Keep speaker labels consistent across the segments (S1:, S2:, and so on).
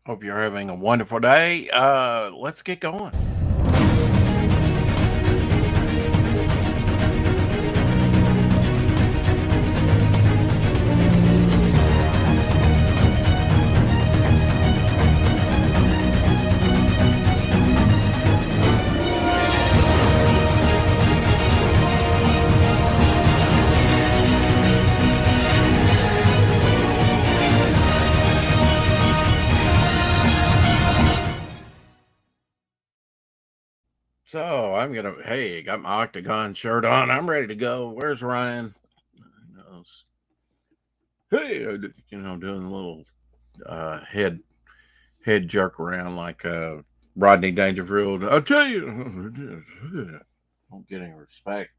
S1: Hope you're having a wonderful day. Let's get going. So hey, got my octagon shirt on. I'm ready to go. Where's Ryan? He knows. Hey, doing a little head jerk around like Rodney Dangerfield. I'll tell you, don't get any respect.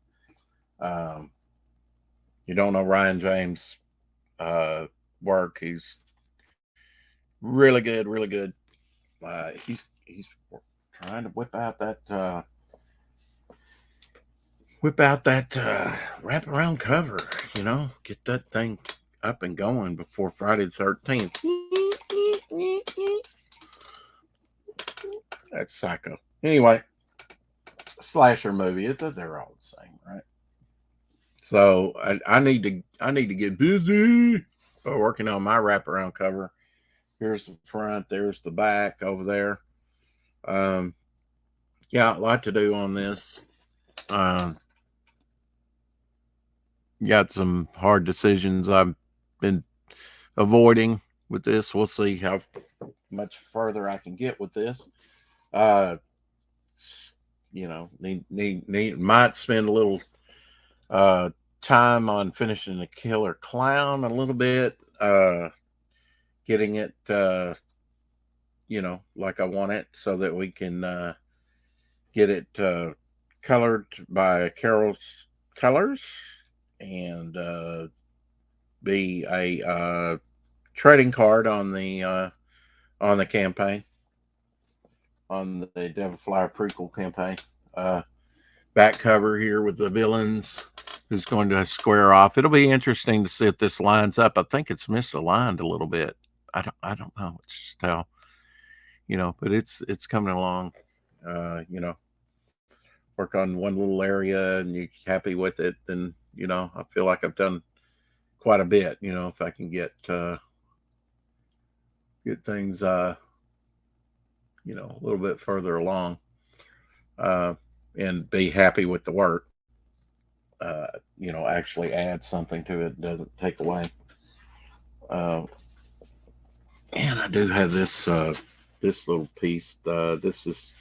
S1: Um, you don't know Ryan James' uh, work. He's really good, really good. He's trying to whip out that wraparound cover. Get that thing up and going before Friday the 13th. That's psycho. Anyway, slasher movie. They're all the same, right? So I need to get busy working on my wraparound cover. Here's the front. There's the back over there. Um, yeah, a lot to do on this. Um, got some hard decisions I've been avoiding with this. We'll see how much further I can get with this. Uh, might spend a little uh time on finishing the Killer Clown a little bit, getting it like I want it so that we can get it colored by Carol's Colors and be a trading card on the campaign, on the Devil Flower prequel campaign. Uh, Back cover here with the villains who's going to square off. It'll be interesting to see if this lines up. I think it's misaligned a little bit. I don't know. It's just how but it's coming along. Work on one little area and you're happy with it, then I feel like I've done quite a bit. If I can get things a little bit further along, uh, and be happy with the work. Actually add something to it, doesn't take away. Uh, and I do have this little piece. This is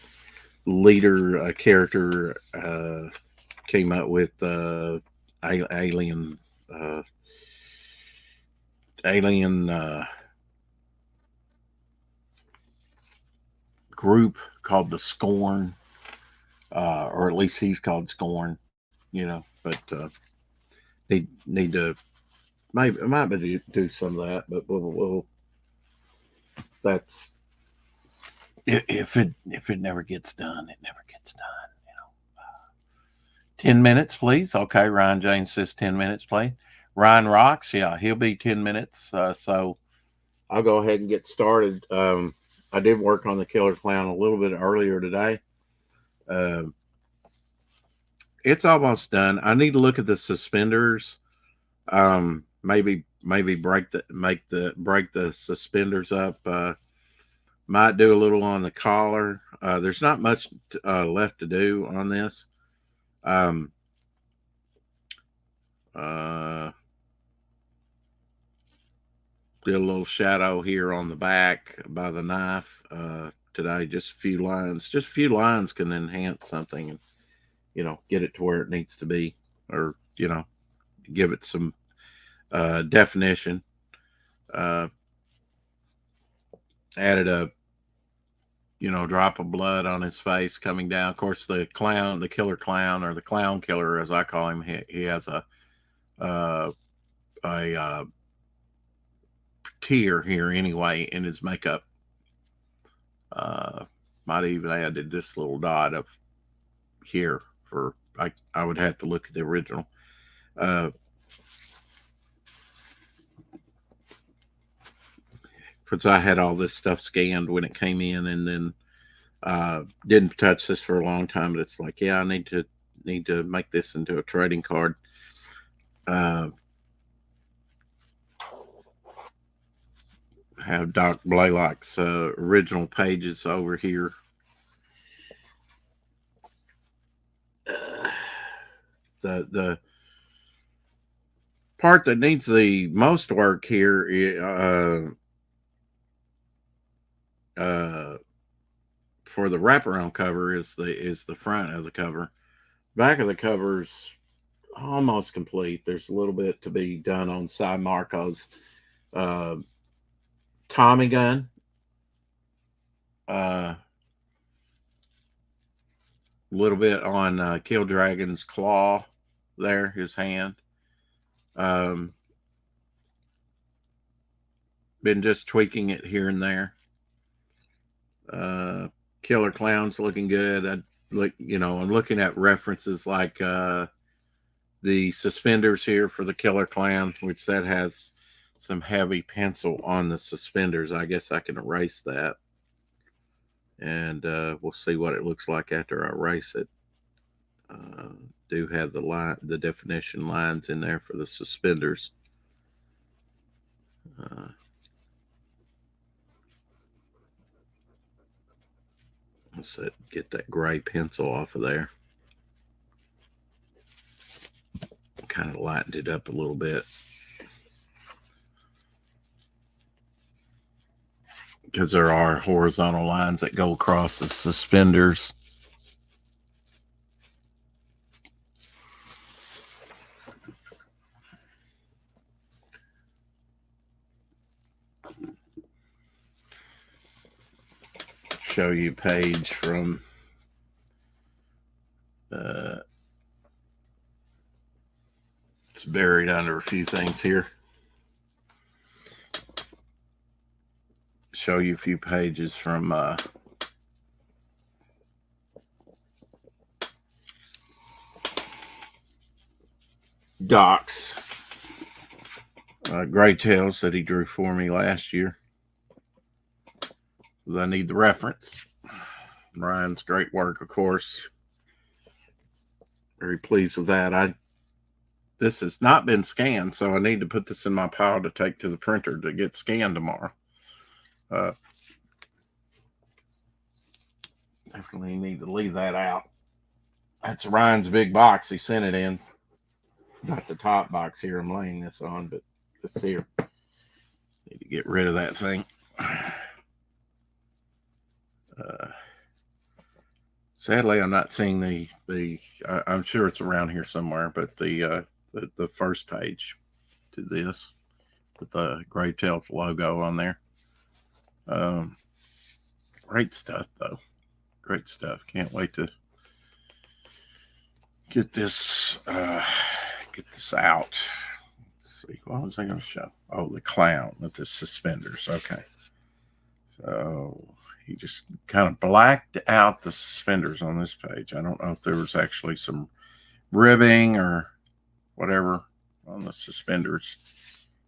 S1: leader character came up with alien uh, alien group called the Scorn, or at least he's called Scorn. But need to maybe might be do some of that, but we'll that's if it never gets done, it never gets done. 10 minutes, please. Okay, Ryan James says 10 minutes, play. Ryan rocks. Yeah, he'll be 10 minutes. So I'll go ahead and get started. I did work on the Killer Clown a little bit earlier today. Uh, it's almost done. I need to look at the suspenders. Maybe break the suspenders up. Might do a little on the collar. There's not much left to do on this. Um, did a little shadow here on the back by the knife today. Just a few lines. Just a few lines can enhance something and get it to where it needs to be, or give it some definition. Uh, Added a drop of blood on his face coming down. Of course, the Killer Clown, or the Clown Killer as I call him, he has uh, a tear here anyway in his makeup. Might even added this little dot of here for I would have to look at the original. because I had all this stuff scanned when it came in, and then didn't touch this for a long time. But it's like, yeah, I need to make this into a trading card. Have Doc Blaylock's original pages over here. The part that needs the most work here for the wraparound cover is the front of the cover. Back of the cover's almost complete. There's a little bit to be done on side Marco's Tommy gun. A little bit on Kill Dragon's claw there, his hand. Been just tweaking it here and there. Killer Clown's looking good. I'm looking at references like the suspenders here for the Killer Clown, which that has some heavy pencil on the suspenders. I guess I can erase that, and we'll see what it looks like after I erase it. Do have the definition lines in there for the suspenders. Let's get that gray pencil off of there. Kind of lightened it up a little bit, because there are horizontal lines that go across the suspenders. Show you a page from it's buried under a few things here. Show you a few pages from Doc's Gray Tails that he drew for me last year. I need the reference. Ryan's great work, of course. Very pleased with that. This has not been scanned, so I need to put this in my pile to take to the printer to get scanned tomorrow. Definitely need to leave that out. That's Ryan's big box he sent it in. Not the top box here I'm laying this on, but this here. Need to get rid of that thing. Sadly, I'm not seeing the I'm sure it's around here somewhere, but the first page to this with the Gray Tails logo on there. Great stuff, though. Great stuff. Can't wait to get this out. Let's see. What was I going to show? Oh, the clown with the suspenders. Okay. So he just kind of blacked out the suspenders on this page. I don't know if there was actually some ribbing or whatever on the suspenders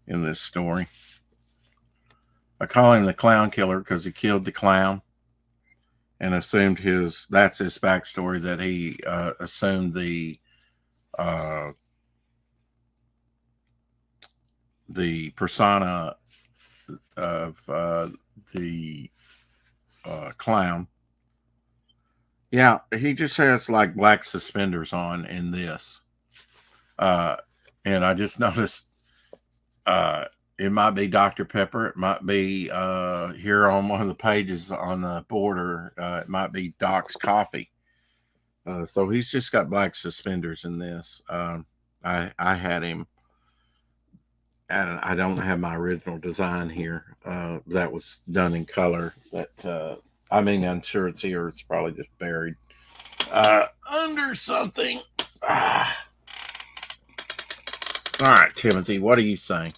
S1: in this story. I call him the clown killer because he killed the clown and assumed that's his backstory, that he assumed the persona of the clown. Yeah, he just has like black suspenders on in this. And I just noticed it might be Dr. Pepper. It might be here on one of the pages on the border. It might be Doc's Coffee. So he's just got black suspenders in this. I had him, and I don't have my original design here. That was done in color. I'm sure it's here. It's probably just buried under something. All right, Timothy, what are you saying?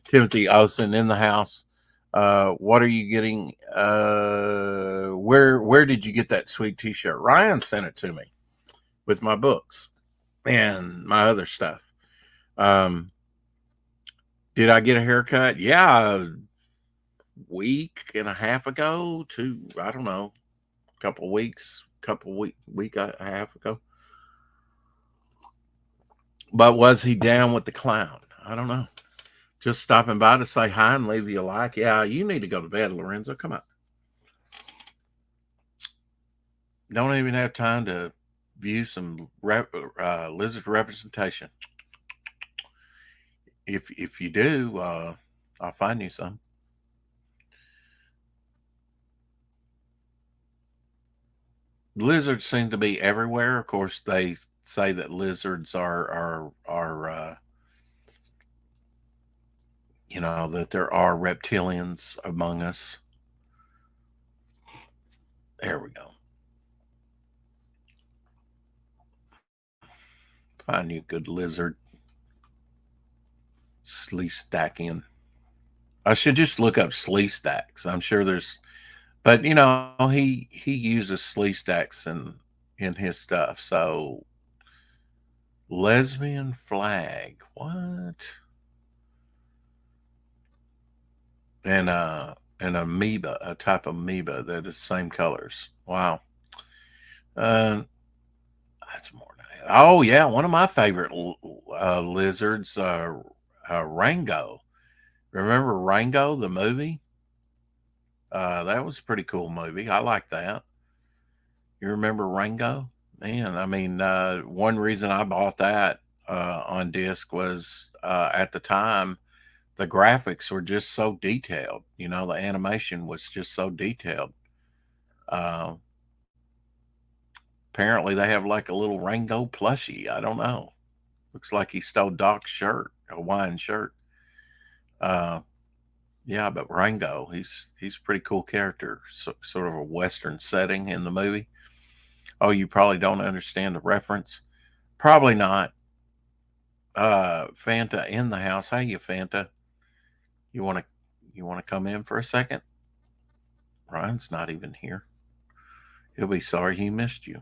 S1: Timothy Olsen in the house. What are you getting? Where did you get that sweet t-shirt? Ryan sent it to me with my books and my other stuff. Did I get a haircut? Yeah. week and a half ago, I don't know, week and a half ago. But was he down with the clown? I don't know. Just stopping by to say hi and leave you a like. Yeah, you need to go to bed, Lorenzo. Come on. Don't even have time to view some lizard representation. If you do, I'll find you some. Lizards seem to be everywhere. Of course, they say that lizards are that there are reptilians among us. There we go. Find you a good lizard. Sleestackian. I should just look up Sleestacks. I'm sure there's, but he uses Sleestacks in his stuff. So lesbian flag, what? And an amoeba, a type of amoeba that is same colors. Wow. That's more. Oh yeah, one of my favorite lizards, Rango. Remember Rango, the movie? That was a pretty cool movie. I like that. You remember Rango? Man, I mean, one reason I bought that on disc was at the time the graphics were just so detailed. The animation was just so detailed. Uh, Apparently, they have like a little Rango plushie. I don't know. Looks like he stole Doc's shirt, a Hawaiian shirt. Uh, yeah, but Rango, he's a pretty cool character. Sort of a Western setting in the movie. Oh, you probably don't understand the reference. Probably not. Fanta in the house. Hey, you Fanta. You want to come in for a second? Ryan's not even here. He'll be sorry he missed you.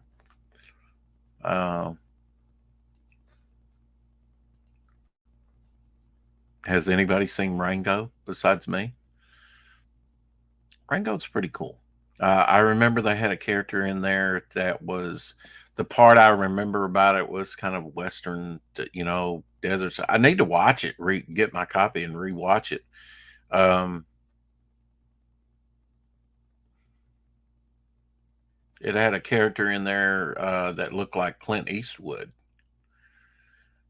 S1: Has anybody seen Rango besides me? Rango's pretty cool. I remember they had a character in there that was the part I remember about it was kind of Western, deserts. I need to watch it, get my copy and rewatch it. It had a character in there that looked like Clint Eastwood.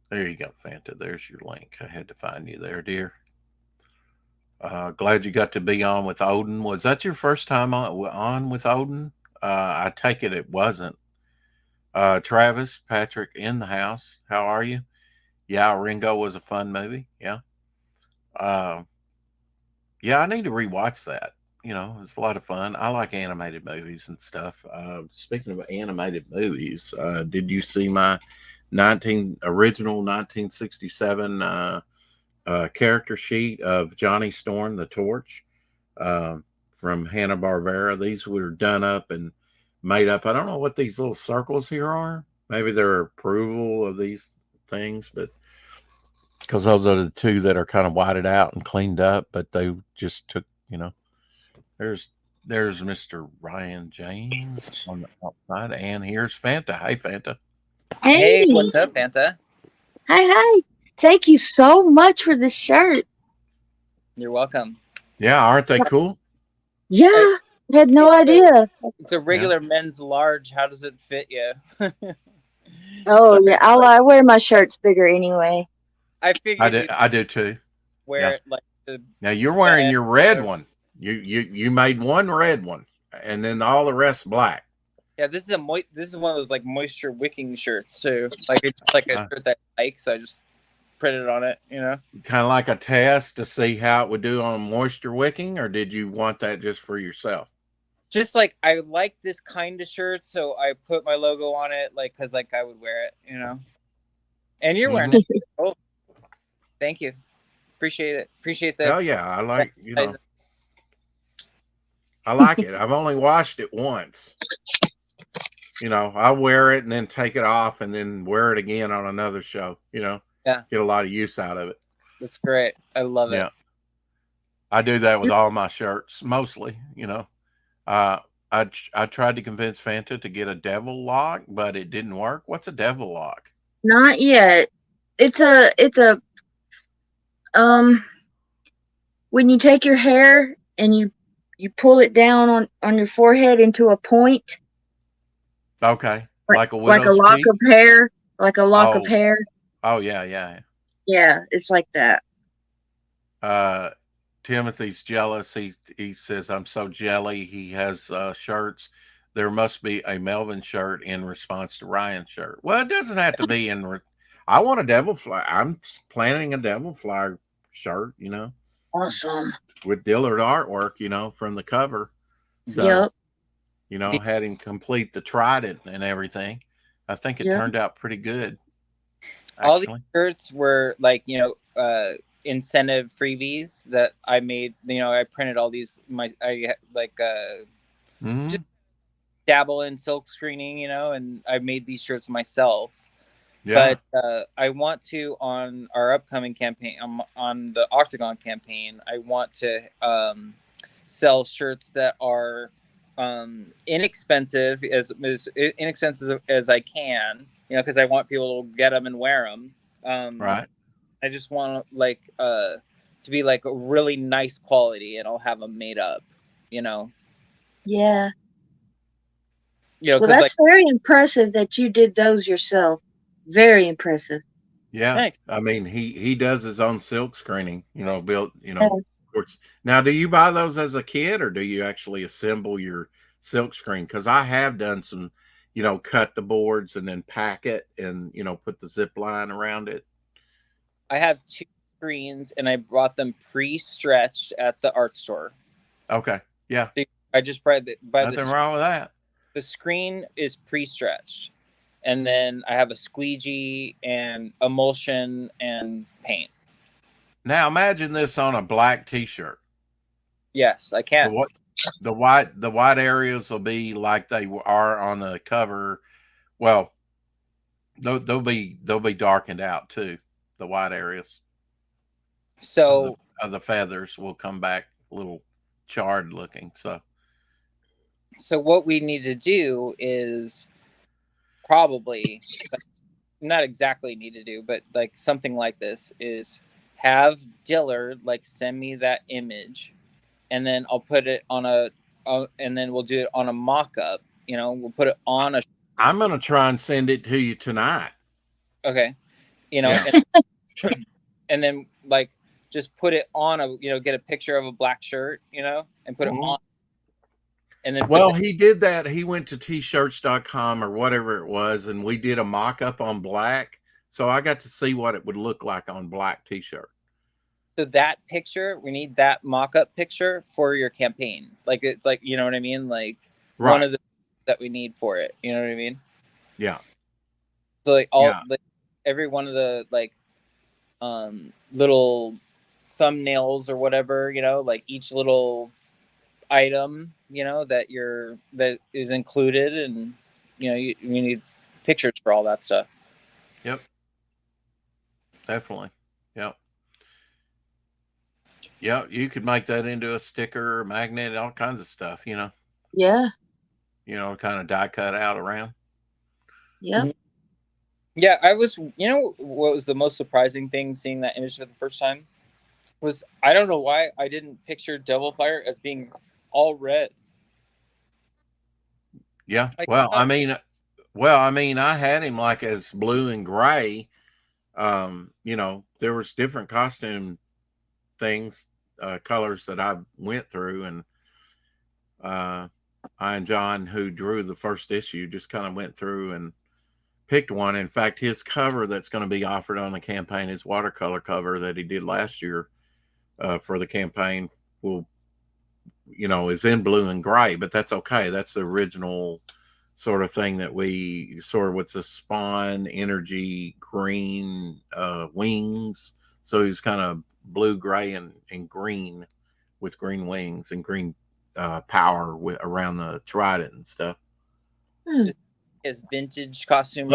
S1: There you go, Fanta. There's your link. I had to find you there, dear. Glad you got to be on with Odin. Was that your first time on with Odin? I take it wasn't. Travis, Patrick in the house. How are you? Yeah, Ringo was a fun movie. Yeah. Uh, yeah, I need to rewatch that. It's a lot of fun. I like animated movies and stuff. Speaking of animated movies, did you see my original 1967 character sheet of Johnny Storm the Torch from Hanna-Barbera? These were done up and made up. I don't know what these little circles here are. Maybe their approval of these things, but because those are the two that are kind of whited out and cleaned up, but they just took, there's Mr. Ryan James on the outside, and here's Fanta. Hey, Fanta.
S2: Hey, what's up, Fanta?
S3: Hi. Thank you so much for the shirt.
S2: You're welcome.
S1: Yeah, aren't they cool?
S3: Yeah, I had no idea.
S2: It's a regular men's large. How does it fit you?
S3: Oh, yeah. I wear my shirts bigger anyway.
S2: I figured
S1: I do too.
S2: Wear it like
S1: now you're wearing your red one. You made one red one, and then all the rest black.
S2: Yeah, this is one of those like moisture wicking shirts too. Like it's like a shirt that I like, so I just printed on it.
S1: Kind of like a test to see how it would do on moisture wicking, or did you want that just for yourself?
S2: Just like I like this kind of shirt, so I put my logo on it, like because like I would wear it, And you're wearing it. Oh, thank you. Appreciate it. Appreciate that.
S1: Oh yeah, I like I like it. I've only washed it once. I wear it and then take it off and then wear it again on another show.
S2: Yeah,
S1: get a lot of use out of it.
S2: That's great. I love it.
S1: I do that with all my shirts, mostly. You know, uh, I tried to convince Fanta to get a devil lock, but it didn't work. What's a devil lock?
S3: Not yet. It's a um when you take your hair and you pull it down on your forehead into a point,
S1: Okay,
S3: like
S1: like a
S3: like a
S1: widow's
S3: lock
S1: peak.
S3: of hair, like a lock of
S1: Oh,
S3: hair.
S1: oh yeah, yeah.
S3: Yeah, it's like that.
S1: Uh, Timothy's jealous. He says I'm so jelly. He has shirts. There must be a Melvin shirt in response to Ryan's shirt. Well, it doesn't have to be in. I want a devil fly. I'm planning a devil fly shirt. You know,
S3: Awesome.
S1: with Dillard artwork. You know, from the cover. So
S3: Yep.
S1: you know, had him complete the trident and everything. I think it
S3: Yep.
S1: turned out pretty good.
S2: All these
S1: Actually,
S2: shirts were like, incentive freebies that I made. I printed all these. I like
S1: mm-hmm.
S2: just dabble in silk screening, and I made these shirts myself.
S1: Yeah,
S2: But I want to, on our upcoming campaign, on the Octagon campaign, I want to sell shirts that are inexpensive, as inexpensive as I can, because I want people to get them and wear them.
S1: right.
S2: I just want to be like a really nice quality, and I'll have them made up, you know,
S3: Yeah. Well,
S2: because like,
S3: that's very impressive that you did those yourself. Very impressive.
S1: Yeah,
S2: thanks.
S1: I mean he does his own silk screening. You know, built. You
S3: Yeah.
S1: know, of course. Now, do you buy those as a kid, or do you actually assemble your silk screen? Because I have done some. You know, cut the boards and then pack it, and put the zip line around it.
S2: I have two screens, and I bought them pre-stretched at the art store.
S1: Okay, yeah,
S2: I just buy
S1: nothing wrong with that.
S2: the screen is pre-stretched, and then I have a squeegee and emulsion and paint.
S1: Now, imagine this on a black T-shirt.
S2: Yes, I
S1: The
S2: can.
S1: what? The white areas will be like they are on the cover. Well, they'll be darkened out too. The white areas
S2: So
S1: of the feathers will come back a little charred looking. So
S2: what we need to do is probably, not exactly need to do, but like something like this is have Dillard like send me that image, and then I'll put it on and then we'll do it on a mock-up. We'll put it on a.
S1: I'm gonna try and send it to you tonight.
S2: Okay,
S1: Yeah.
S2: and then like just put it on get a picture of a black shirt, and put it
S1: Mhm.
S2: on, and then
S1: Well, he did that. He went to tshirts.com or whatever it was, and we did a mock up on black. So I got to see what it would look like on black T-shirt.
S2: so that picture, we need that mock-up picture for your campaign. Like, it's like, you know what I mean? Like, one
S1: Right.
S2: of the that we need for it. You know what I mean?
S1: Yeah.
S2: So like
S1: Yeah.
S2: every one of the like little thumbnails or whatever, like each little item, that is included, and you need pictures for all that stuff.
S1: Yep. Definitely. Yep. Yeah, you could make that into a sticker, magnet, all kinds of stuff,
S3: Yeah.
S1: Kind of die cut out around.
S3: Yep.
S2: Yeah, I was, what was the most surprising thing seeing that image for the first time was, I don't know why I didn't picture Devil Fire as being all red.
S1: Yeah. Well, I mean, I had him like as blue and gray. There was different costume things, colors that I went through, and I and John, who drew the first issue, just kind of went through and picked one. In fact, his cover that's going to be offered on the campaign, his watercolor cover that he did last year for the campaign, will, is in blue and gray, but that's okay. That's the original sort of thing that we sort of with the spawn energy green wings. So he's kind of blue, gray, and green with green wings and green power around the trident and stuff.
S2: His vintage costume.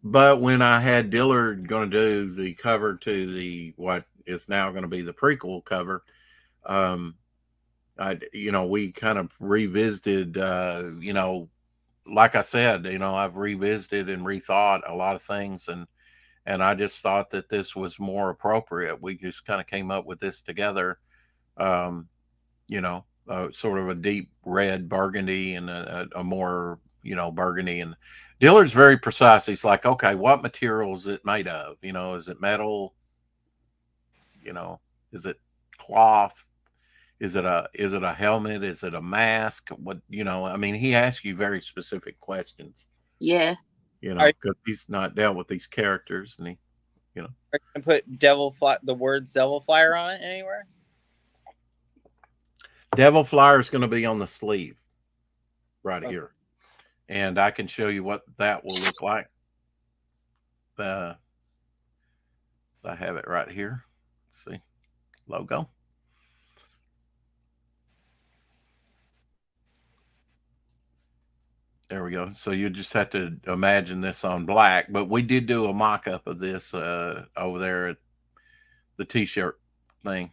S1: But when I had Dillard going to do the cover to the what is now going to be the prequel cover, We kind of revisited, like I said, I've revisited and rethought a lot of things, and I just thought that this was more appropriate. We just kind of came up with this together. Um, Sort of a deep red burgundy and a more, burgundy. And Dillard's very precise. He's like, okay, what material is it made of? Is it metal? Is it cloth? Is it a helmet? Is it a mask? What, I mean, he asks you very specific questions,
S3: Yeah.
S1: because he's not dealt with these characters, and
S2: are you gonna put the word Devil Flyer on it anywhere?
S1: Devil Flyer is going to be on the sleeve right here. And I can show you what that will look like. So I have it right here. Let's see. Logo. There we go. So you just have to imagine this on black. But we did do a mock-up of this over there at the T-shirt thing.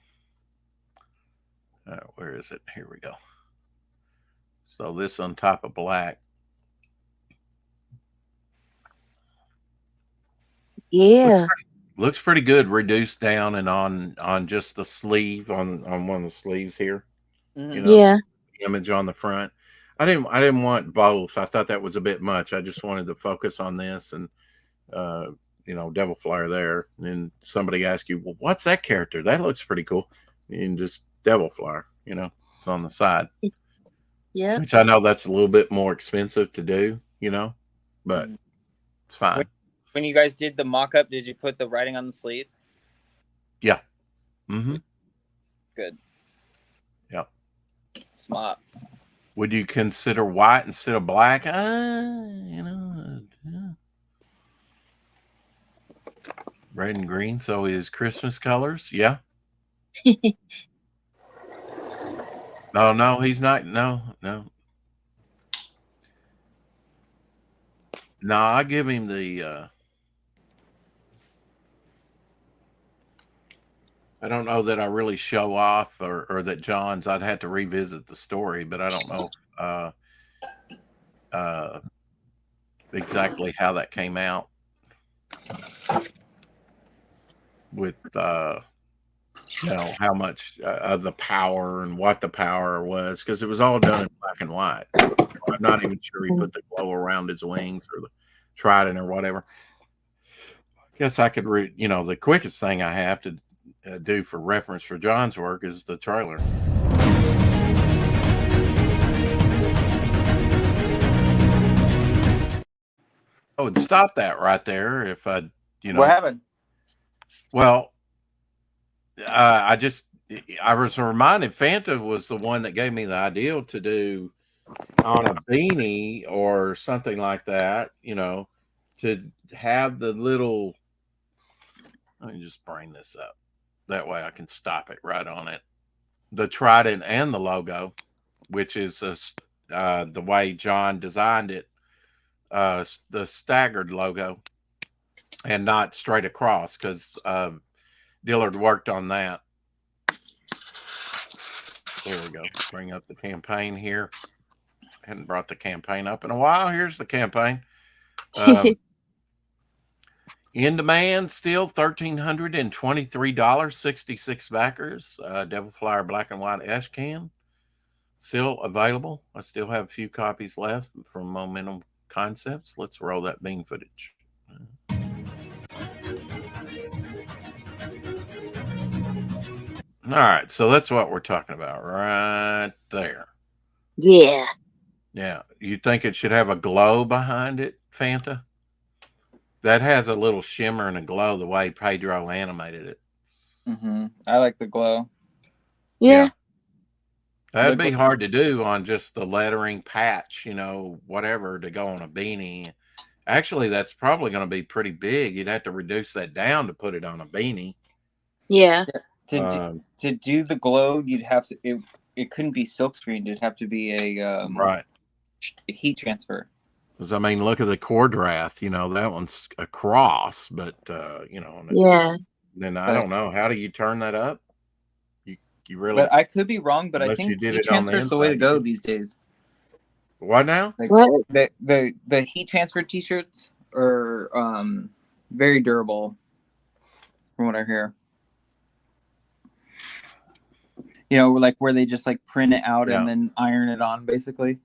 S1: Where is it? Here we go. So this on top of black.
S3: Yeah.
S1: Looks pretty good, reduced down and on just the sleeve on one of the sleeves here.
S2: Mm-hmm.
S3: Yeah.
S1: The image on the front. I didn't want both. I thought that was a bit much. I just wanted to focus on this and Devil Flyer there. And then somebody asked you, well, what's that character? That looks pretty cool. And just Devil Flyer, it's on the side.
S3: Yeah.
S1: Which I know that's a little bit more expensive to do, but it's fine.
S2: When you guys did the mock-up, did you put the writing on the sleeve?
S1: Yeah. Mm-hmm.
S2: Good.
S1: Yep.
S2: Smart.
S1: Would you consider white instead of black? Red and green. So is Christmas colors. Yeah. No, he's not. No. No, I give him the, I don't know that I really show off or that John's, I'd have to revisit the story, but I don't know exactly how that came out with, how much of the power and what the power was, because it was all done in black and white. I'm not even sure he put the glow around his wings or the trident or whatever. I guess I could read, the quickest thing I have to do for reference for John's work is the trailer. I would stop that right there if I,
S2: What happened?
S1: Well, I was reminded Fanta was the one that gave me the idea to do on a beanie or something like that, to have the little, let me just bring this up. That way I can stop it right on it. The trident and the logo, which is the way John designed it, the staggered logo and not straight across, because Dillard worked on that. There we go. Bring up the campaign here. Hadn't brought the campaign up in a while. Here's the campaign. In demand still, $1,323, 66 backers. Devil Flyer black and white ash can. Still available. I still have a few copies left from Momentum Concepts. Let's roll that bean footage. All right, so that's what we're talking about right there.
S3: Yeah.
S1: Yeah. You think it should have a glow behind it, Fanta? That has a little shimmer and a glow the way Pedro animated it.
S2: Mm-hmm. I like the glow.
S3: Yeah.
S1: That'd be hard to do on just the lettering patch, whatever, to go on a beanie. Actually, that's probably going to be pretty big. You'd have to reduce that down to put it on a beanie.
S3: Yeah.
S2: To do the glow, you'd have to. It couldn't be silk screened. It'd have to be a
S1: right
S2: heat transfer.
S1: Because I mean, look at the core draft. That one's a cross, but
S3: yeah.
S1: Then I don't know, how do you turn that up? You really?
S2: But I could be wrong. But I
S1: Unless you
S2: think
S1: did
S2: heat
S1: it on the
S2: transfer is the way to
S1: inside,
S2: go
S1: you did.
S2: these days.
S1: What now?
S2: Like
S3: What?
S2: the heat transfer T-shirts are very durable, from what I hear. You know, like where they just like print it out
S1: Yeah.
S2: and then iron it on, basically.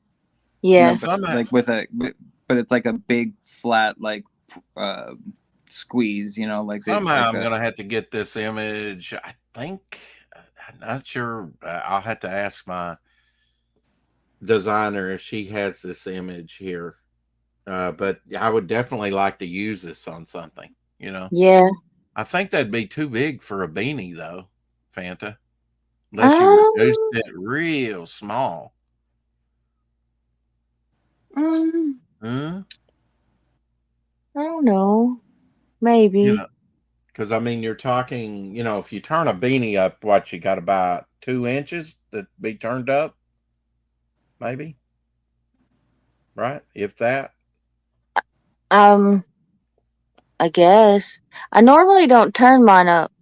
S3: Yeah.
S2: You know, but, like but it's like a big flat like squeeze. You know, like
S1: Somehow
S2: like
S1: I'm gonna have to get this image. I think I'm not sure. I'll have to ask my designer if she has this image here. But I would definitely like to use this on something. You know,
S3: Yeah.
S1: I think that'd be too big for a beanie though, Fanta. Unless you reduced
S3: Um,
S1: it real small.
S3: um,
S1: Huh?
S3: I don't know.
S1: You
S3: Maybe.
S1: know, because I mean, you're talking. You know, if you turn a beanie up, what you got about 2 inches that be turned up, maybe, right? If that.
S3: Um, I guess. I normally don't turn mine up.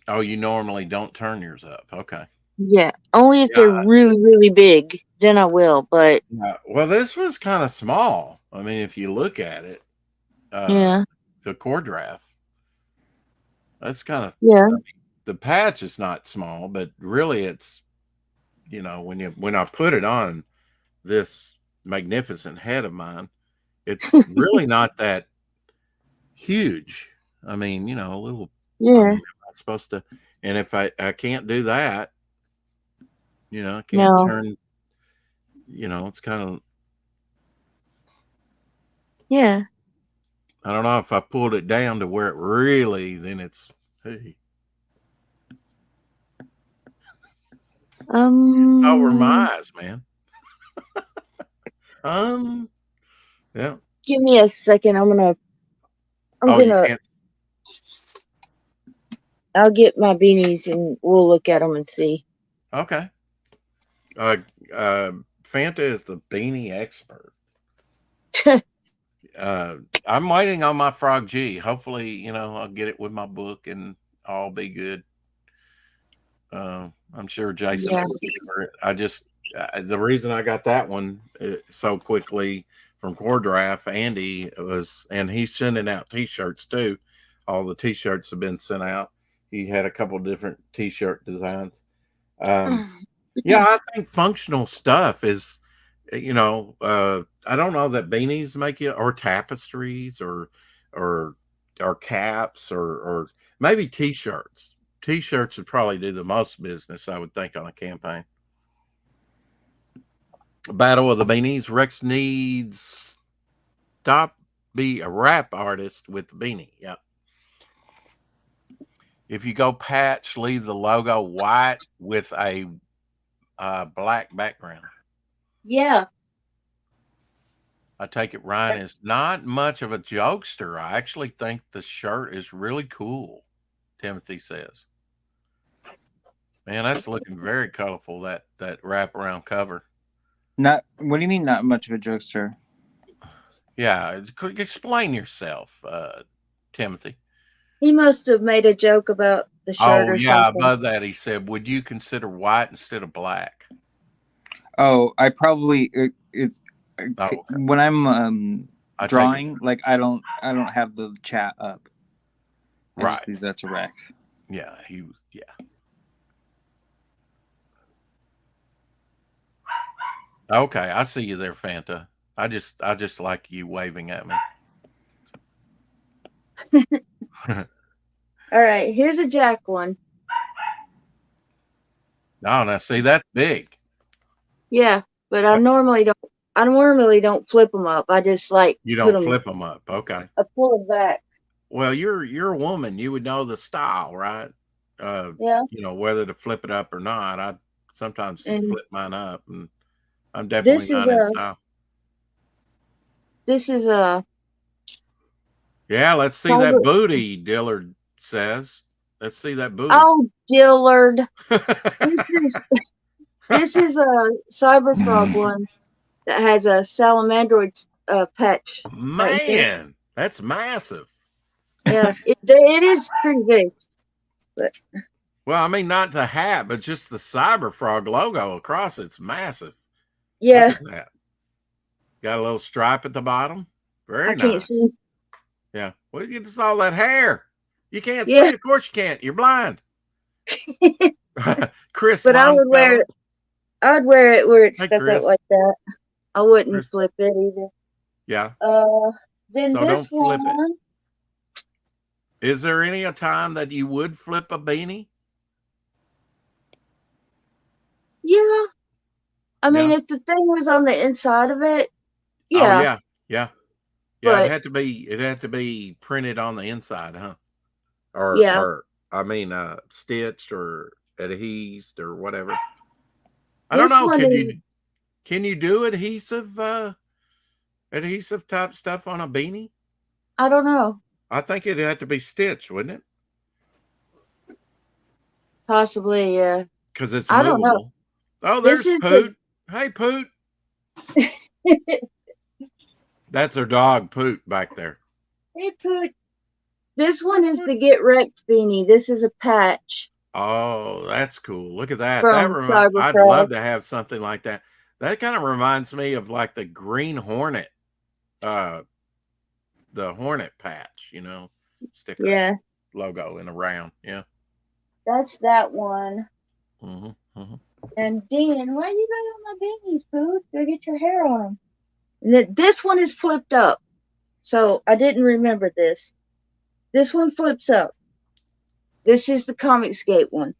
S1: Oh, you normally don't turn yours up. Okay.
S3: Yeah. Only if they're
S1: Yeah.
S3: really, really big. Then I will. But
S1: Yeah. Well, this was kind of small. I mean, if you look at it,
S3: yeah.
S1: the core draft, that's kind of,
S3: Yeah.
S1: I mean, the patch is not small, but really it's, you know, when I put it on this magnificent head of mine, it's really not that huge. I mean, you know, a little, I
S3: Yeah.
S1: mean, I'm supposed to, and if I can't do that, you know, I can't
S3: No.
S1: turn, you know, it's kind of,
S3: Yeah.
S1: I don't know if I pulled it down to where it really, then it's, hey, it's over my eyes, man. Yeah.
S3: Give me a second. I'm
S1: Oh, you
S3: gonna.
S1: can't.
S3: I'll get my beanies and we'll look at them and see.
S1: Okay. Uh, Fanta is the beanie expert. I'm waiting on my Frog G. Hopefully, you know, I'll get it with my book and all be good. I'm sure Jason
S3: Yeah.
S1: will deliver it. I just the reason I got that one so quickly from Core Draft, Andy was, and he's sending out T-shirts too. All the T-shirts have been sent out. He had a couple different T-shirt designs. Yeah, I think functional stuff is, you know, I don't know that beanies make it, or tapestries, or or caps, or maybe T-shirts. T-shirts would probably do the most business, I would think, on a campaign. Battle of the Beanies. Rex needs stop be a rap artist with the beanie. Yeah. If you go patch, leave the logo white with a black background.
S3: Yeah.
S1: I take it Ryan is not much of a jokester. I actually think the shirt is really cool, Timothy says. Man, that's looking very colorful, that wraparound cover.
S2: Not. What do you mean? Not much of a jokester?
S1: Yeah, explain yourself, Timothy.
S3: He must have made a joke about the shirt
S1: Oh
S3: or
S1: yeah,
S3: something.
S1: above that he said, "Would you consider white instead of black?"
S2: Oh, I probably
S1: Oh, okay.
S2: when I'm
S1: I take it.
S2: drawing, like I don't have the chat up. I
S1: Right.
S2: just leave that to Rex.
S1: Yeah, he was. Yeah. Okay, I see you there, Fanta. I just like you waving at me.
S3: All right, here's a Jack one.
S1: Oh, now see, that's big.
S3: Yeah, but I normally don't. I normally don't flip them up. I just like
S1: You
S3: put
S1: don't
S3: them.
S1: flip them up. Okay.
S3: I pull it back.
S1: Well, you're a woman. You would know the style, right?
S3: Yeah.
S1: You know whether to flip it up or not. I sometimes
S3: And
S1: flip mine up, and I'm definitely
S3: this is
S1: not in
S3: a.
S1: style.
S3: This is a.
S1: Yeah, let's see
S3: Cyber.
S1: that booty. Dillard says, "Let's see that booty."
S3: Oh, Dillard. This is a Cyber Frog one that has a salamandroid patch. Right there.
S1: Man, that's massive.
S3: Yeah, it is pretty big. But
S1: Well, I mean, not the hat, but just the Cyber Frog logo across it's massive.
S3: Yeah,
S1: Look at that. Got a little stripe at the bottom. Very
S3: I can't
S1: nice.
S3: see.
S1: Yeah. Well, you just all that hair. You can't
S3: Yeah.
S1: see. Of course you can't. You're blind. Chris
S3: But I would wear
S1: Longfellow.
S3: it. I would wear it where it's
S1: Hey,
S3: stuck up
S1: Chris.
S3: like that. I wouldn't
S1: Chris.
S3: flip it either.
S1: Yeah.
S3: Then
S1: So
S3: this
S1: don't flip it.
S3: one.
S1: Is there any a time that you would flip a beanie?
S3: Yeah. I mean,
S1: Yeah.
S3: if the thing was on the inside of it,
S1: Oh
S3: yeah.
S1: yeah. Yeah. Yeah.
S3: But
S1: It had to be printed on the inside, huh?
S3: yeah.
S1: Or I mean, stitched or adhesed or whatever. I don't
S3: This
S1: know.
S3: one is,
S1: Can you do adhesive type stuff on a beanie?
S3: I don't know.
S1: I think it'd have to be stitched, wouldn't it?
S3: Possibly, yeah.
S1: Because it's
S3: I don't know.
S1: movable. Oh,
S3: This
S1: there's
S3: is
S1: Poot. Hey, Poot. That's her dog, Poot, back there.
S3: Hey, Poot. This one is the Get Wrecked beanie. This is a patch.
S1: Oh, that's cool. Look at that.
S3: From
S1: I'd
S3: Cybercraft.
S1: love to have something like that. That kind of reminds me of like the Green Hornet, the Hornet patch, sticker.
S3: Yeah.
S1: Logo in a round. Yeah.
S3: That's that one.
S1: Mm-hmm, mm-hmm.
S3: And then, why you got on my beanies, Poot? Go get your hair on them. And this one is flipped up. So I didn't remember this. This one flips up. This is the Comicsgate one.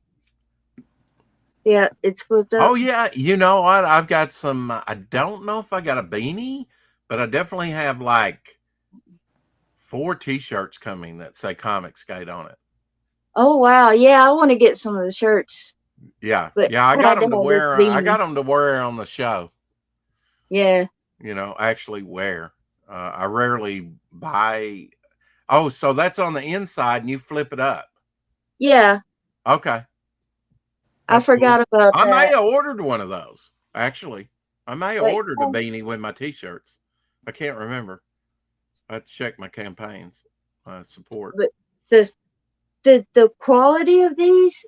S3: Yeah, it's flipped up.
S1: Oh yeah, you know what? I've got some. I don't know if I got a beanie, but I definitely have like 4 T-shirts coming that say Comicsgate on it.
S3: Oh wow, yeah, I want to get some of the shirts.
S1: Yeah,
S3: But
S1: yeah, I got them to
S3: have
S1: wear.
S3: this
S1: I
S3: beanie.
S1: got them to wear on the show.
S3: Yeah.
S1: Actually wear. I rarely buy. Oh, so that's on the inside, and you flip it up.
S3: Yeah,
S1: Okay.
S3: I
S1: That's
S3: forgot
S1: cool.
S3: about
S1: I may
S3: that.
S1: have ordered one of those. Actually, I may have
S3: Like,
S1: ordered a beanie with my T-shirts. I can't remember. I have to check my campaigns, support.
S3: but the quality of these,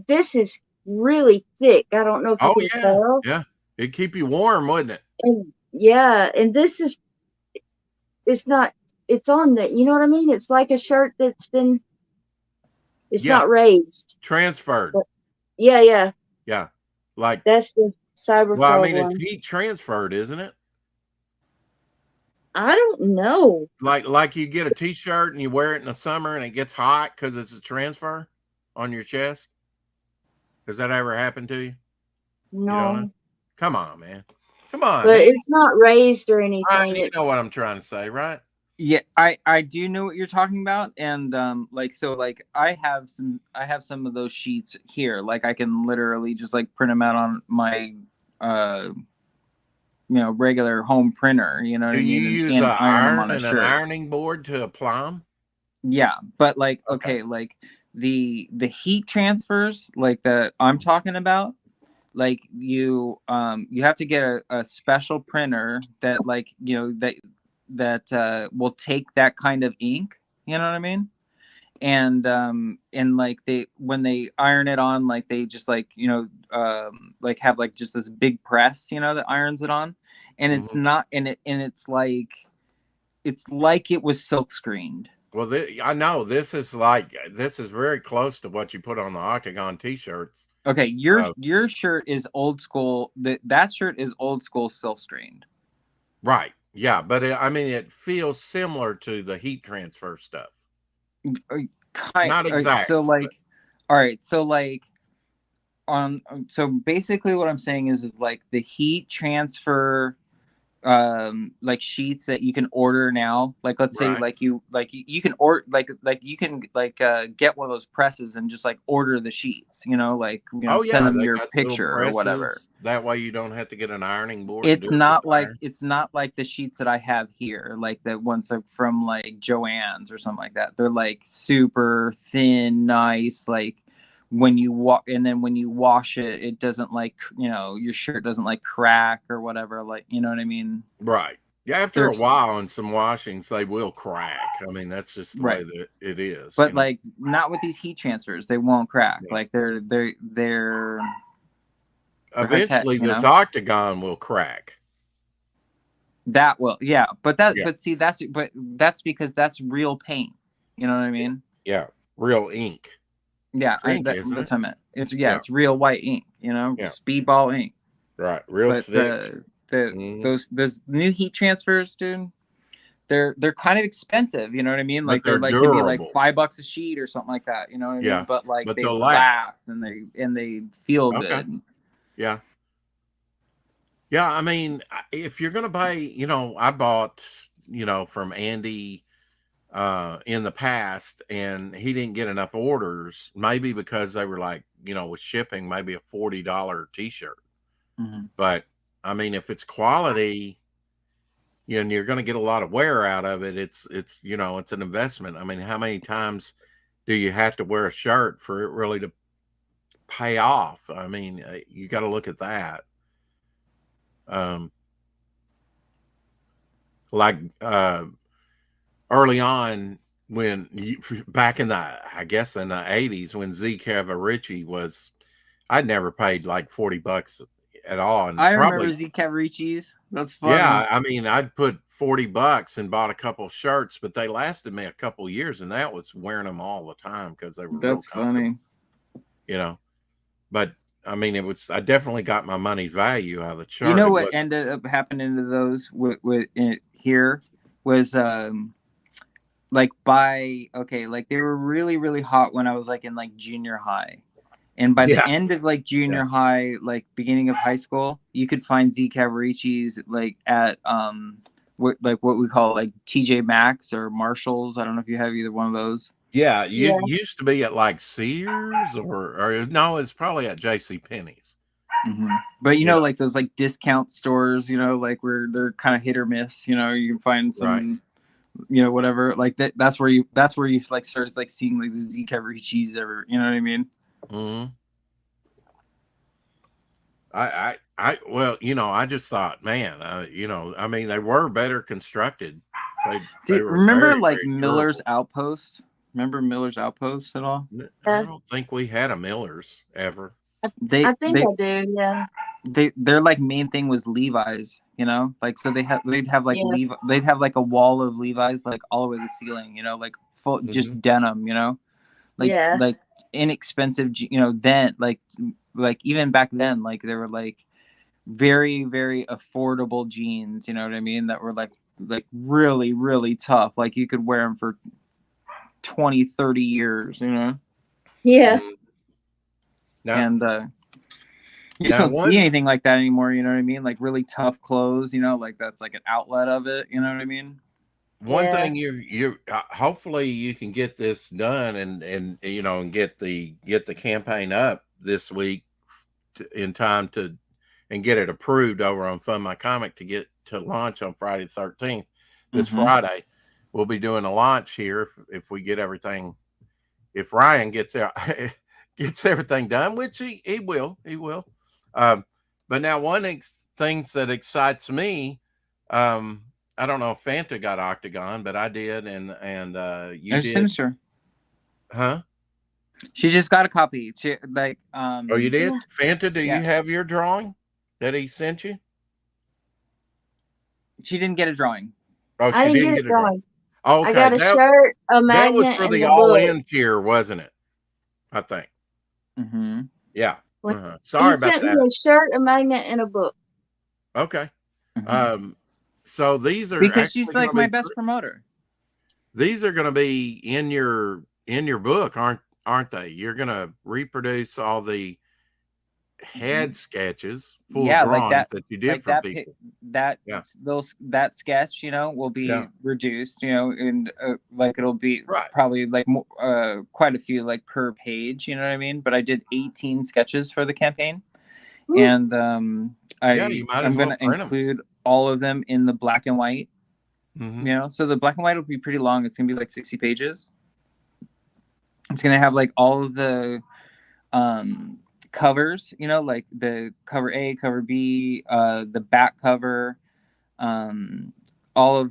S3: this is really thick. I don't know if you
S1: Oh
S3: can
S1: yeah,
S3: tell.
S1: yeah. It'd keep you warm, wouldn't it?
S3: And yeah, and this is, it's not, it's on the, you know what I mean? It's like a shirt that's been, it's
S1: Yeah,
S3: not raised.
S1: transferred.
S3: But yeah.
S1: Yeah, like.
S3: That's the Cyber
S1: Well, I
S3: Frog
S1: mean, it's
S3: one.
S1: heat transferred, isn't it?
S3: I don't know.
S1: Like you get a T-shirt and you wear it in the summer and it gets hot because it's a transfer on your chest. Has that ever happened to you? You don't know?
S3: No.
S1: Come on, man. Come on,
S3: But
S1: man.
S3: it's not raised or anything.
S1: You know what I'm trying to say, right?
S2: Yeah, I do know what you're talking about, and I have some of those sheets here. Like I can literally just like print them out on my regular home printer. You know what
S1: Do
S2: I
S1: you
S2: mean?
S1: use
S2: And
S1: an
S2: iron them
S1: iron
S2: on a
S1: and an
S2: shirt.
S1: ironing board to apply them?
S2: Yeah, but like
S1: Okay.
S2: like the heat transfers like that I'm talking about. Like you have to get a special printer that that will take that kind of ink, you know what I mean? And like when they iron it on, like they just like like have like just this big press, that irons it on, and it's
S1: Mhm.
S2: not it's like it was silk screened.
S1: Well, I know this is very close to what you put on the Octagon T-shirts.
S2: Okay, your shirt is old school. That shirt is old school silk screened.
S1: Right. Yeah, but it feels similar to the heat transfer stuff. Not exactly.
S2: So like, all right. So like, so basically, what I'm saying is like the heat transfer, like sheets that you can order now. Like, let's say,
S1: Right.
S2: you can order you can get one of those presses and just like order the sheets.
S1: Oh,
S2: send
S1: yeah,
S2: them
S1: they
S2: your
S1: got little
S2: picture or whatever.
S1: presses. That way you don't have to get an ironing board.
S2: It's not like the sheets that I have here, like the ones from like Joann's or something like that. They're like super thin, nice. Like when you when you wash it, it doesn't like your shirt doesn't like crack or whatever. Like, you know what I mean?
S1: Right. Yeah, after a while and some washings, they will crack. I mean, that's just the way that it is.
S2: But like not with these heat transfers, they won't crack.
S1: Yeah.
S2: Like they're
S1: eventually
S2: tech,
S1: this octagon will crack.
S2: That will, yeah. But that,
S1: Yeah.
S2: but see, that's because that's real paint. You know what I mean?
S1: Yeah, real ink.
S2: Yeah,
S1: It's ink,
S2: that's
S1: isn't
S2: what
S1: it?
S2: I meant. It's real white ink. You know, speedball ink.
S1: Right, real
S2: But
S1: thick.
S2: those new heat transfers, dude, they're kind of expensive. You know what I mean?
S1: But
S2: Like they're like
S1: durable.
S2: maybe like $5 a sheet or something like that. You know what I mean? But like they last and they feel good.
S1: Yeah. Yeah, I mean, if you're gonna buy, I bought, from Andy in the past, and he didn't get enough orders, maybe because they were like, with shipping, maybe a $40 t-shirt. But I mean, if it's quality, and you're going to get a lot of wear out of it, it's it's an investment. I mean, how many times do you have to wear a shirt for it really to pay off? I mean, you got to look at that. Like early on, back in I guess in the 80s, when Z Cavaricci was, I'd never paid like $40 at all. And
S2: I remember Z Cavaricci's. That's funny.
S1: Yeah, I mean, I'd put $40 and bought a couple shirts, but they lasted me a couple years, and that was wearing them all the time because they were real comfortable. Funny. But I mean, I definitely got my money's value out of the shirt.
S2: You know what ended up happening to those here was like like they were really, really hot when I was like in like junior high. And by the end of like junior high, like beginning of high school, you could find Z Cavaricci's like at what we call like TJ Maxx or Marshalls. I don't know if you have either one of those.
S1: Yeah, you used to be at like Sears or no, it's probably at JC Penney's.
S2: But know, like those like discount stores, like where they're kind of hit or miss. You can find some, whatever. Like that's where you like started like seeing like the Z Cavaricci's ever. You know what I mean?
S1: Well, I just thought, man, I mean, they were better constructed.
S2: They remember very, like very Miller's Outpost? Remember Miller's Outpost at all?
S1: I don't think we had a Miller's ever.
S3: I think I do. Yeah.
S2: Their like main thing was Levi's. Like so they'd have like they'd have like a wall of Levi's like all over the ceiling. Like full just denim. Like inexpensive. Then like even back then, like they were like very, very affordable jeans. You know what I mean? That were like really, really tough. Like you could wear them for 20, 30 years.
S3: Yeah.
S2: And you just don't see anything like that anymore. You know what I mean? Like really tough clothes. Like that's like an outlet of it. You know what I mean?
S1: One thing you hopefully you can get this done and get the campaign up this week in time and get it approved over on Fund My Comic to get to launch on Friday the 13th. This Friday, we'll be doing a launch here if we get everything. If Ryan gets everything done, which he will. But now one things that excites me, I don't know if Fanta got Octagon, but I did, and you did.
S2: Sent her.
S1: Huh?
S2: She just got a copy. She like
S1: Oh, you did? Fanta, do you have your drawing that he sent you?
S2: She didn't get a drawing.
S1: Oh,
S3: I didn't get a drawing.
S1: Oh, okay.
S3: I got a shirt, a magnet,
S1: that was for the all-in tier, wasn't it? I think. Yeah. Sorry about that.
S3: He sent me a shirt, a magnet, and a book.
S1: Okay. So these are
S2: because she's like my best promoter.
S1: These are going to be in your book, aren't they? You're going to reproduce all the head sketches, full drawings that you did for people.
S2: That sketch, will be reduced, and like it'll be probably like quite a few like per page, you know what I mean? But I did 18 sketches for the campaign. Ooh. And I'm going to include all of them in the black and white. So the black and white will be pretty long. It's going to be like 60 pages. It's going to have like all of the covers, like the cover A, cover B, the back cover, all of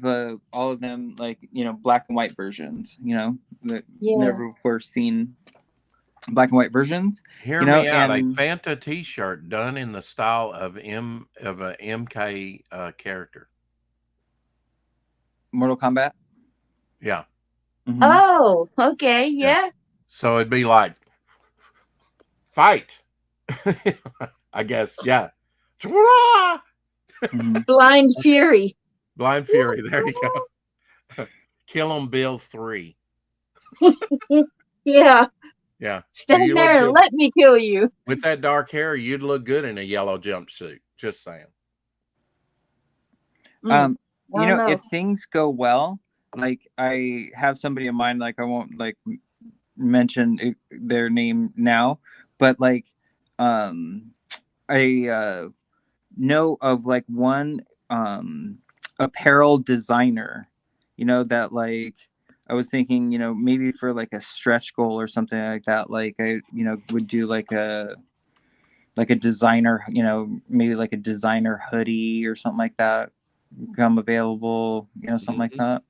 S2: them, like, black and white versions, that
S3: Yeah.
S2: never were seen black and white versions.
S1: Hear me out. A
S2: and
S1: Fanta T-shirt done in the style of a MK character.
S2: Mortal Kombat.
S1: Yeah.
S2: Mhm.
S3: Oh, okay, yeah.
S1: So it'd be like fight. I guess. Yeah.
S2: Mhm.
S3: Blind Fury.
S1: Blind Fury. There you go. Kill 'em Bill 3.
S3: Yeah.
S1: Yeah.
S3: Stand
S1: You look
S3: there and
S1: good.
S3: let me kill you.
S1: With that dark hair, you'd look good in a yellow jumpsuit. Just saying.
S3: I don't know.
S2: If things go well, like, I have somebody in mind, like, I won't, like, mention their name now, but, like, I know of, like, one apparel designer, that, like, I was thinking, maybe for, like, a stretch goal or something like that, like, I would do like a designer, maybe like a designer hoodie or something like that become available, something like that.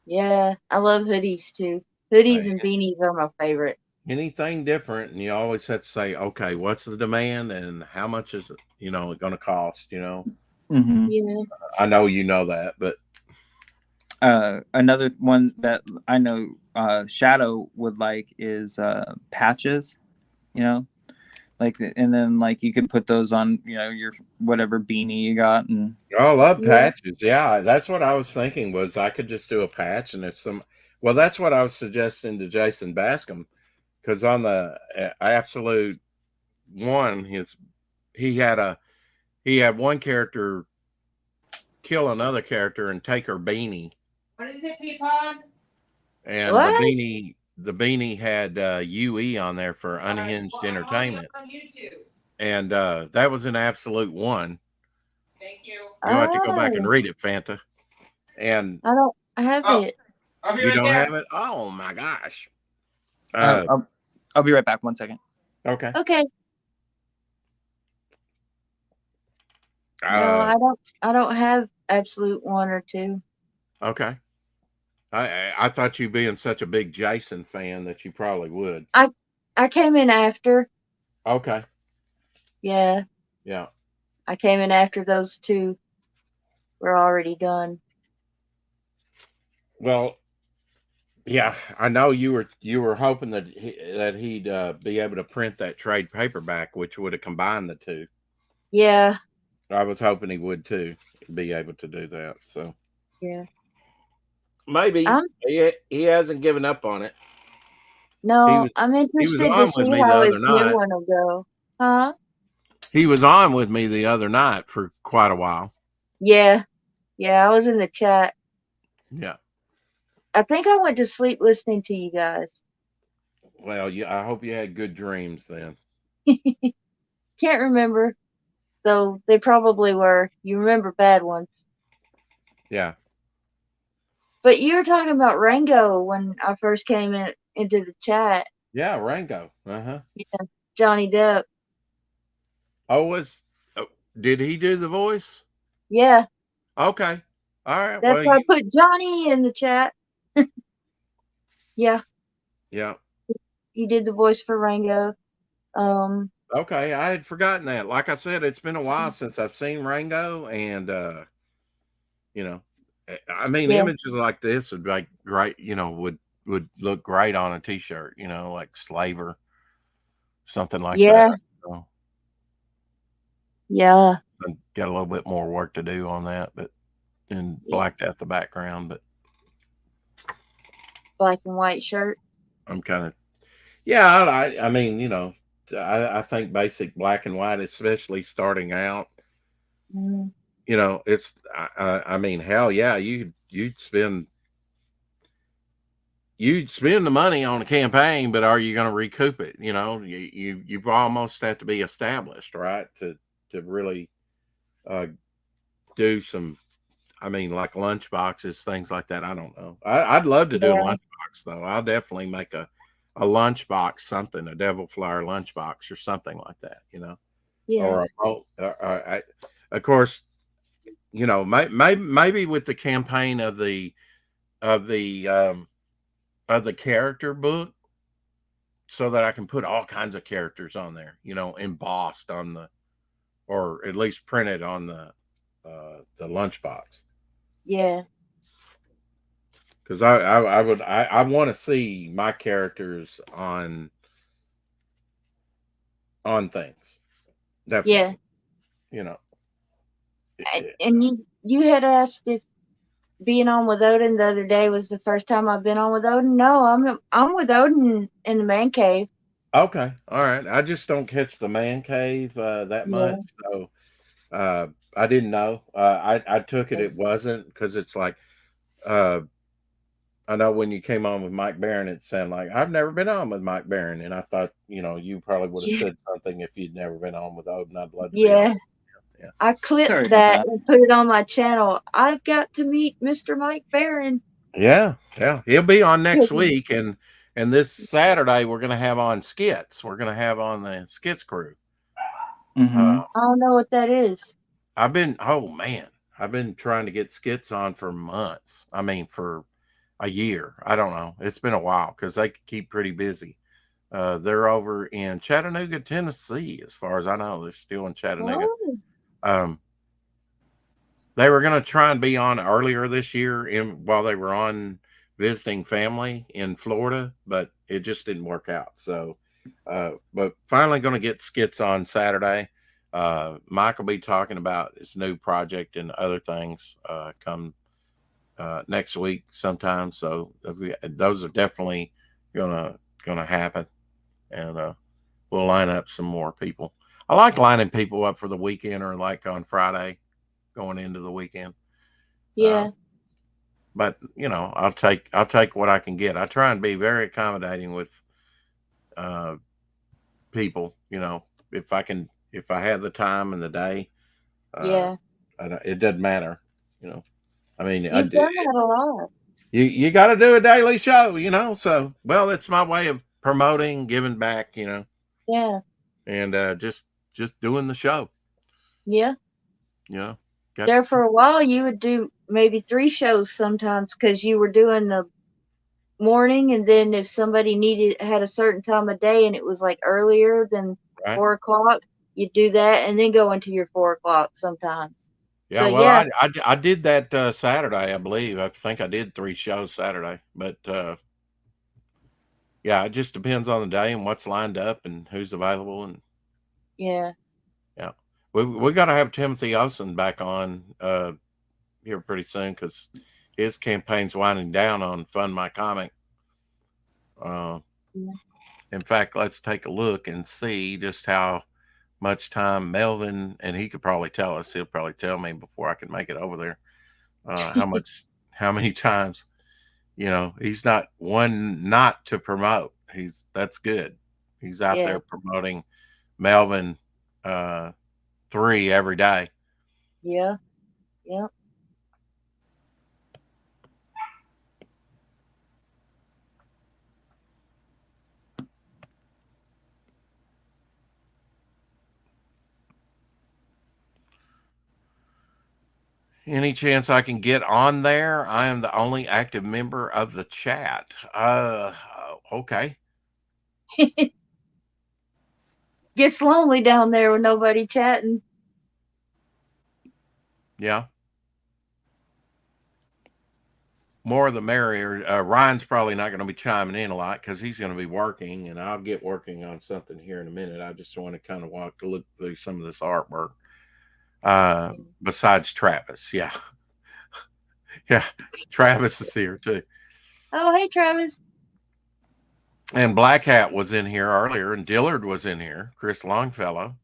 S3: Yeah, I love hoodies too. Hoodies and beanies are my favorite.
S1: Anything different, and you always have to say, okay, what's the demand and how much is it, going to cost,
S2: Mm-hmm.
S3: Yeah.
S1: I know you know that, but
S2: another one that I know Shadow would like is patches, like, and then, like, you could put those on, your whatever beanie you got. And
S1: I love patches. Yeah, that's what I was thinking, was I could just do a patch, and well, that's what I was suggesting to Jason Bascom, because on the Absolute One, he had one character kill another character and take her beanie.
S2: What is it, Peapod?
S1: And
S3: What?
S1: the beanie had UE on there for Unhinged Entertainment.
S2: On YouTube.
S1: And that was an Absolute One.
S2: Thank you.
S1: You'll have to go back and read it, Fanta. And
S3: I have it.
S2: I'll be
S1: you
S2: right
S1: don't
S2: there.
S1: have it? Oh my gosh.
S2: I'll be right back. 1 second.
S1: Okay.
S3: Okay. No, I don't have Absolute 1 or 2.
S1: Okay. I thought you being such a big Jason fan that you probably would.
S3: I came in after.
S1: Okay.
S3: Yeah.
S1: Yeah.
S3: I came in after those two were already done.
S1: Well, yeah, I know you were hoping that he'd be able to print that trade paperback, which would have combined the two.
S3: Yeah.
S1: I was hoping he would too, be able to do that. So
S3: Yeah.
S1: maybe he hasn't given up on it.
S3: No, I'm interested to see how his new one will go. Huh?
S1: He was on with me the other night for quite a while.
S3: Yeah. Yeah, I was in the chat.
S1: Yeah.
S3: I think I went to sleep listening to you guys.
S1: Well, I hope you had good dreams then.
S3: Can't remember, though they probably were. You remember bad ones.
S1: Yeah.
S3: But you were talking about Rango when I first came into the chat.
S1: Yeah, Rango. Uh-huh.
S3: Yeah, Johnny Depp.
S1: Did he do the voice?
S3: Yeah.
S1: Okay. All right.
S3: That's why I put Johnny in the chat. Yeah.
S1: Yeah.
S3: He did the voice for Rango.
S1: Okay, I had forgotten that. Like I said, it's been a while since I've seen Rango, and I mean, images like this would be like great. Would look great on a T-shirt. Like Slaver, something like that. So,
S3: yeah.
S1: I've got a little bit more work to do on that, but blacked out the background, but
S3: black and white shirt.
S1: I'm kind of I mean, I think basic black and white, especially starting out.
S3: Mm.
S1: It's I mean, hell yeah, you'd spend the money on a campaign, but are you going to recoup it? You almost have to be established, right, to really do some. I mean, like lunch boxes, things like that. I don't know. I'd love to do a lunch box, though. I'll definitely make a lunch box, something, a Devil Flyer lunch box or something like that,
S3: Yeah.
S1: Or of course, you know, maybe with the campaign of of the um, the character book, so that I can put all kinds of characters on there, you know, embossed on the, or at least printed on the lunchbox.
S3: Yeah.
S1: Because I want to see my characters on things,
S3: Yeah.
S1: definitely. You know,
S3: And you had asked if being on with Odin the other day was the first time I've been on with Odin. No, I'm with Odin in the man cave.
S1: okay, all right. I just don't catch the man cave that much,
S3: Yeah.
S1: so I didn't know. I took it wasn't, because it's like uh, I know when you came on with Mike Barron, it sounded like I've never been on with Mike Barron, and I thought, you know, you probably would have
S3: Yeah.
S1: said something if you'd never been on with Odin. I'd love to be on.
S3: Yeah.
S1: Yeah,
S3: I clipped
S2: Sorry about
S3: that
S2: that.
S3: and put it on my channel. I've got to meet Mr. Mike Barron.
S1: yeah, yeah. He'll be on next week, and this Saturday we're going to have on skits. We're going to have on the skits crew.
S2: Mm-hmm.
S3: I don't know what that is.
S1: Oh man, I've been trying to get skits on for months. I mean, for a year. I don't know. It's been a while because they keep pretty busy. They're over in Chattanooga, Tennessee, as far as I know. They're still in Chattanooga.
S3: Oh,
S1: Um, they were going to try and be on earlier this year while they were on visiting family in Florida, but it just didn't work out. So, but finally going to get skits on Saturday. Mike will be talking about his new project and other things come next week sometime. So those are definitely gonna happen, and we'll line up some more people. I like lining people up for the weekend, or like on Friday going into the weekend.
S3: yeah.
S1: But you know, I'll take what I can get. I try and be very accommodating with uh, people. You know, if I have the time in the day, uh,
S3: Yeah.
S1: it doesn't matter. You know, I mean,
S3: You've done that a lot.
S1: you got to do a daily show. You know, so well, it's my way of promoting, giving back. You know,
S3: Yeah.
S1: and just doing the show.
S3: Yeah.
S1: You know, got
S3: There for a while, you would do maybe 3 shows sometimes because you were doing the morning, and then if somebody had a certain time of day and it was like earlier than
S1: right.
S3: 4 o'clock, you'd do that and then go into your 4 o'clock sometimes.
S1: Yeah,
S3: So
S1: well,
S3: yeah,
S1: I did that Saturday, I believe. I think I did 3 shows Saturday, but yeah, it just depends on the day and what's lined up and who's available, and
S3: yeah,
S1: yeah, we got to have Timothy Olsen back on here pretty soon because his campaign's winding down on Fund My Comic. Uh,
S3: yeah.
S1: in fact, let's take a look and see just how much time Melvin, and he could probably tell us. He'll probably tell me before I can make it over there. How many times, you know, he's not one not to promote. That's good. He's out
S3: Yeah,
S1: there promoting Melvin 3 every day.
S3: yeah, yeah.
S1: Any chance I can get on there? I am the only active member of the chat. Okay.
S3: Gets lonely down there with nobody chatting.
S1: Yeah. More the merrier. Ryan's probably not going to be chiming in a lot because he's going to be working, and I'll get working on something here in a minute. I just want to kind of look through some of this artwork. Besides Travis, yeah, yeah, Travis is here too,
S3: Oh, hey, Travis.
S1: and Black Hat was in here earlier, and Dillard was in here. Chris Longfellow,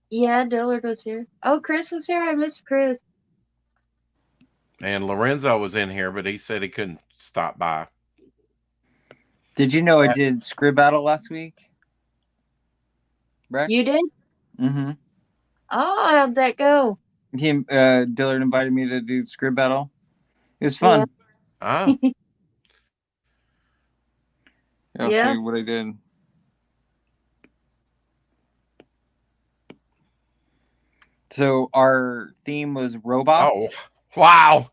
S3: Yeah, Dillard was here. Oh, Chris was here. I missed Chris.
S1: and Lorenzo was in here, but he said he couldn't stop by.
S2: Did you know I did Scrib Battle last week? Rex?
S3: You did?
S2: Mm-hmm.
S3: Oh, how'd that go?
S2: Dillard invited me to do Scrib Battle. It was fun.
S1: Oh,
S2: I'll show you what I did. So our theme was
S1: Oh,
S2: robots.
S1: wow.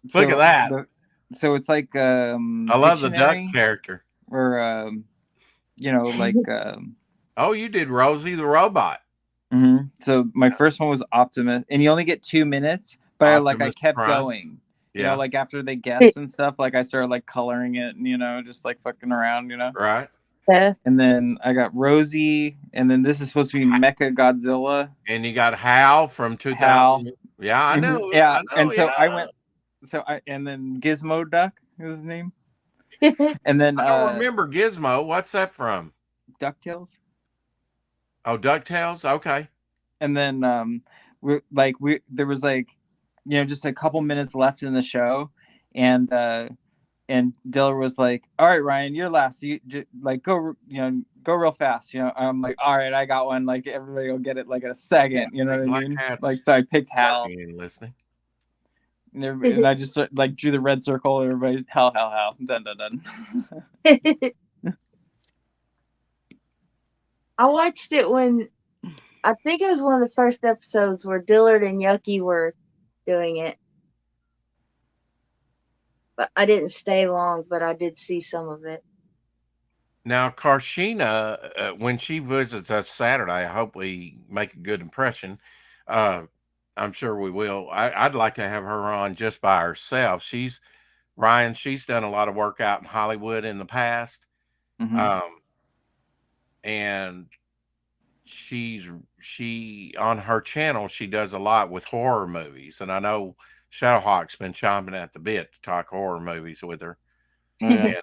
S2: So
S1: Look at that.
S2: So it's like
S1: I love the duck
S2: Pictionary
S1: character.
S2: or like
S1: Oh, you did Rosie the robot.
S2: So my first one was Optimus, and you only get 2 minutes, but I
S1: Optimus
S2: kept
S1: Prime.
S2: going.
S1: Yeah.
S2: Like after they guessed and stuff, like I started like coloring it and just like fucking around,
S1: Right.
S3: Yeah.
S2: And then I got Rosie, and then this is supposed to be Mecha Godzilla.
S1: And you got Hal from 2000.
S2: Hal.
S1: Yeah, I know.
S2: Yeah.
S1: I know,
S2: And so
S1: yeah.
S2: I went. And then Gizmo Duck is his name. And then
S1: I don't remember Gizmo. What's that from?
S2: DuckTales.
S1: Oh, DuckTales. Okay.
S2: And then there was just a couple minutes left in the show, and Diller was like, "All right, Ryan, you're last. You go real fast." I'm like, "All right, I got one." Like everybody will get it like in a second. You know what I mean? Like so, I picked Hal.
S1: Listening.
S2: And I just like drew the red circle. Everybody, Hal, dun dun dun.
S3: I watched it when I think it was one of the first episodes where Dillard and Yucky were doing it. But I didn't stay long, but I did see some of it.
S1: Now, Karshina, when she visits us Saturday, I hope we make a good impression. I'm sure we will. I'd like to have her on just by herself. She's done a lot of work out in Hollywood in the past. And she on her channel, she does a lot with horror movies. And I know Shadowhawk's been chomping at the bit to talk horror movies with her. And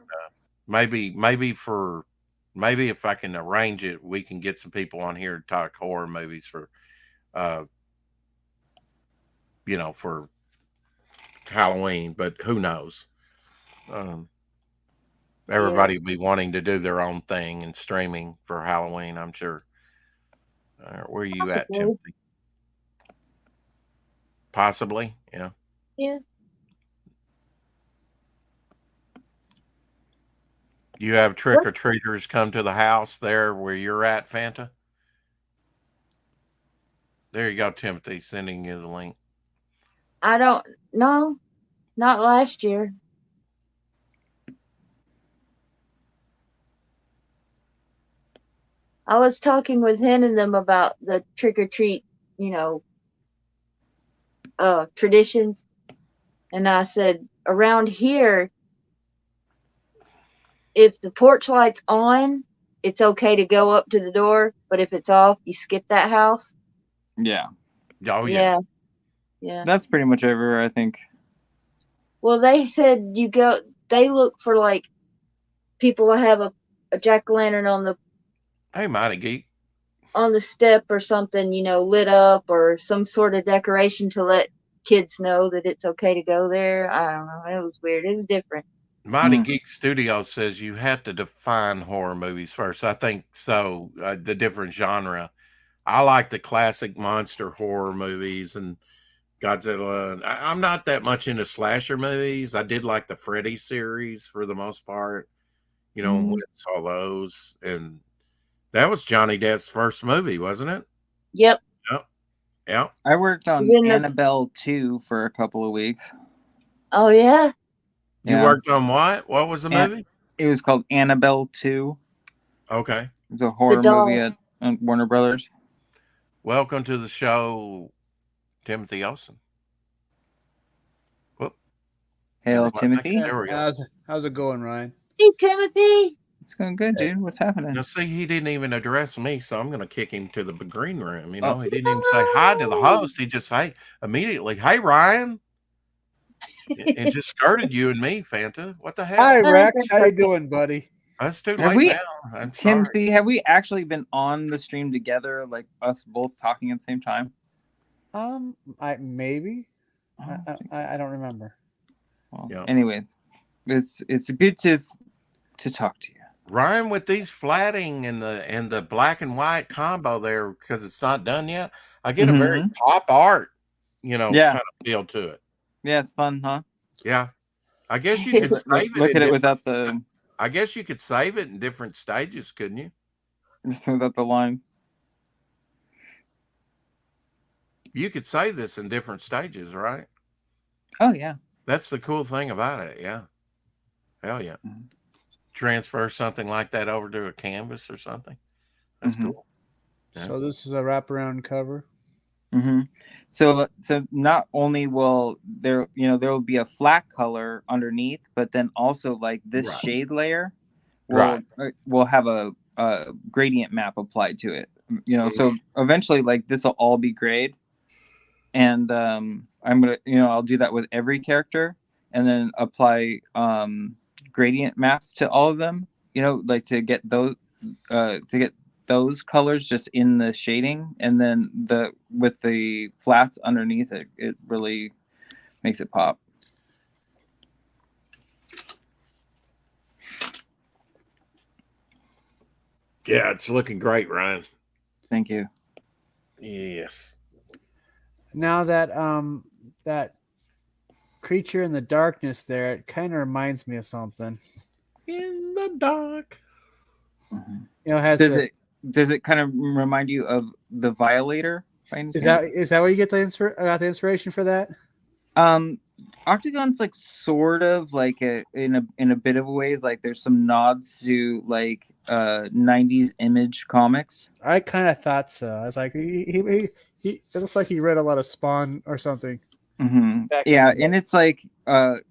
S1: maybe if I can arrange it, we can get some people on here to talk horror movies for for Halloween, but who knows? Everybody will be wanting to do their own thing and streaming for Halloween, I'm sure. Where are you at, Timothy? Possibly, yeah.
S3: Yeah.
S1: You have trick-or-treaters come to the house there where you're at, Fanta? There you go, Timothy, sending you the link.
S3: I don't know. Not last year. I was talking with Hen and them about the trick-or-treat, traditions. And I said, around here, if the porch light's on, it's okay to go up to the door, but if it's off, you skip that house.
S2: Yeah.
S1: Oh, yeah.
S3: Yeah.
S2: That's pretty much everywhere, I think.
S3: Well, they said they look for like people to have a jack-o'-lantern on the
S1: Hey, Mighty Geek.
S3: On the step or something, lit up or some sort of decoration to let kids know that it's okay to go there. I don't know. It was weird. It was different.
S1: Mighty Geek Studio says you have to define horror movies first. I think so. The different genre. I like the classic monster horror movies and Godzilla. I'm not that much into slasher movies. I did like the Freddy series for the most part. And went and saw those. And that was Johnny Depp's first movie, wasn't it?
S3: Yep.
S1: Yep.
S2: I worked on Annabelle 2 for a couple of weeks.
S3: Oh, yeah?
S1: You worked on what? What was the movie?
S2: It was called Annabelle 2.
S1: Okay.
S2: It was a horror movie at Warner Brothers.
S1: Welcome to the show, Timothy Olsen. Whoop.
S2: Hail, Timothy.
S1: There we
S4: go. How's it going, Ryan?
S3: Hey, Timothy.
S2: It's going good, dude. What's happening?
S1: Now, see, he didn't even address me, so I'm going to kick him to the green room. He didn't even say hi to the host. He just immediately, "Hey, Ryan," and just skirted you and me, Fanta. What the hell?
S4: Hi, Rex. How you doing, buddy?
S1: That's too late now. I'm
S2: Timothy, have we actually been on the stream together, like us both talking at the same time?
S4: Maybe. I don't remember.
S2: Well, anyways, it's good to talk to you,
S1: Ryan, with these flatting and the black and white combo there, because it's not done yet. I get a very pop art, kind of feel to it.
S2: Yeah, it's fun, huh?
S1: Yeah, I guess you could save it.
S2: Look at it without the.
S1: I guess you could save it in different stages, couldn't you?
S2: Just without the line.
S1: you could save this in different stages, right?
S2: Oh yeah.
S1: That's the cool thing about it. Yeah. Hell yeah.
S2: Mhm.
S1: Transfer something like that over to a canvas or something. That's
S2: Mhm.
S1: cool. Yeah.
S4: So this is a wraparound cover.
S2: Mm-hmm. So not only will there will be a flat color underneath, but then also like this
S1: Right.
S2: shade layer
S1: Right.
S2: will have a gradient map applied to it. So eventually like this will all be grayed, and I'm gonna I'll do that with every character, and then apply gradient maps to all of them. Like to get those colors just in the shading, and then with the flats underneath it really makes it pop.
S1: Yeah, it's looking great, Ryan.
S2: Thank you.
S1: Yes.
S4: Now that creature in the darkness there, it kind of reminds me of something.
S1: In the dark.
S4: You know, it has
S2: Does it kind of remind you of the Violator? By any
S4: is
S2: chance?
S4: that where you get the inspiration for that?
S2: Octagon's like sort of like in a bit of ways, like there's some nods to like 90s Image comics.
S4: I kind of thought so. I was like, he it looks like he read a lot of Spawn or something.
S2: Mm-hmm.
S4: Back
S2: Yeah,
S4: in the
S2: and it's like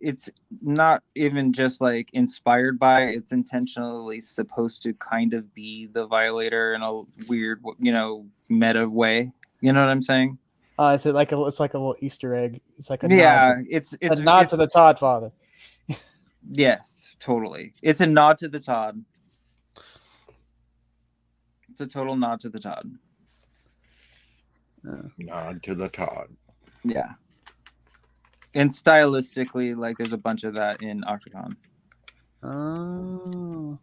S2: it's not even just like inspired by it, it's intentionally supposed to kind of be the Violator in a weird meta way. You know what I'm saying?
S4: it's like a little Easter egg. It's like a
S2: Yeah,
S4: nod.
S2: it's
S4: A nod to the Todd father.
S2: Yes, totally. It's a nod to the Todd. It's a total nod to the Todd.
S1: Nod to the Todd.
S2: Yeah. And stylistically, like there's a bunch of that in Octagon.
S4: Oh,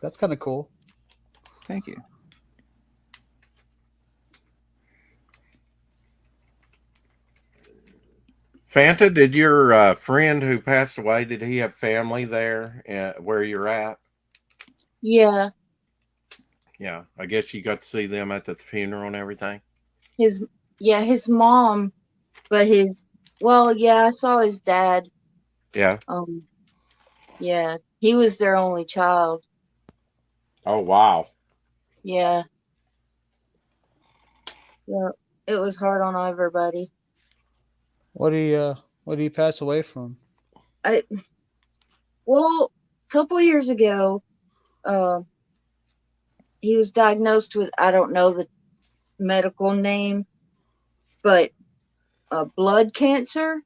S4: that's kind of cool.
S2: Thank you.
S1: Fanta, did your friend who passed away, did he have family there where you're at?
S3: Yeah,
S1: Yeah, I guess you got to see them at the funeral and everything.
S3: his mom, but I saw his dad.
S1: Yeah.
S3: Yeah, he was their only child.
S1: Oh, wow.
S3: Yeah. Yeah, it was hard on everybody.
S4: What do you pass away from?
S3: Well, a couple of years ago, he was diagnosed with, I don't know the medical name, but blood cancer.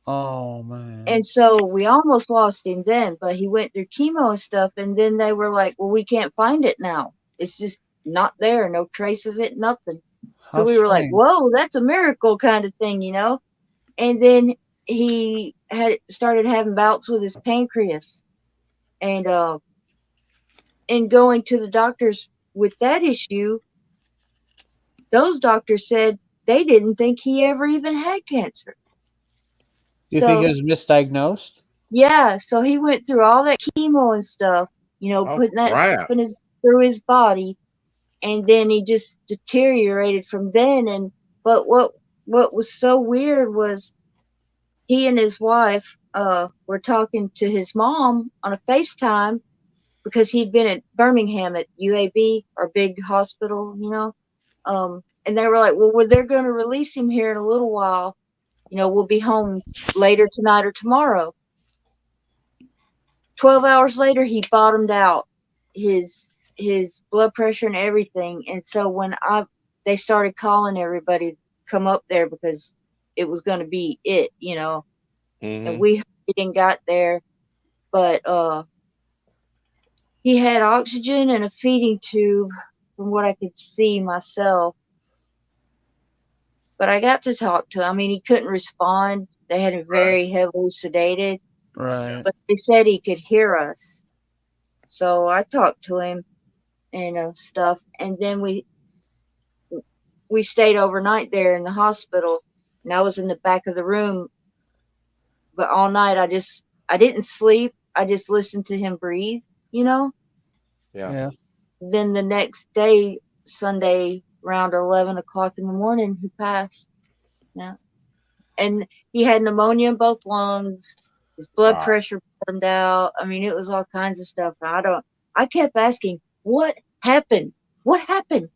S4: Oh man.
S3: And so we almost lost him then, but he went through chemo and stuff. And then they were like, well, we can't find it now. It's just not there. No trace of it, nothing. So
S4: How
S3: we were like,
S4: strange.
S3: whoa, that's a miracle kind of thing, And then he had started having bouts with his pancreas, and going to the doctors with that issue, those doctors said they didn't think he ever even had cancer.
S4: You think it
S3: So
S4: was misdiagnosed?
S3: yeah, so he went through all that chemo and stuff,
S1: Oh,
S3: putting that
S1: crap.
S3: stuff through his body, and then he just deteriorated from then. And but what was so weird was he and his wife were talking to his mom on a FaceTime, because he'd been at Birmingham at UAB, our big hospital, and they were like, well, they're going to release him here in a little while. We'll be home later tonight or tomorrow. 12 hours later, he bottomed out, his blood pressure and everything. And so when they started calling everybody to come up there, because it was going to be it, and we didn't got there, but he had oxygen and a feeding tube, from what I could see myself. But I got to talk to him. I mean, he couldn't respond. They had him very heavily sedated,
S4: Right.
S3: but they said he could hear us. So I talked to him and stuff. And then we stayed overnight there in the hospital, and I was in the back of the room. But all night I didn't sleep. I just listened to him breathe,
S1: Yeah.
S4: Yeah.
S3: Then the next day, Sunday, around 11 o'clock in the morning, he passed. Yeah. And he had pneumonia in both lungs. His blood
S1: Wow.
S3: pressure burned out. I mean, it was all kinds of stuff. I kept asking, what happened? What happened?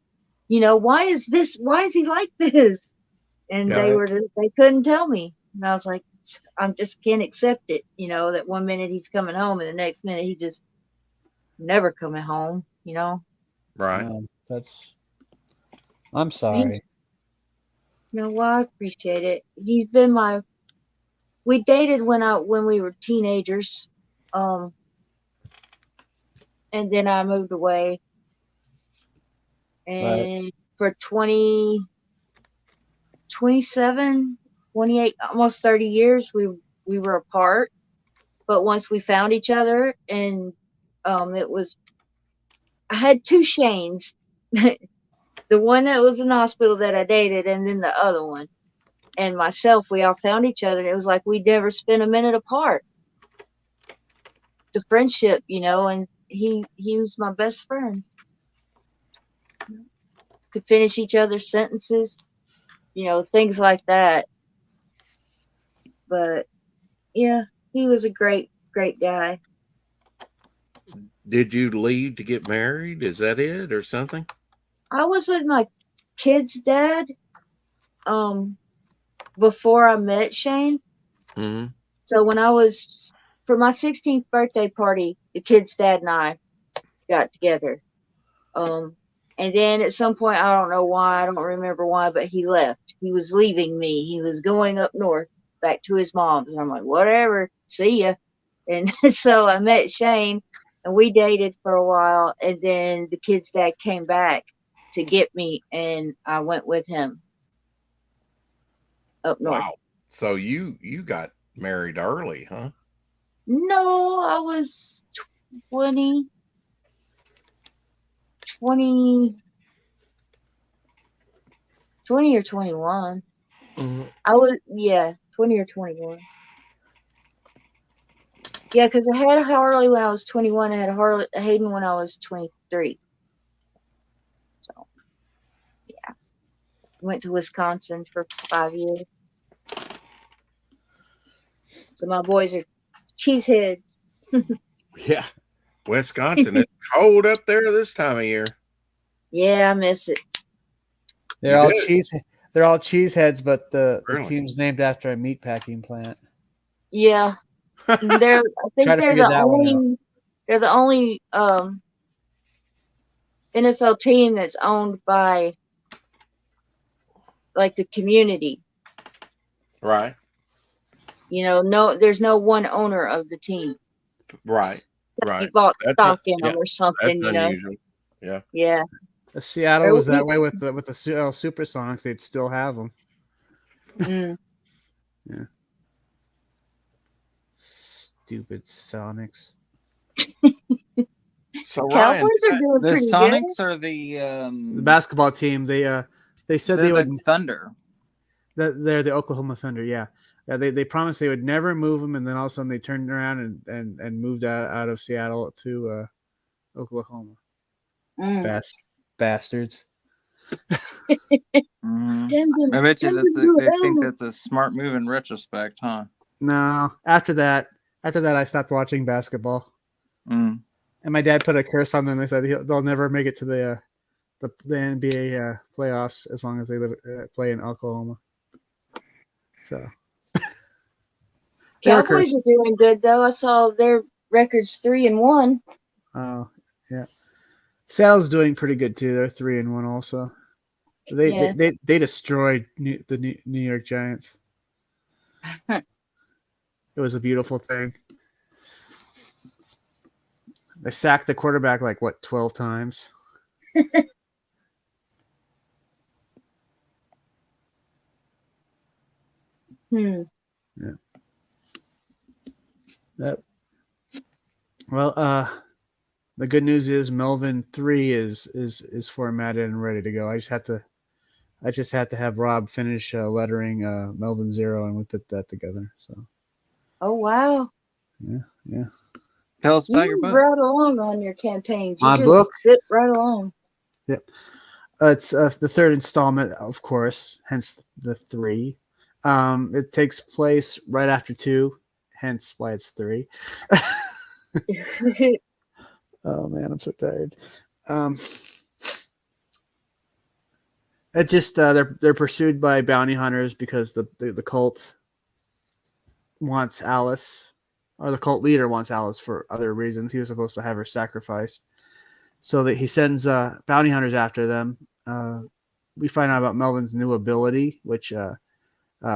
S3: You know, why is he like this? And
S1: Yeah.
S3: they couldn't tell me. And I was like, I just can't accept it. You know, that one minute he's coming home and the next minute he just never coming home, you know?
S1: Right.
S4: I'm sorry.
S3: You know, well, I appreciate it. He's been we dated when we were teenagers. And then I moved away. And for 27, 28, almost 30 years, we were apart. But once we found each other, and I had two Shanes. The one that was in the hospital that I dated, and then the other one. And myself, we all found each other. And it was like we never spent a minute apart. The friendship, you know, and he was my best friend. Could finish each other's sentences, you know, things like that. But yeah, he was a great, great guy.
S1: Did you leave to get married? Is that it or something?
S3: I was with my kid's dad before I met Shane.
S1: Mm-hmm.
S3: So for my 16th birthday party, the kid's dad and I got together. And then at some point, I don't know why, I don't remember why, but he left. He was leaving me. He was going up north back to his mom's. And I'm like, whatever, see ya. And so I met Shane and we dated for a while. And then the kid's dad came back to get me and I went with him up north.
S1: Wow. So you got married early, huh?
S3: No, I was 20 or 21.
S1: Mm-hmm.
S3: I was, 20 or 21. Yeah, because I had Harley when I was 21. I had Hayden when I was 23. So, yeah. Went to Wisconsin for 5 years. So my boys are cheeseheads.
S1: Yeah. Wisconsin, it's cold up there this time of year.
S3: Yeah, I miss it.
S4: They're all cheeseheads, but the
S1: Really?
S4: team's named after a meatpacking plant.
S3: Yeah. I think
S4: Try to
S3: they're
S4: figure
S3: the
S4: that one out.
S3: only they're the only NFL team that's owned by like the community.
S1: Right.
S3: You know, there's no one owner of the team.
S1: Right. Right.
S3: You bought stock in them or
S1: That's
S3: something, you know.
S1: unusual. Yeah.
S3: Yeah.
S4: If Seattle was that way with the Seattle Supersonics, they'd still have them.
S3: Mm.
S4: Yeah. Stupid Sonics.
S1: So Ryan,
S3: Cowboys are doing
S2: The
S3: pretty
S2: Sonics are
S4: The basketball team, they said
S2: they're
S4: they would.
S2: the Thunder.
S4: They're the Oklahoma Thunder. Yeah. They promised they would never move them, and then all of a sudden they turned around and moved out of Seattle to Oklahoma.
S3: good.
S4: Bastards.
S2: Mm-hmm. I bet you they think that's a smart move in retrospect, huh?
S4: No. After that, I stopped watching basketball.
S2: Mm.
S4: And my dad put a curse on them. They said they'll never make it to the NBA playoffs as long as they play in Oklahoma. So
S3: Cowboys are doing good though. I saw their records 3-1.
S4: Oh yeah, Seattle's doing pretty good too. They're 3-1 also. They destroyed the New York Giants. It was a beautiful thing. They sacked the quarterback 12 times.
S3: Yeah.
S4: Well, the good news is Melvin 3 is formatted and ready to go. I just had to have Rob finish lettering Melvin 0, and we put that together. So.
S3: Oh wow.
S4: Yeah.
S2: Tell us about
S3: You
S2: your book.
S3: right along on your campaigns.
S4: My
S3: You
S4: book?
S3: just zip right along.
S4: Yep. It's the third installment, of course, hence the 3. It takes place right after 2, hence why it's 3. Oh man, I'm so tired. It just they're pursued by bounty hunters because the cult wants Alice, or the cult leader wants Alice for other reasons. He was supposed to have her sacrificed, so that he sends bounty hunters after them. We find out about Melvin's new ability, which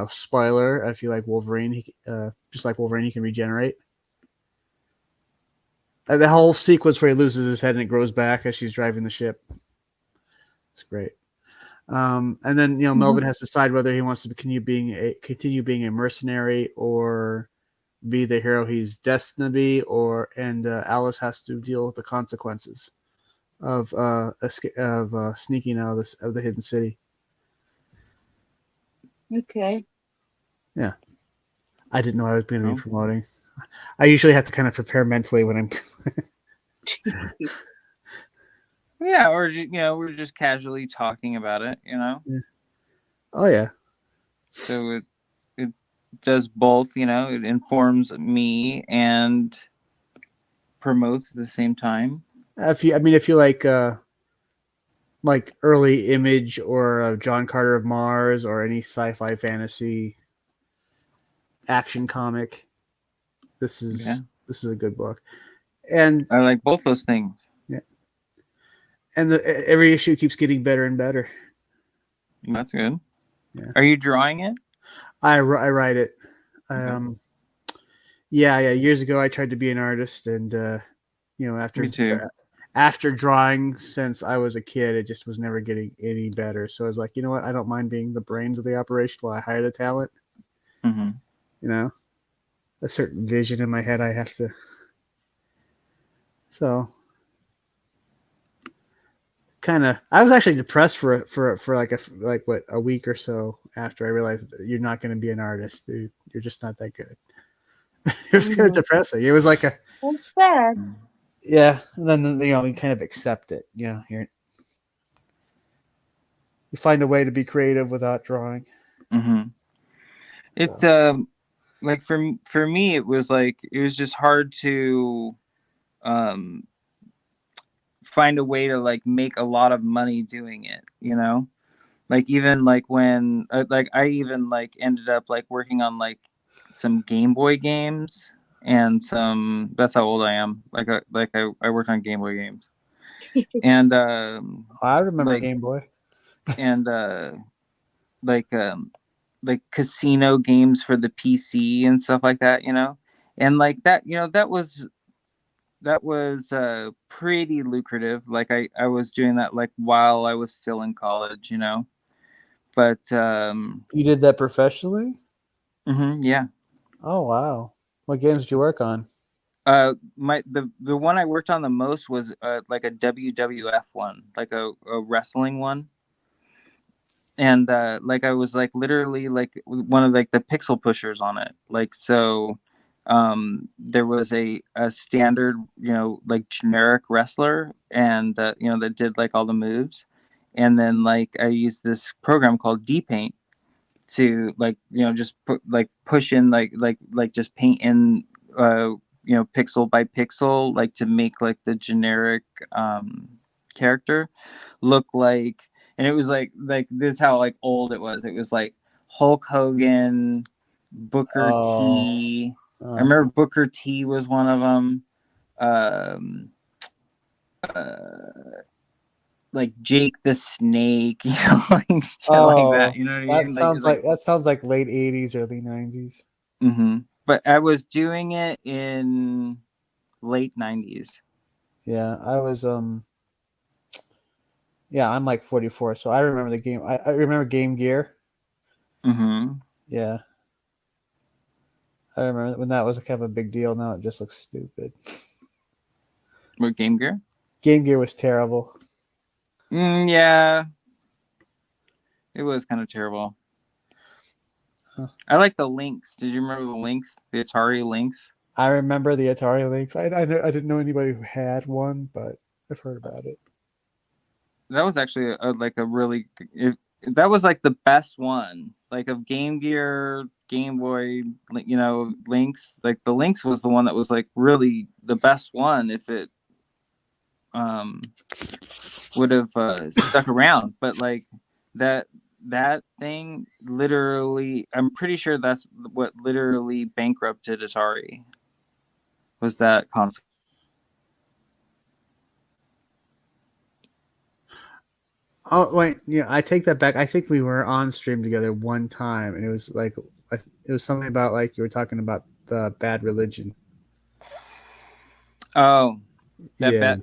S4: spoiler, if you like Wolverine, just like Wolverine, he can regenerate. The whole sequence where he loses his head and it grows back as she's driving the ship. It's great. And then Melvin has to decide whether he wants to continue being a mercenary or be the hero he's destined to be, and Alice has to deal with the consequences of sneaking out of the hidden city.
S3: Okay.
S4: Yeah, I didn't know I was going to be promoting. I usually have to kind of prepare mentally when I'm.
S2: Yeah, or we're just casually talking about it,
S4: Yeah. Oh yeah.
S2: So it does both, it informs me and promotes at the same time.
S4: If you like early Image or John Carter of Mars or any sci-fi fantasy action comic, this is a good book. And
S2: I like both those things.
S4: Yeah. And every issue keeps getting better and better.
S2: That's good.
S4: Yeah.
S2: Are you drawing it?
S4: I write it.
S2: Okay.
S4: Yeah. Years ago, I tried to be an artist, and
S2: Me too.
S4: After drawing since I was a kid, it just was never getting any better. So I was like, you know what? I don't mind being the brains of the operation while I hire the talent.
S2: Mm-hmm.
S4: A certain vision in my head I have to. So kind of, I was actually depressed for a week or so after I realized that you're not going to be an artist, dude. You're just not that good. It was kind of depressing. It was like
S3: That's sad.
S4: Yeah, and then you kind of accept it. You find a way to be creative without drawing.
S2: Mm-hmm. It's like for me, it was just hard to find a way to make a lot of money doing it. Even when I even ended up working on some Game Boy games and some. That's how old I am. I worked on Game Boy games. And
S4: I remember Game Boy.
S2: And casino games for the PC and stuff like that, and that was pretty lucrative. I was doing that while I was still in college, but
S4: you did that professionally?
S2: Yeah.
S4: Oh wow, what games did you work on?
S2: The one I worked on the most was a WWF one, a wrestling one. And I was literally one of the pixel pushers on it. So there was a standard generic wrestler, and that did all the moves, and then I used this program called D-Paint to just push in just paint in pixel by pixel to make the generic character look like. And it was this is how old it was. It was Hulk Hogan, Booker T. I remember Booker T was one of them. Jake the Snake, shit like that. You know what I mean?
S4: That sounds like late 80s, early 90s.
S2: Mm-hmm. But I was doing it in late 90s.
S4: Yeah, I was yeah, I'm 44, so I remember the game. I remember Game Gear.
S2: Mm-hmm.
S4: Yeah. I remember when that was kind of a big deal. Now it just looks stupid.
S2: What, Game Gear?
S4: Game Gear was terrible.
S2: Yeah. It was kind of terrible. Huh. I like the Lynx. Did you remember the Lynx? The Atari Lynx?
S4: I remember the Atari Lynx. I didn't know anybody who had one, but I've heard about it.
S2: That was actually a really... that was the best one. like of Game Gear, Game Boy, you know, Lynx. Like the Lynx was the one that was like really the best one if it would have stuck around. But like that thing literally, I'm pretty sure that's what literally bankrupted Atari. Was that console?
S4: Oh wait, yeah, I take that back. I think we were on stream together one time, and it was like it was something about like you were talking about the Bad Religion.
S2: Oh, that
S4: Yeah,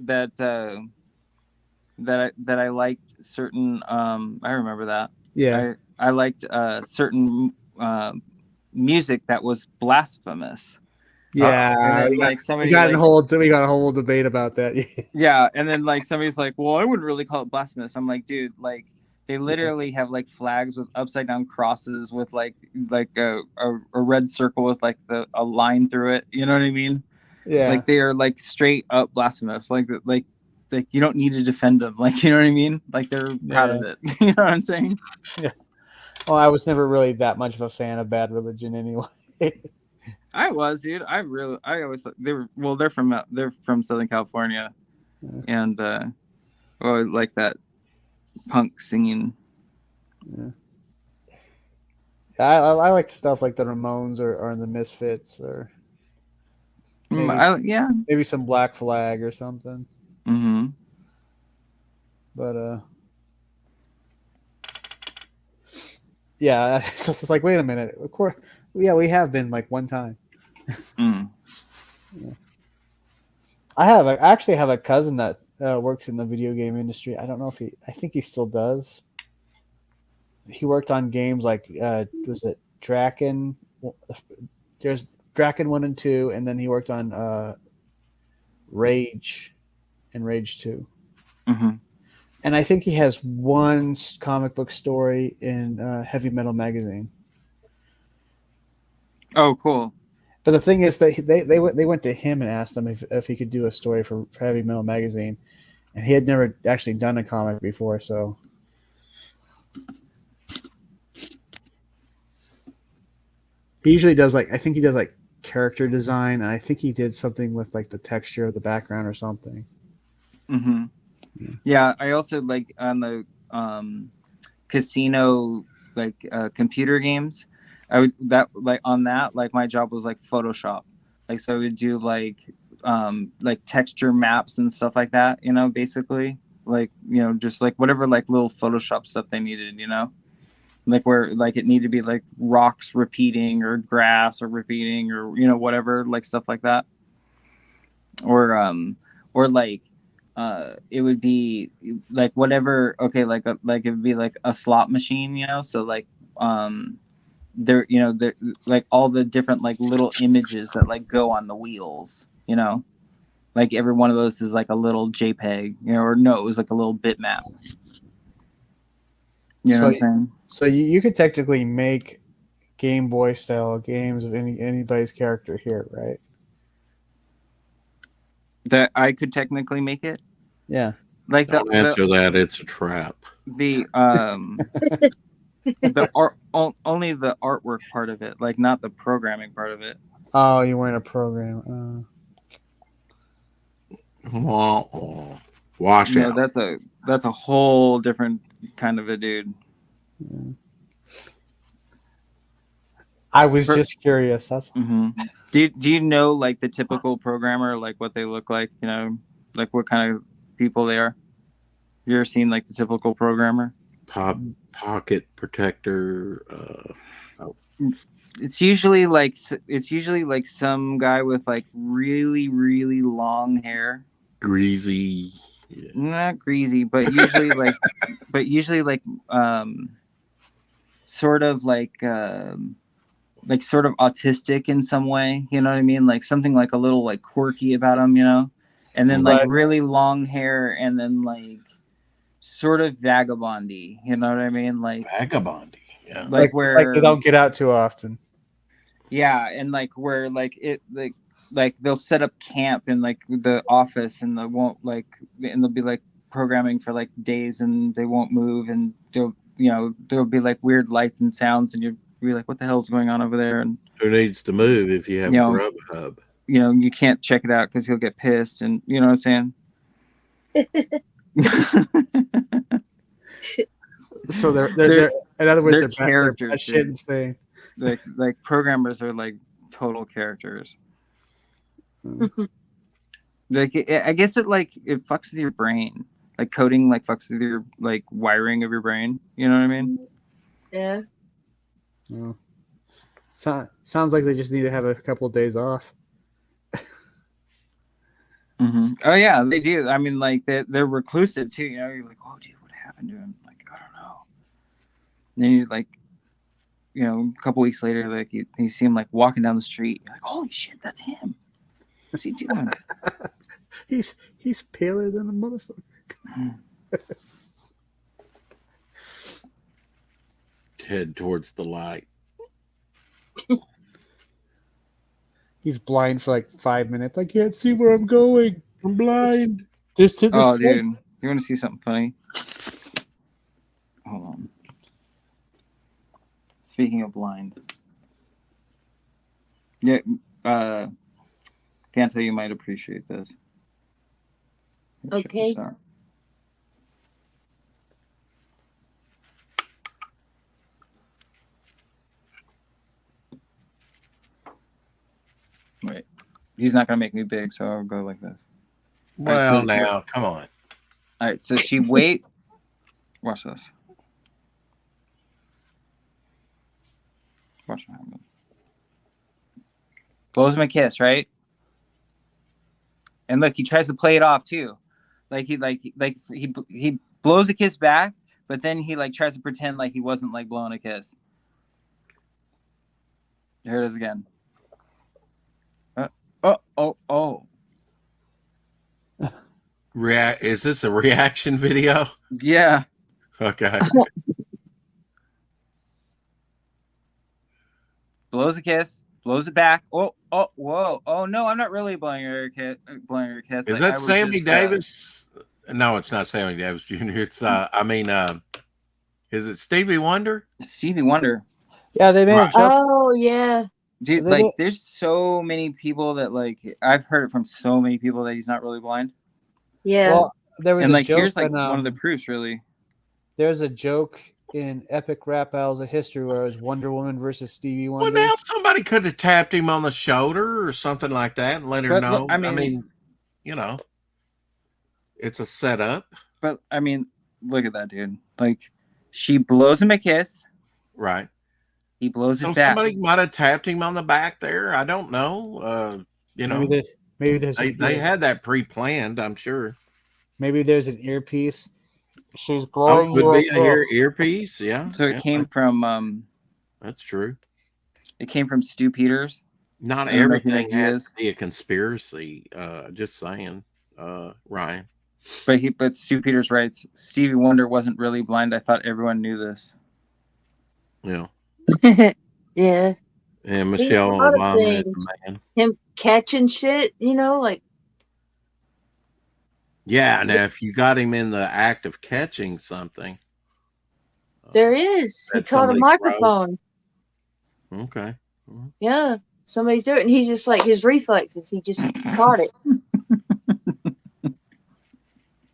S2: that I liked certain. I remember that.
S4: yeah,
S2: I liked certain music that was blasphemous.
S4: yeah.
S2: And then like somebody like
S4: We got a whole debate about that.
S2: yeah, and then like somebody's like, well, I wouldn't really call it blasphemous. I'm like, dude, like they literally have like flags with upside down crosses with like a red circle with like a line through it. You know what I mean?
S4: Yeah,
S2: Like they are like straight up blasphemous. Like you don't need to defend them. Like, you know what I mean? Like they're proud of it. You know what I'm saying?
S4: yeah. Well, I was never really that much of a fan of Bad Religion anyway.
S2: I was, dude. I always they're from Southern California,
S4: Yeah.
S2: and I like that punk singing.
S4: Yeah. I like stuff like the Ramones or the Misfits or maybe some Black Flag or something.
S2: Mm-hmm.
S4: But yeah, it's like, wait a minute. Of course, yeah, we have been like one time.
S2: Mm.
S4: Yeah. I actually have a cousin that works in the video game industry. I don't know if I think he still does. He worked on games like was it Draken? There's Draken 1 and 2, and then he worked on Rage and Rage 2.
S2: Mm-hmm.
S4: And I think he has one comic book story in Heavy Metal Magazine.
S2: Oh, cool.
S4: But the thing is that they went to him and asked him if he could do a story for Heavy Metal Magazine, and he had never actually done a comic before, so he usually does I think he does like character design, and I think he did something with like the texture of the background or something.
S2: Mm-hmm. Yeah, I also like on the casino computer games. I would my job was like Photoshop. Like so I would do like texture maps and stuff like that, you know, basically. Like, you know, just like whatever like little Photoshop stuff they needed, you know. Like where like it needed to be like rocks repeating or grass or repeating or, you know, whatever, like stuff like that. Or like it would be like whatever, okay, like it would be like a slot machine, you know, so like there, you know, there like all the different like little images that like go on the wheels, you know, like every one of those is like a little JPEG, you know, or no, it was like a little bitmap. You know what I'm saying?
S4: So you could technically make Game Boy style games of anybody's character here, right?
S2: That I could technically make it.
S4: Yeah.
S2: Like
S1: Don't answer that. It's a trap.
S2: The art, only the artwork part of it, like not the programming part of it.
S4: Oh, you weren't a program.
S1: Wash out.
S2: That's a whole different kind of a dude.
S4: Yeah. I was just curious. That's
S2: mm-hmm. Do you know like the typical programmer, like what they look like, you know, like what kind of people they are? You ever seen like the typical programmer?
S1: Pocket protector.
S2: It's usually like some guy with like really really long hair.
S1: Greasy. Yeah.
S2: Not greasy, but usually like sort of sort of autistic in some way, you know what I mean? Like something like a little like quirky about him, you know? And then like really long hair and then like sort of vagabondy, you know what I mean? Like
S1: vagabondy, yeah.
S4: Like they don't get out too often.
S2: Yeah, and like where like it like they'll set up camp in like the office and they'll be like programming for like days and they won't move and there'll be like weird lights and sounds, and you'll be like, "What the hell's going on over there?" And
S1: Who needs to move if you have Grubhub?
S2: You can't check it out because he'll get pissed, and you know what I'm saying.
S4: So they're in other words,
S2: they're characters.
S4: They're shit insane.
S2: Like programmers are like total characters. Like I guess it fucks with your brain. Like coding fucks with your wiring of your brain. You know what I mean?
S3: Yeah.
S4: Oh. Sounds like they just need to have a couple of days off.
S2: Mm-hmm. Oh yeah, they do. I mean, they're reclusive too. You're like, oh dude, what happened to him? Like, I don't know. And then you a couple weeks later, you see him walking down the street. You're like, holy shit, that's him. What's he doing?
S4: he's paler than a motherfucker.
S1: Head towards the light.
S4: He's blind for 5 minutes. I can't see where I'm going. I'm blind. Just to
S2: this dude, you want to see something funny? Hold on. Speaking of blind, yeah, can't tell you might appreciate this.
S3: Okay.
S2: Wait, he's not gonna make me big, so I'll go like this.
S1: Well, now, come on.
S2: All right, so she watch this. Watch what happens. Blows him a kiss, right? And look, he tries to play it off too. He blows a kiss back, but then he tries to pretend like he wasn't blowing a kiss. Here it is again. Oh.
S1: Is this a reaction video?
S2: Yeah.
S1: Okay.
S2: Blows a kiss, blows it back. Oh, whoa. Oh no, I'm not really blowing her a kiss.
S1: Is that Sammy Davis? No, it's not Sammy Davis Jr. It's is it Stevie Wonder?
S2: Stevie Wonder.
S4: Yeah, they made.
S3: Oh yeah.
S2: Dude, there's so many people that I've heard it from so many people that he's not really blind.
S3: Yeah.
S4: Well, there was a joke
S2: here's one of the proofs, really.
S4: There's a joke in Epic Rap Battles of History where it was Wonder Woman versus Stevie Wonder.
S1: Well, now somebody could have tapped him on the shoulder or something like that and let her know. I mean, it's a setup.
S2: But I mean, look at that, dude. She blows him a kiss.
S1: Right.
S2: He blows it back.
S1: Somebody might have tapped him on the back there. I don't know.
S4: Maybe there's
S1: they had that pre-planned, I'm sure.
S4: Maybe there's an earpiece. She's blowing
S1: could be an earpiece, yeah.
S2: So it came from
S1: that's true.
S2: It came from Stu Peters.
S1: Not everything has to be a conspiracy. Just saying, Ryan.
S2: But Stu Peters writes, Stevie Wonder wasn't really blind. I thought everyone knew this.
S1: Yeah.
S3: Yeah.
S1: And Michelle Obama is the man.
S3: Him catching shit,
S1: Yeah, now if you got him in the act of catching something.
S3: There is. He caught a microphone.
S1: Okay.
S3: Yeah. Somebody's doing it, and he's just his reflexes. He just caught it.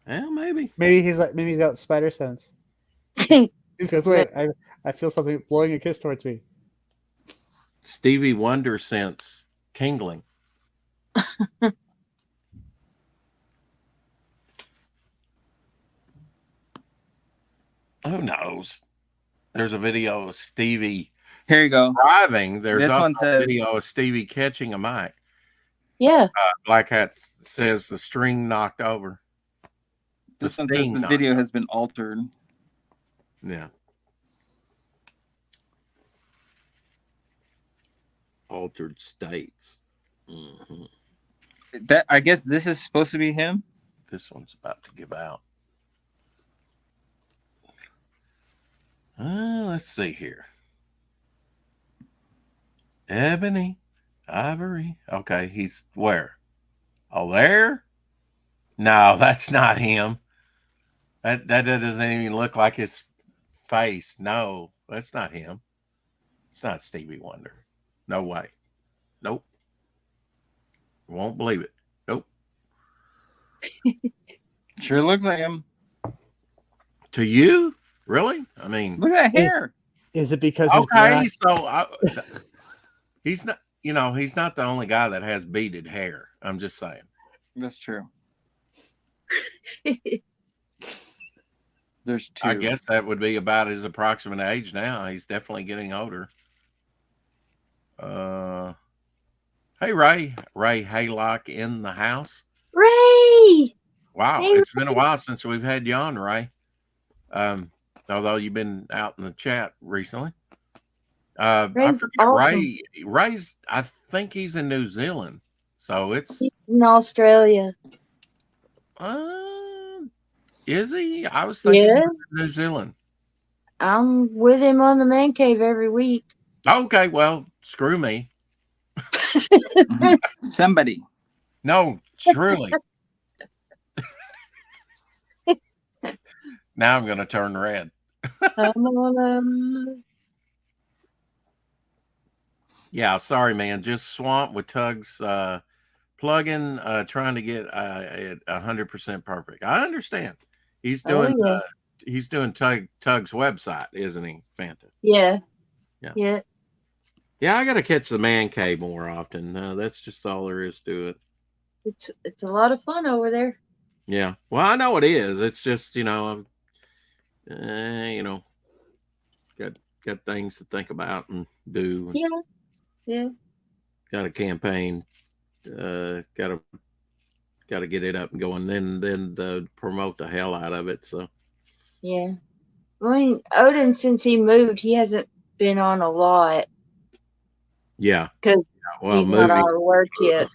S1: Yeah, maybe.
S4: Maybe he's got spider sense. He says, wait, I feel something blowing a kiss towards me.
S1: Stevie Wonder sense tingling. Who knows? There's a video of Stevie.
S2: Here you go.
S1: Driving. There's also a video of Stevie catching a mic.
S3: Yeah.
S1: Black Hat says the string knocked over.
S2: This one says the video has been altered.
S1: Yeah. Altered states. Mm-hmm.
S2: I guess this is supposed to be him.
S1: This one's about to give out. Let's see here. Ebony, Ivory. Okay, he's where? Oh, there? No, that's not him. That doesn't even look like his face. No, that's not him. It's not Stevie Wonder. No way. Nope. Won't believe it. Nope.
S2: Sure looks like him.
S1: To you? Really? I mean,
S2: Look at that hair.
S4: Is it because he's
S1: okay.
S4: black?
S1: So he's not. You know, he's not the only guy that has beaded hair. I'm just saying.
S2: That's true. There's two.
S1: I guess that would be about his approximate age now. He's definitely getting older. Hey, Ray Haylock in the house.
S3: Ray!
S1: Wow,
S3: Hey,
S1: it's been a while since we've had you on, Ray. Although you've been out in the chat recently. I
S3: Ray's
S1: forget
S3: awesome.
S1: Ray's. I think he's in New Zealand, so it's
S3: He's in Australia.
S1: Is he? I was thinking
S3: Yeah.
S1: he was in New Zealand.
S3: I'm with him on the man cave every week.
S1: Okay, well, screw me.
S2: Somebody.
S1: No, truly. Now I'm going to turn red. Yeah, sorry, man. Just swamped with Tug's plug-in, trying to get it 100% perfect. I understand. He's doing Tug's website, isn't he, Fanta?
S3: Yeah.
S1: Yeah.
S3: Yeah.
S1: Yeah, I got to catch the man cave more often. That's just all there is to it.
S3: It's a lot of fun over there.
S1: Yeah. Well, I know it is. It's just, got things to think about and do.
S3: Yeah. Yeah.
S1: Got a campaign. Got to get it up and going. Then promote the hell out of it. So.
S3: Yeah. I mean, Odin, since he moved, he hasn't been on a lot.
S1: Yeah.
S3: Because he's
S1: moving.
S3: not out of work yet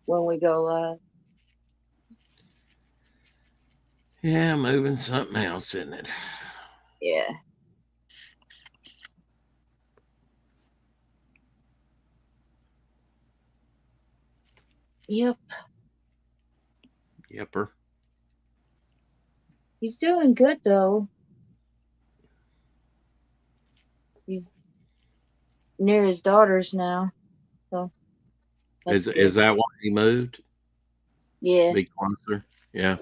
S3: when we go live.
S1: Yeah, moving something else, isn't it?
S3: Yeah. Yep.
S1: Yepper.
S3: He's doing good though. He's near his daughters now. So
S1: is that why he moved?
S3: Yeah.
S1: Be closer. Yeah.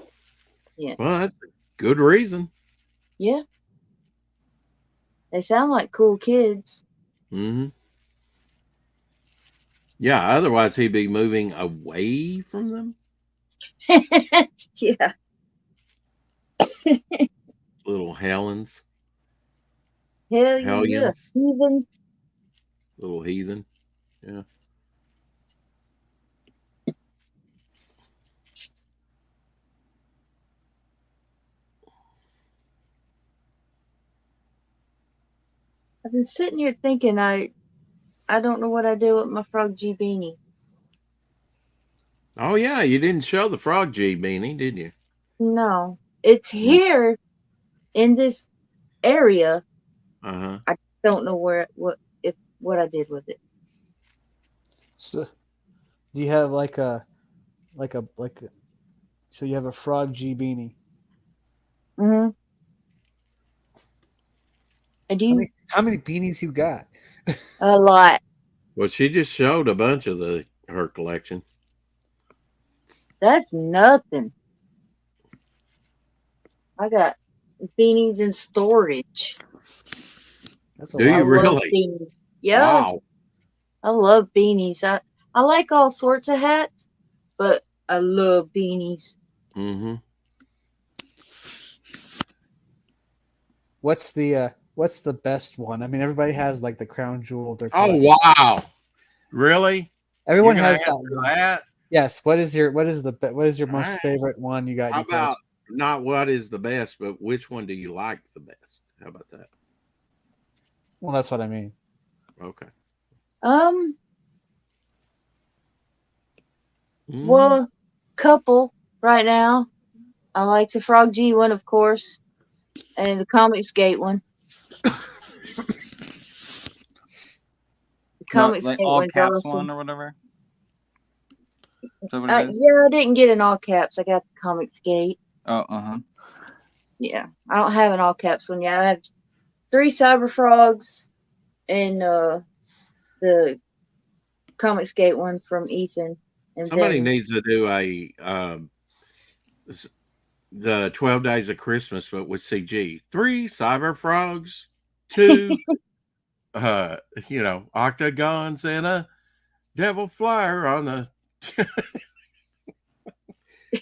S3: Yeah.
S1: Well, that's a good reason.
S3: Yeah. They sound like cool kids.
S1: Mm-hmm. Yeah, otherwise he'd be moving away from them.
S3: Yeah.
S1: Little Helens.
S3: Hellions. Heathen.
S1: Little heathen. Yeah.
S3: I've been sitting here thinking I don't know what I do with my Frog G beanie.
S1: Oh yeah, you didn't show the Frog G beanie, did you?
S3: No. It's here in this area.
S1: Uh-huh.
S3: I don't know what I did with it.
S4: So, do you have so you have a Frog G beanie?
S3: Mm-hmm. I do.
S4: How many beanies you got?
S3: A lot.
S1: Well, she just showed a bunch of her collection.
S3: That's nothing. I got beanies in storage.
S4: That's a
S1: Do
S4: lot.
S1: you really?
S3: Beanies. Yeah.
S1: Wow.
S3: I love beanies. I like all sorts of hats, but I love beanies.
S1: Mm-hmm.
S4: What's the best one? I mean, everybody has like the crown jewel of their
S1: Oh
S4: collection.
S1: wow. Really?
S4: Everyone
S1: You're
S4: has
S1: gonna
S4: that
S1: answer
S4: one.
S1: that?
S4: Yes. What is your most
S1: Alright.
S4: favorite one you got in
S1: How
S4: your collection?
S1: about not what is the best, but which one do you like the best? How about that?
S4: Well, that's what I mean.
S1: Okay.
S3: Well, a couple right now. I like the Frog G one, of course, and the Comicsgate one. The Comicsgate
S2: all
S3: one's
S2: caps
S3: awesome.
S2: one or whatever. Is that what it is?
S3: Yeah, I didn't get an all caps. I got the Comicsgate.
S2: Oh, uh-huh.
S3: Yeah, I don't have an all caps one yet. I have 3 cyber frogs and the Comicsgate one from Ethan and
S1: Somebody
S3: Devin.
S1: needs to do the 12 Days of Christmas, but with CG. 3 cyber frogs, 2 octagons, and a devil flyer on the.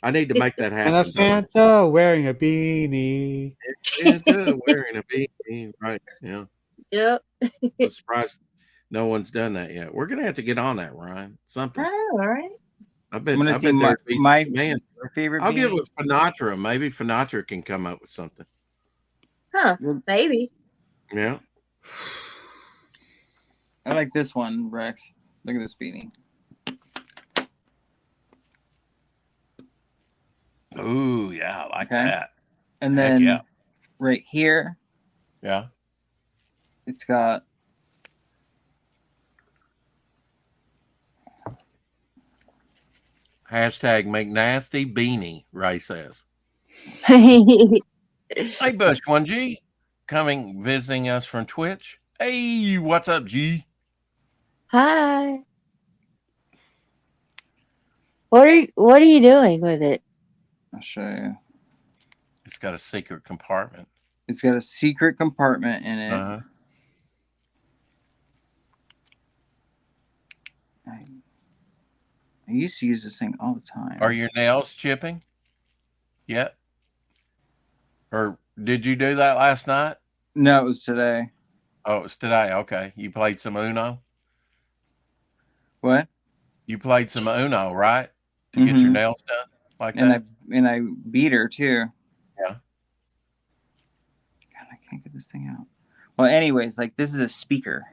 S1: I need to make that
S4: And a
S1: happen.
S4: Santa wearing a beanie.
S1: Santa wearing a beanie, right? Yeah.
S3: Yep.
S1: I'm surprised no one's done that yet. We're gonna have to get on that, Ryan. Something.
S3: Oh, all right.
S1: I
S2: I'm gonna
S1: bet
S2: see
S1: there'd be
S2: my
S1: man.
S2: favorite.
S1: I'll get
S2: beanie.
S1: with Finatra. Maybe Finatra can come up with something.
S3: Huh? Maybe.
S1: Yeah.
S2: I like this one, Rex. Look at this beanie.
S1: Ooh, yeah, I like that.
S2: And
S1: Heck
S2: then
S1: yeah.
S2: right here,
S1: Yeah.
S2: it's got
S1: Hashtag McNasty Beanie, Ray says.
S3: Hi.
S1: Hey, Bush 1G, coming visiting us from Twitch. Hey, what's up, G?
S3: What are you doing with it?
S2: I'll show you.
S1: It's got a secret compartment.
S2: It's got a secret compartment in it.
S1: Uh-huh.
S2: I used to use this thing all the time.
S1: Are your nails chipping yet? Or did you do that last night?
S2: No, it was today.
S1: Oh, it was today. Okay. You played some Uno?
S2: What?
S1: You played some Uno, right? To get your nails done like that?
S2: And I beat her too.
S1: Yeah.
S2: God, I can't get this thing out. Well, anyways, like this is a speaker.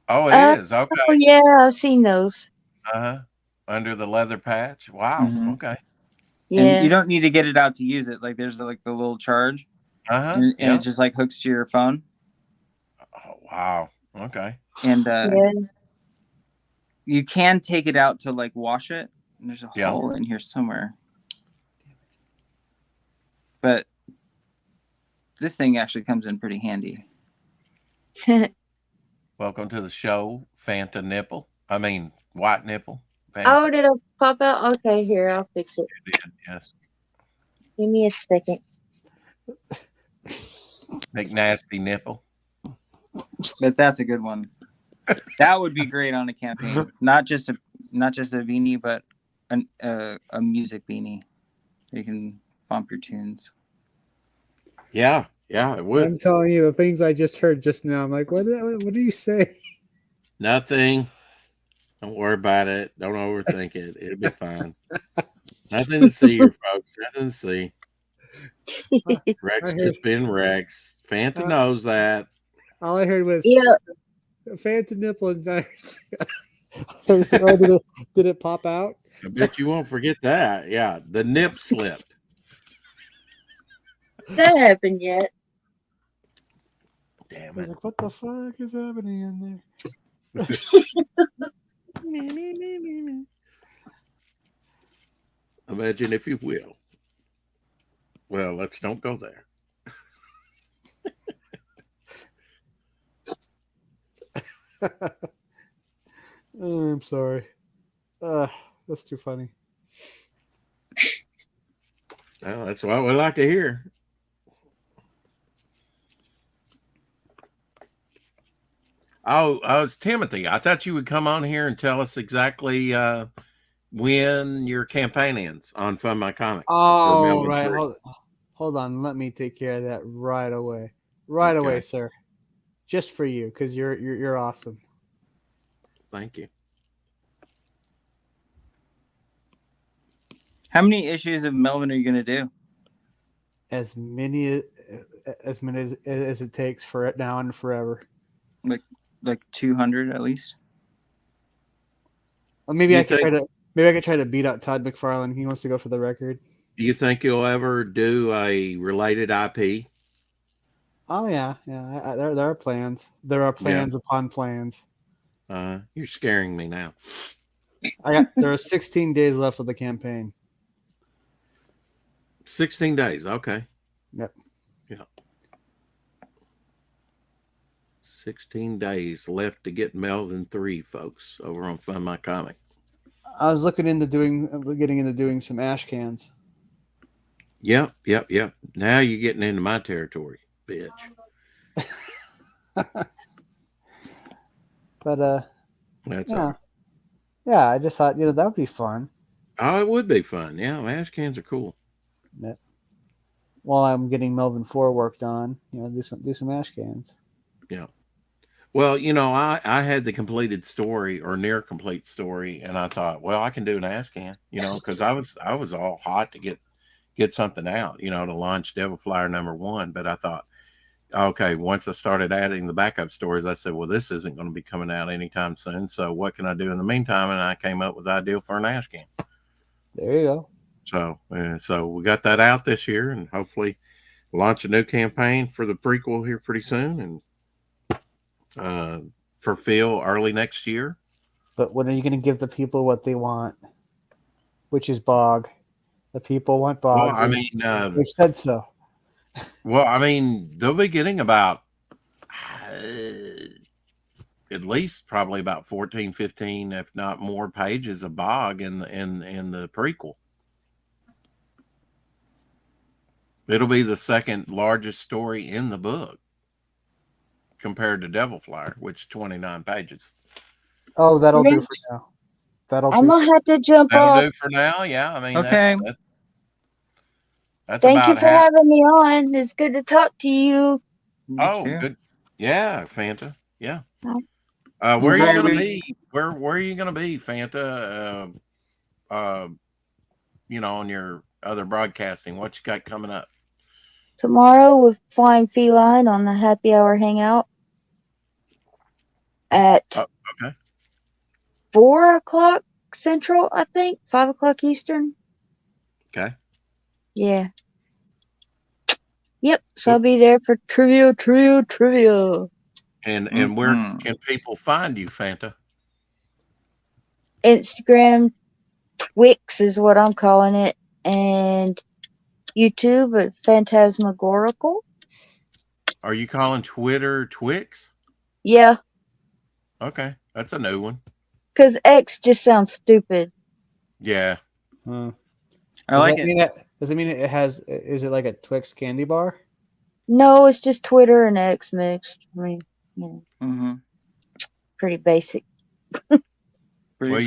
S1: Oh, it is. Okay.
S3: Oh yeah, I've seen those.
S1: Uh-huh. Under the leather patch. Wow. Okay.
S3: Yeah.
S2: And you don't need to get it out to use it. Like there's like the little charge.
S1: Uh-huh.
S2: And it just like hooks to your phone.
S1: Oh, wow. Okay.
S2: And you can take it out to like wash it. And there's a hole in here somewhere. But this thing actually comes in pretty handy.
S1: Welcome to the show, Fanta Nipple. I mean, White Nipple. Fanta.
S3: Oh, did it pop out? Okay, here, I'll fix it.
S1: It did, yes.
S3: Give me a second.
S1: McNasty Nipple.
S2: But that's a good one. That would be great on a campaign. Not just a beanie, but a music beanie. You can bump your tunes.
S1: Yeah, it would.
S4: I'm telling you, the things I just heard just now, I'm like, what do you say?
S1: Nothing. Don't worry about it. Don't overthink it. It'll be fine. Nothing to see here, folks. Nothing to see. Rex just been Rex. Fanta knows that.
S4: All I heard was Fanta nipple and did it pop out?
S1: I bet you won't forget that. Yeah, the nip slipped.
S3: That happened yet?
S1: Damn it!
S4: Like, what the fuck is happening in there?
S1: Imagine if you will. Well, let's don't go there.
S4: Oh, I'm sorry. That's too funny.
S1: Well, that's what we like to hear. Oh, it's Timothy. I thought you would come on here and tell us exactly when your campaign ends on Fund My Comic.
S4: Oh, right. Hold on. Let me take care of that right away. Right away, sir. Just for you, because you're awesome.
S1: Thank you.
S2: How many issues of Melvin are you going to do?
S4: As many as it takes for it now and forever.
S2: Like 200 at least.
S4: Well, maybe I could try to beat out Todd McFarlane. He wants to go for the record.
S1: Do you think you'll ever do a related IP?
S4: Oh yeah. There are plans. There are plans upon plans.
S1: You're scaring me now.
S4: There are 16 days left of the campaign.
S1: 16 days. Okay.
S4: Yep.
S1: Yeah. 16 days left to get Melvin 3, folks, over on Fund My Comic.
S4: I was getting into doing some ash cans.
S1: Yep. Now you're getting into my territory, bitch.
S4: But
S1: That's
S4: yeah,
S1: all.
S4: yeah. I just thought that would be fun.
S1: Oh, it would be fun. Yeah, ash cans are cool.
S4: That while I'm getting Melvin 4 worked on, do some ash cans.
S1: Yeah. Well, I had the completed story or near complete story, and I thought, well, I can do an ash can, because I was all hot to get something out, to launch Devil Flyer #1. But I thought, okay, once I started adding the backup stories, I said, well, this isn't going to be coming out anytime soon. So what can I do in the meantime? And I came up with the idea for an ash can.
S4: There you go.
S1: So we got that out this year, and hopefully launch a new campaign for the prequel here pretty soon, and for Phil early next year.
S4: But when are you going to give the people what they want, which is Bog? The people want Bog.
S1: Well, I mean,
S4: they said so.
S1: Well, I mean, they'll be getting about at least probably about 14, 15, if not more, pages of Bog in the prequel. It'll be the second largest story in the book compared to Devil Flyer, which is 29 pages.
S4: Oh, that'll do for now.
S3: I'm gonna have to jump
S1: That'll
S3: off.
S1: do for now. Yeah, I mean,
S2: Okay.
S1: that's
S3: Thank
S1: about
S3: you for having me on. It's good to talk to you.
S1: Oh, good. Yeah, Fanta. Yeah.
S3: Oh.
S1: Where are you
S2: Enjoy
S1: going to
S2: your
S1: be? Where are you going to be, Fanta? On your other broadcasting, what you got coming up?
S3: Tomorrow with Flying Feline on the Happy Hour Hangout at
S1: Okay.
S3: 4:00 Central, I think, 5:00 Eastern.
S1: Okay.
S3: Yeah. Yep. So I'll be there for trivia.
S1: And where can people find you, Fanta?
S3: Instagram, Twix is what I'm calling it, and YouTube at Phantasmagorical.
S1: Are you calling Twitter Twix?
S3: Yeah.
S1: Okay, that's a new one.
S3: Because X just sounds stupid.
S1: Yeah.
S2: I like it.
S4: Does it mean it has? Is it like a Twix candy bar?
S3: No, it's just Twitter and X mixed. I mean, pretty basic.
S1: Well,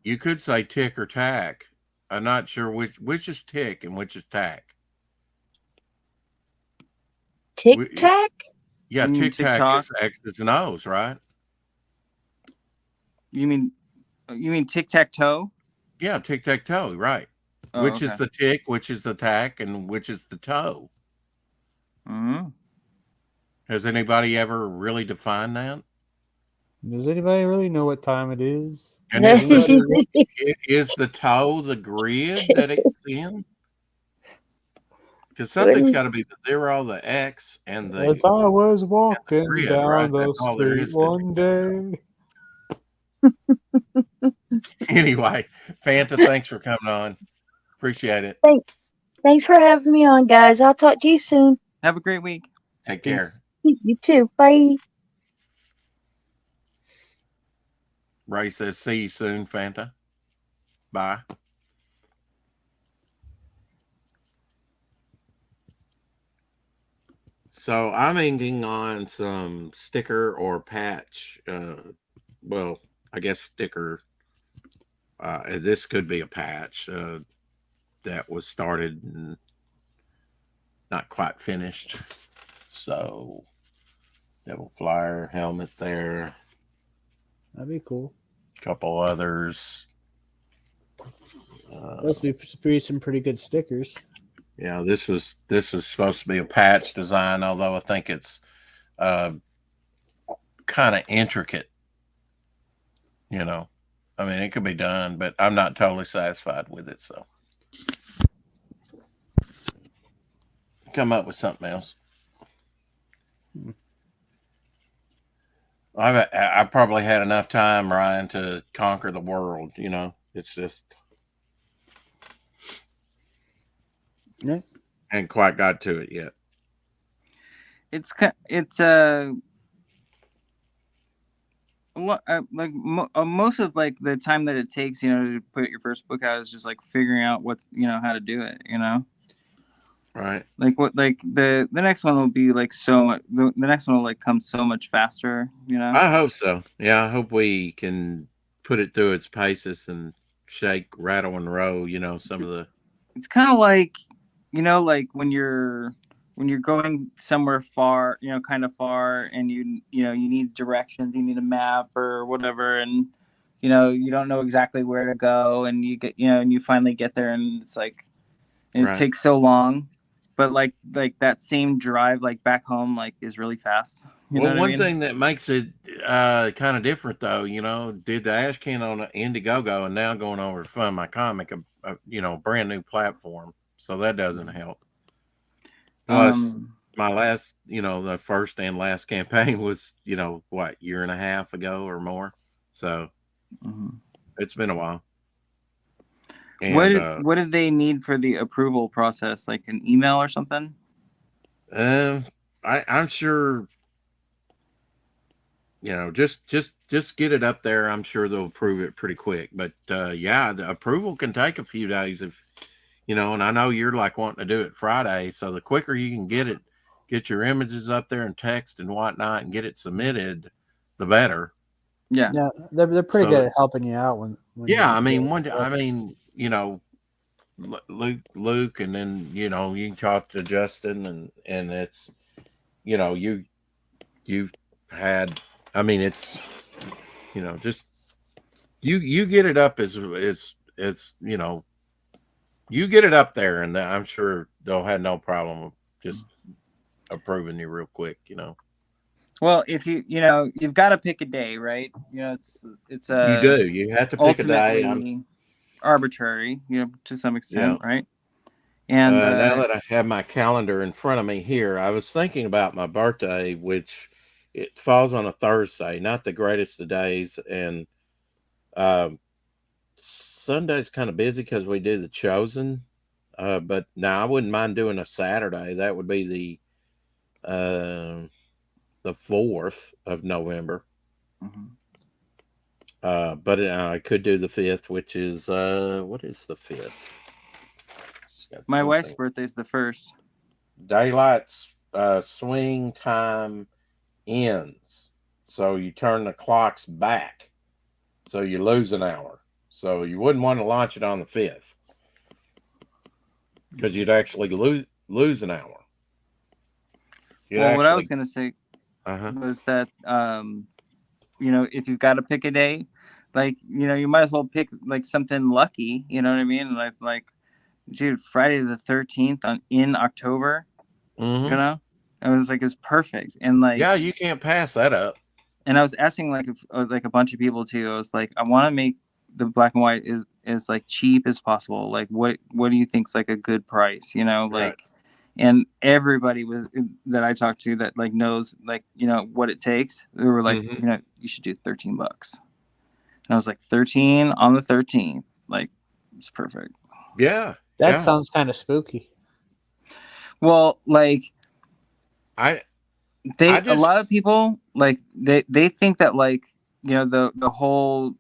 S1: you could say tick or tack. I'm not sure which is tick and which is tack.
S3: Tic Tac?
S1: Yeah, tic tac is X's and O's, right?
S2: You mean tic tac toe?
S1: Yeah, tic tac toe, right?
S2: Oh,
S1: which is the tick, which is the tack, and which is the toe? Has anybody ever really defined that?
S4: Does anybody really know what time it is?
S1: And is the toe the grid that it's in? Because something's got to be the 0, the X, and the.
S4: As I was walking
S1: grid,
S4: down
S1: right?
S4: the street one day.
S1: Anyway, Fanta, thanks for coming on. Appreciate it.
S3: Thanks for having me on, guys. I'll talk to you soon.
S2: Have a great week.
S1: Take care.
S3: You too. Bye.
S1: Ray says, see you soon, Fanta. Bye. So I'm inking on some sticker or patch. Well, I guess sticker. This could be a patch that was started and not quite finished. So, Devil Flyer helmet there.
S4: That'd be cool.
S1: Couple others.
S4: Those would be some pretty good stickers.
S1: Yeah, this was supposed to be a patch design, although I think it's kind of intricate. I mean, it could be done, but I'm not totally satisfied with it. So, come up with something else. I probably had enough time, Ryan, to conquer the world. It's just.
S4: Yeah.
S1: Hadn't quite got to it yet.
S2: It's like most of like the time that it takes, to put your first book out is just like figuring out what how to do it.
S1: Right.
S2: Like what the next one will be like so much. The next one will like come so much faster.
S1: I hope so. Yeah, I hope we can put it through its paces and shake, rattle, and roll. Some of the.
S2: It's kind of like like when you're going somewhere far, kind of far, and you need directions, you need a map or whatever, and you don't know exactly where to go, and you get and you finally get there, and it's like and
S1: Right.
S2: it takes so long, but like that same drive like back home like is really fast. You know what I
S1: One
S2: mean?
S1: thing that makes it kind of different, though, did the Ash Can on Indiegogo and now going over to Fund My Comic, brand new platform. So that doesn't help. Plus, my last, the first and last campaign was, year and a half ago or more. So it's been a while. And,
S2: what did they need for the approval process? Like an email or something?
S1: I'm sure, just get it up there. I'm sure they'll approve it pretty quick. But yeah, the approval can take a few days if, and I know you're like wanting to do it Friday. So the quicker you can get your images up there and text and whatnot and get it submitted, the better.
S2: Yeah.
S4: Yeah, they're pretty good at helping you out when
S1: yeah, I mean, Luke, and then you can talk to Justin, and it's you had, I mean, it's just you get it up as you get it up there, and I'm sure they'll have no problem with just approving you real quick.
S2: Well, if you've got to pick a day, right? It's
S1: you do. You have to pick a day.
S2: Arbitrary, to some extent, right? And
S1: now that I have my calendar in front of me here, I was thinking about my birthday, which it falls on a Thursday, not the greatest of days, and Sunday's kind of busy because we do the Chosen. But now I wouldn't mind doing a Saturday. That would be the 4th of November. But I could do the 5th, which is what is the 5th?
S2: My wife's birthday is the 1st.
S1: Daylight's swing time ends, so you turn the clocks back, so you lose an hour. So you wouldn't want to launch it on the 5th because you'd actually lose an hour.
S2: What I was going to say was that if you've got to pick a day, like you might as well pick like something lucky. You know what I mean? Like dude, Friday the 13th in October. It was like it's perfect, and like
S1: yeah, you can't pass that up.
S2: And I was asking like a bunch of people too. I was like, I want to make the black and white is like cheap as possible. Like what do you think's like a good price?
S1: Right.
S2: And everybody that I talked to that like knows like what it takes. They were like, you should do $13. And I was like, 13 on the 13th. Like it's perfect.
S1: Yeah.
S4: That sounds kind of spooky.
S2: Well, like
S1: a
S2: lot of people like they think that like the whole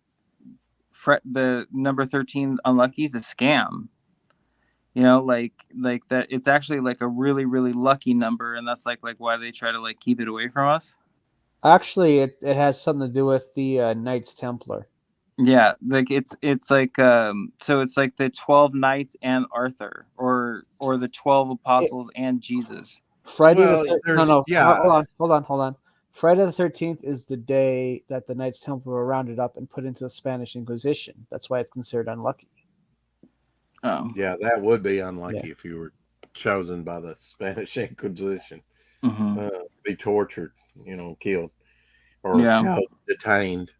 S2: the number 13 unlucky is a scam. Like that it's actually like a really really lucky number, and that's like why they try to like keep it away from us.
S4: Actually, it has something to do with the Knights Templar.
S2: Yeah, like it's like so it's like the 12 knights and Arthur, or the 12 apostles and Jesus.
S4: Friday hold on. Friday the 13th is the day that the Knights Templar were rounded up and put into the Spanish Inquisition. That's why it's considered unlucky.
S2: Oh.
S1: Yeah, that would be unlucky if you were chosen by the Spanish Inquisition. Be tortured, killed, or held, detained.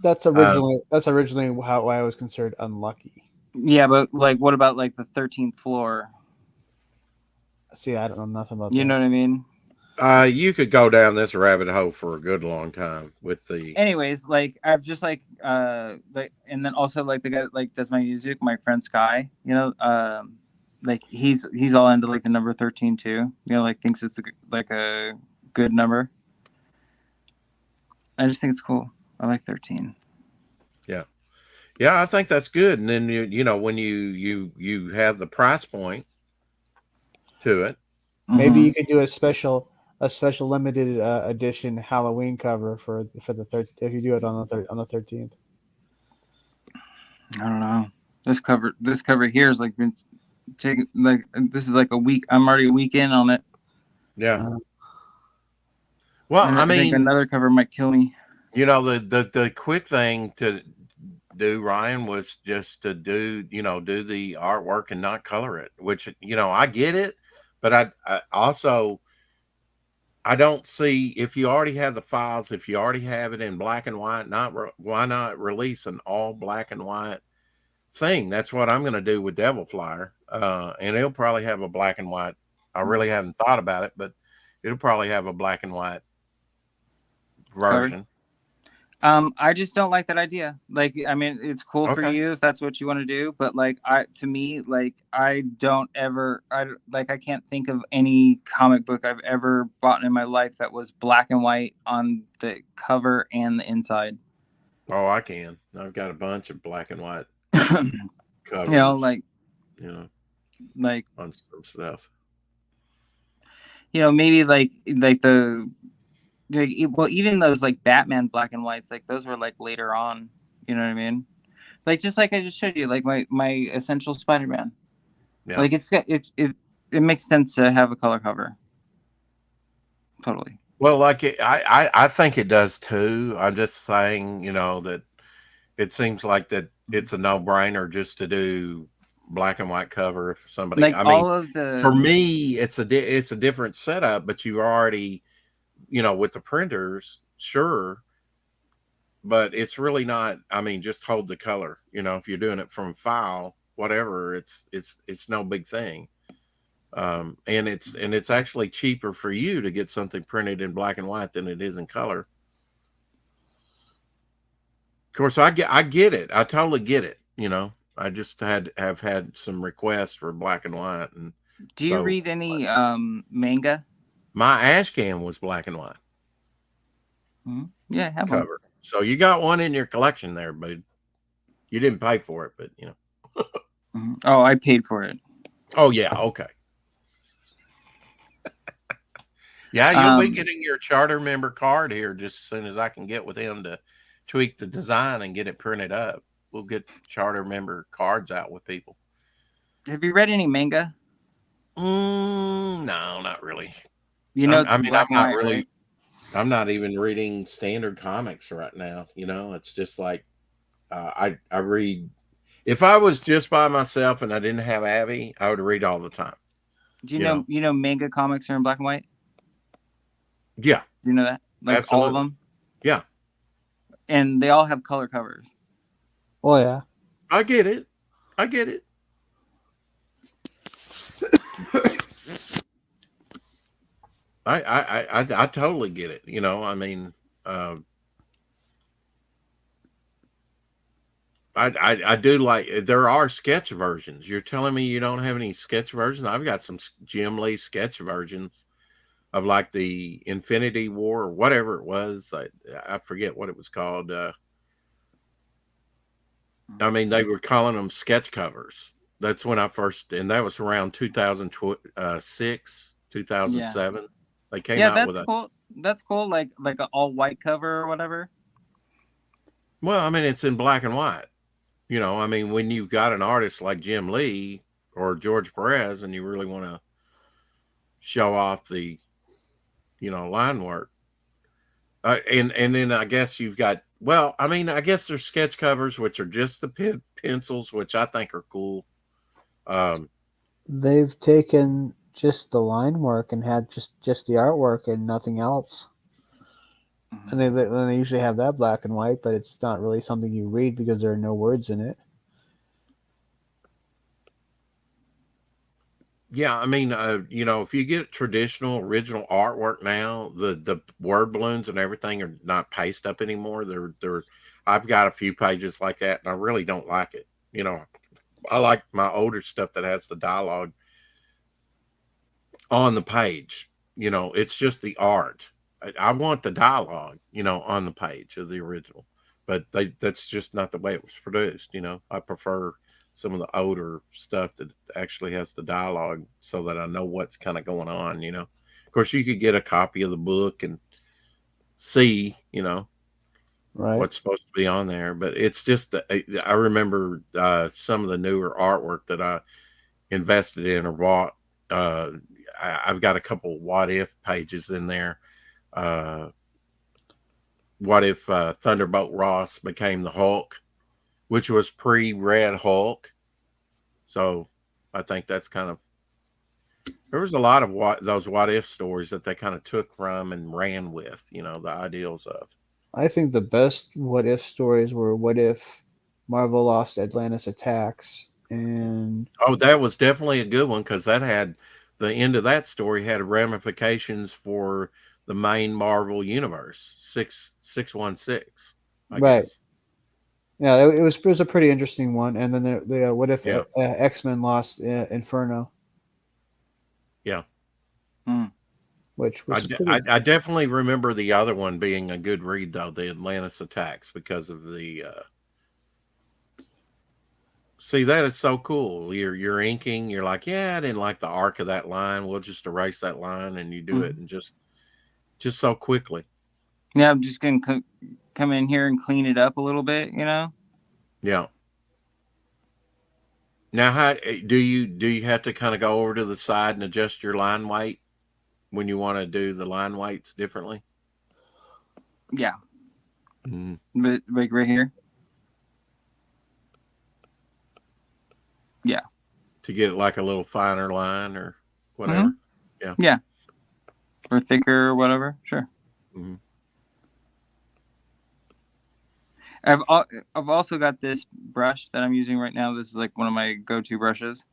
S4: That's originally how I was considered unlucky.
S2: Yeah, but like, what about like the 13th floor?
S4: See, I don't know nothing about that.
S2: You know what I mean?
S1: You could go down this rabbit hole for a good long time with the.
S2: Anyways, like I've just like and then also like the guy like does my music, my friend Sky. like he's all into like the number 13 too. You know, like thinks it's a good number. I just think it's cool. I like 13.
S1: Yeah. Yeah, I think that's good. And then you know when you have the price point to it.
S4: Maybe
S2: Mhm.
S4: you could do a special limited edition Halloween cover for the third if you do it on the 13th.
S2: I don't know. This cover here is like been taking like this is like a week. I'm already a week in on it.
S1: Yeah. Well,
S2: And
S1: I
S2: I think
S1: mean,
S2: another cover might kill me.
S1: you know, the quick thing to do, Ryan, was just to do the artwork and not color it, which, I get it, but I also, I don't see, if you already have the files, if you already have it in black and white, why not release an all black and white thing? That's what I'm going to do with Devil Flyer. And it'll probably have a black and white. I really haven't thought about it, but it'll probably have a black and white version.
S2: I just don't like that idea. Like, I mean, it's cool for
S1: Okay.
S2: you if that's what you want to do, but like, I can't think of any comic book I've ever bought in my life that was black and white on the cover and the inside.
S1: Oh, I can. I've got a bunch of black and white covers.
S2: You know, like
S1: on some stuff.
S2: You know, maybe like well, even those like Batman black and whites, like those were like later on. You know what I mean? Like just like I just showed you, like my Essential Spider-Man.
S1: Yeah.
S2: Like it makes sense to have a color cover. Totally.
S1: Well, like I think it does too. I'm just saying, that it seems like that it's a no-brainer just to do black and white cover. If somebody,
S2: like
S1: I
S2: all
S1: mean,
S2: of the
S1: for me, it's a different setup. But you already, with the printers, sure. But it's really not. I mean, just hold the color. If you're doing it from file, whatever, it's no big thing. And it's actually cheaper for you to get something printed in black and white than it is in color. Of course, I get it. I totally get it. I just have had some requests for black and white. And
S2: do you read any manga?
S1: My Ashcan was black and white.
S2: Mm-hmm. Yeah, have
S1: cover.
S2: one.
S1: So you got one in your collection there, bud. You didn't pay for it, but
S2: Mm-hmm. Oh, I paid for it.
S1: Oh yeah, okay. Yeah, you'll be getting your charter member card here just as soon as I can get with him to tweak the design and get it printed up. We'll get charter member cards out with people.
S2: Have you read any manga?
S1: No, not really.
S2: I'm
S1: not really. Right? I'm not even reading standard comics right now. It's just like I read. If I was just by myself and I didn't have Abby, I would read all the time.
S2: Do you know manga comics are in black and white?
S1: Yeah.
S2: Do you know that? Like
S1: absolutely.
S2: All of them?
S1: Yeah.
S2: And they all have color covers.
S4: Oh yeah.
S1: I get it. I totally get it. I mean, I do like, there are sketch versions. You're telling me you don't have any sketch versions? I've got some Jim Lee sketch versions of like the Infinity War or whatever it was. I forget what it was called. I mean, they were calling them sketch covers. That's when I first, and that was around 2006, 2007. Yeah. They came out with
S2: cool. That's cool. Like an all white cover or whatever.
S1: Well, I mean, it's in black and white. I mean, when you've got an artist like Jim Lee or George Perez and you really want to show off the, line work. And then I guess you've got, well, I mean, I guess there's sketch covers, which are just the pencils, which I think are cool.
S4: They've taken just the line work and had just the artwork and nothing else. And they usually have that black and white, but it's not really something you read because there are no words in it.
S1: Yeah, I mean, if you get traditional original artwork now, the word balloons and everything are not paced up anymore. They're I've got a few pages like that, and I really don't like it. I like my older stuff that has the dialogue on the page. You know, it's just the art. I want the dialogue, you know, on the page of the original, but that's just not the way it was produced. You know, I prefer some of the older stuff that actually has the dialogue so that I know what's kind of going on. You know, of course, you could get a copy of the book and see, you know,
S4: Right.
S1: what's supposed to be on there, but it's just I remember some of the newer artwork that I invested in or bought. I've got a couple what if pages in there. Uh, what if Thunderbolt Ross became the Hulk, which was pre-Red Hulk? So I think that's kind of, there was a lot of those what if stories that they kind of took from and ran with, you know, the ideals of.
S4: I think the best what if stories were what if Marvel lost Atlantis Attacks and
S1: Oh, that was definitely a good one because that had the end of that story had ramifications for the main Marvel universe, 616, I
S4: right.
S1: guess.
S4: Yeah, it was a pretty interesting one. And then the what if
S1: Yeah.
S4: X-Men lost Inferno,
S1: Yeah.
S4: which
S1: I,
S4: was
S1: de-
S4: pretty.
S1: I definitely remember the other one being a good read, though, the Atlantis Attacks, because of the. See, that is so cool. You're inking. You're like, yeah, I didn't like the arc of that line. We'll just erase that line, and you do it, and just so quickly.
S2: Yeah, I'm just gonna come in here and clean it up a little bit, you know.
S1: Yeah. Now, how do you have to kind of go over to the side and adjust your line weight when you want to do the line weights differently?
S2: Yeah,
S1: Mm.
S2: but like right here. Yeah.
S1: To get it like a little finer line or whatever.
S2: Mm-hmm. Yeah. Or thicker or whatever. Sure.
S1: Mm-hmm.
S2: I've also got this brush that I'm using right now. This is like one of my go-to brushes.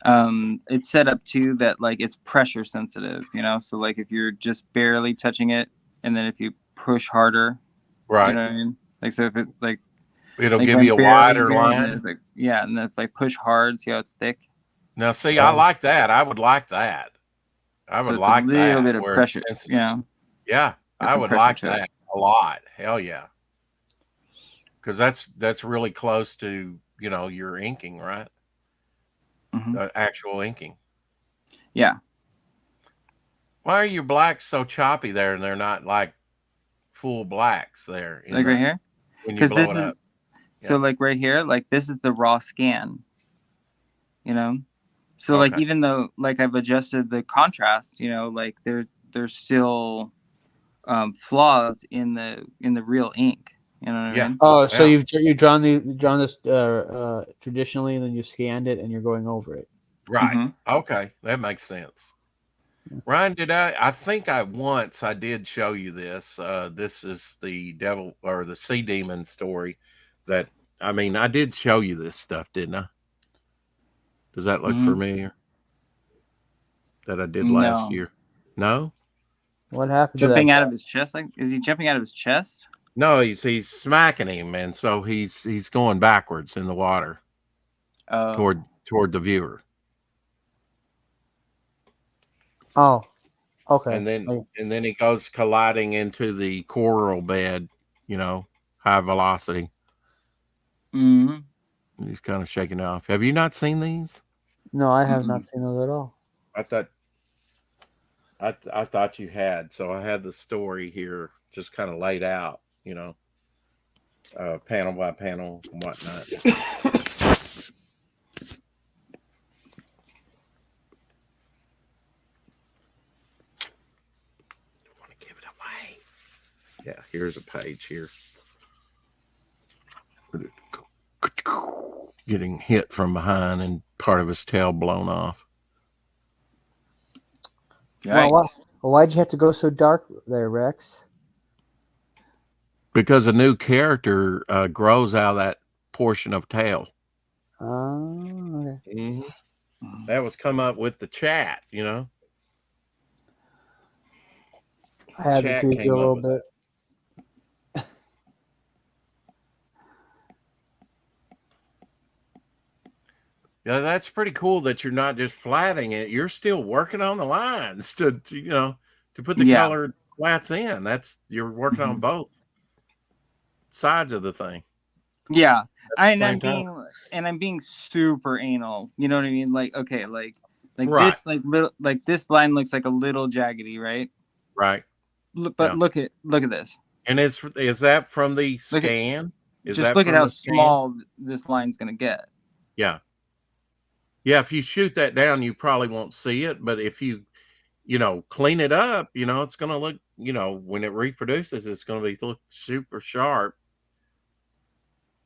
S2: It's set up too that like it's pressure sensitive, you know. So like if you're just barely touching it, and then if you push harder,
S1: Right.
S2: you know what I mean. Like so if it like
S1: It'll
S2: like
S1: give
S2: if
S1: you
S2: I'm
S1: a
S2: barely
S1: wider
S2: here, and then
S1: line.
S2: it's like yeah, and then if I push hard, see how it's thick.
S1: Now, see, I like that. I would like that. I
S2: So
S1: would
S2: it's a
S1: like
S2: little
S1: that
S2: bit of
S1: where it's
S2: pressure,
S1: sensitive.
S2: you know.
S1: Yeah,
S2: Got
S1: I
S2: some
S1: would
S2: pressure
S1: like
S2: to it.
S1: that a lot. Hell yeah. Because that's really close to, you know, your inking, right?
S2: Mm-hmm.
S1: Actual inking.
S2: Yeah.
S1: Why are your blacks so choppy there and they're not like full blacks there in
S2: Like right
S1: the
S2: here,
S1: when you
S2: because
S1: blow
S2: this
S1: it
S2: is
S1: up?
S2: so
S1: Yeah.
S2: like right here, like this is the raw scan, you know. So like
S1: Okay.
S2: even though like I've adjusted the contrast, you know, like there's still flaws in the real ink. You know what I
S1: Yeah.
S2: mean?
S4: Oh, so
S1: Yeah.
S4: you've drawn this traditionally, and then you scanned it, and you're going over it.
S1: Right.
S2: Mm-hmm.
S1: Okay. That makes sense. Ryan, I think I did show you this. This is the devil or the sea demon story that, I mean, I did show you this stuff, didn't I? Does that look
S2: Mm-hmm.
S1: familiar? That I did last
S2: No.
S1: year? No?
S4: What happened to that
S2: Jumping out
S4: guy?
S2: of his chest? Like, is he jumping out of his chest?
S1: No, he's smacking him, and so he's going backwards in the water
S2: Oh.
S1: toward the viewer.
S4: Oh, okay.
S1: And then he goes colliding into the coral bed, you know, high velocity.
S2: Mm-hmm.
S1: He's kind of shaking off. Have you not seen these?
S4: No, I have
S2: Mm-mm.
S4: not seen those at all.
S1: I thought you had. So I had the story here just kind of laid out, you know, panel by panel and whatnot. Don't want to give it away. Yeah, here's a page here. Getting hit from behind and part of his tail blown off.
S4: Well, why'd you have to go so dark there, Rex?
S1: Because a new character grows out of that portion of tail.
S4: Oh, okay.
S1: Mm-hmm. That was come up with the chat, you know.
S4: I had to
S1: Chat
S4: tease you
S1: came
S4: a
S1: up
S4: little
S1: with
S4: bit.
S1: Yeah, that's pretty cool that you're not just flatting it. You're still working on the lines to put the
S2: Yeah.
S1: colored flats in. You're working on both sides of the thing.
S2: Yeah.
S1: At the same time.
S2: I'm being super anal. You know what I mean? Like, okay, like
S1: Right.
S2: this, like this line looks like a little jaggedy, right?
S1: Right.
S2: But look at this.
S1: And is that from the scan?
S2: Just look at how small this line's gonna get.
S1: Yeah. Yeah, if you shoot that down, you probably won't see it. But if you clean it up, it's going to look, when it reproduces, it's going to look super sharp.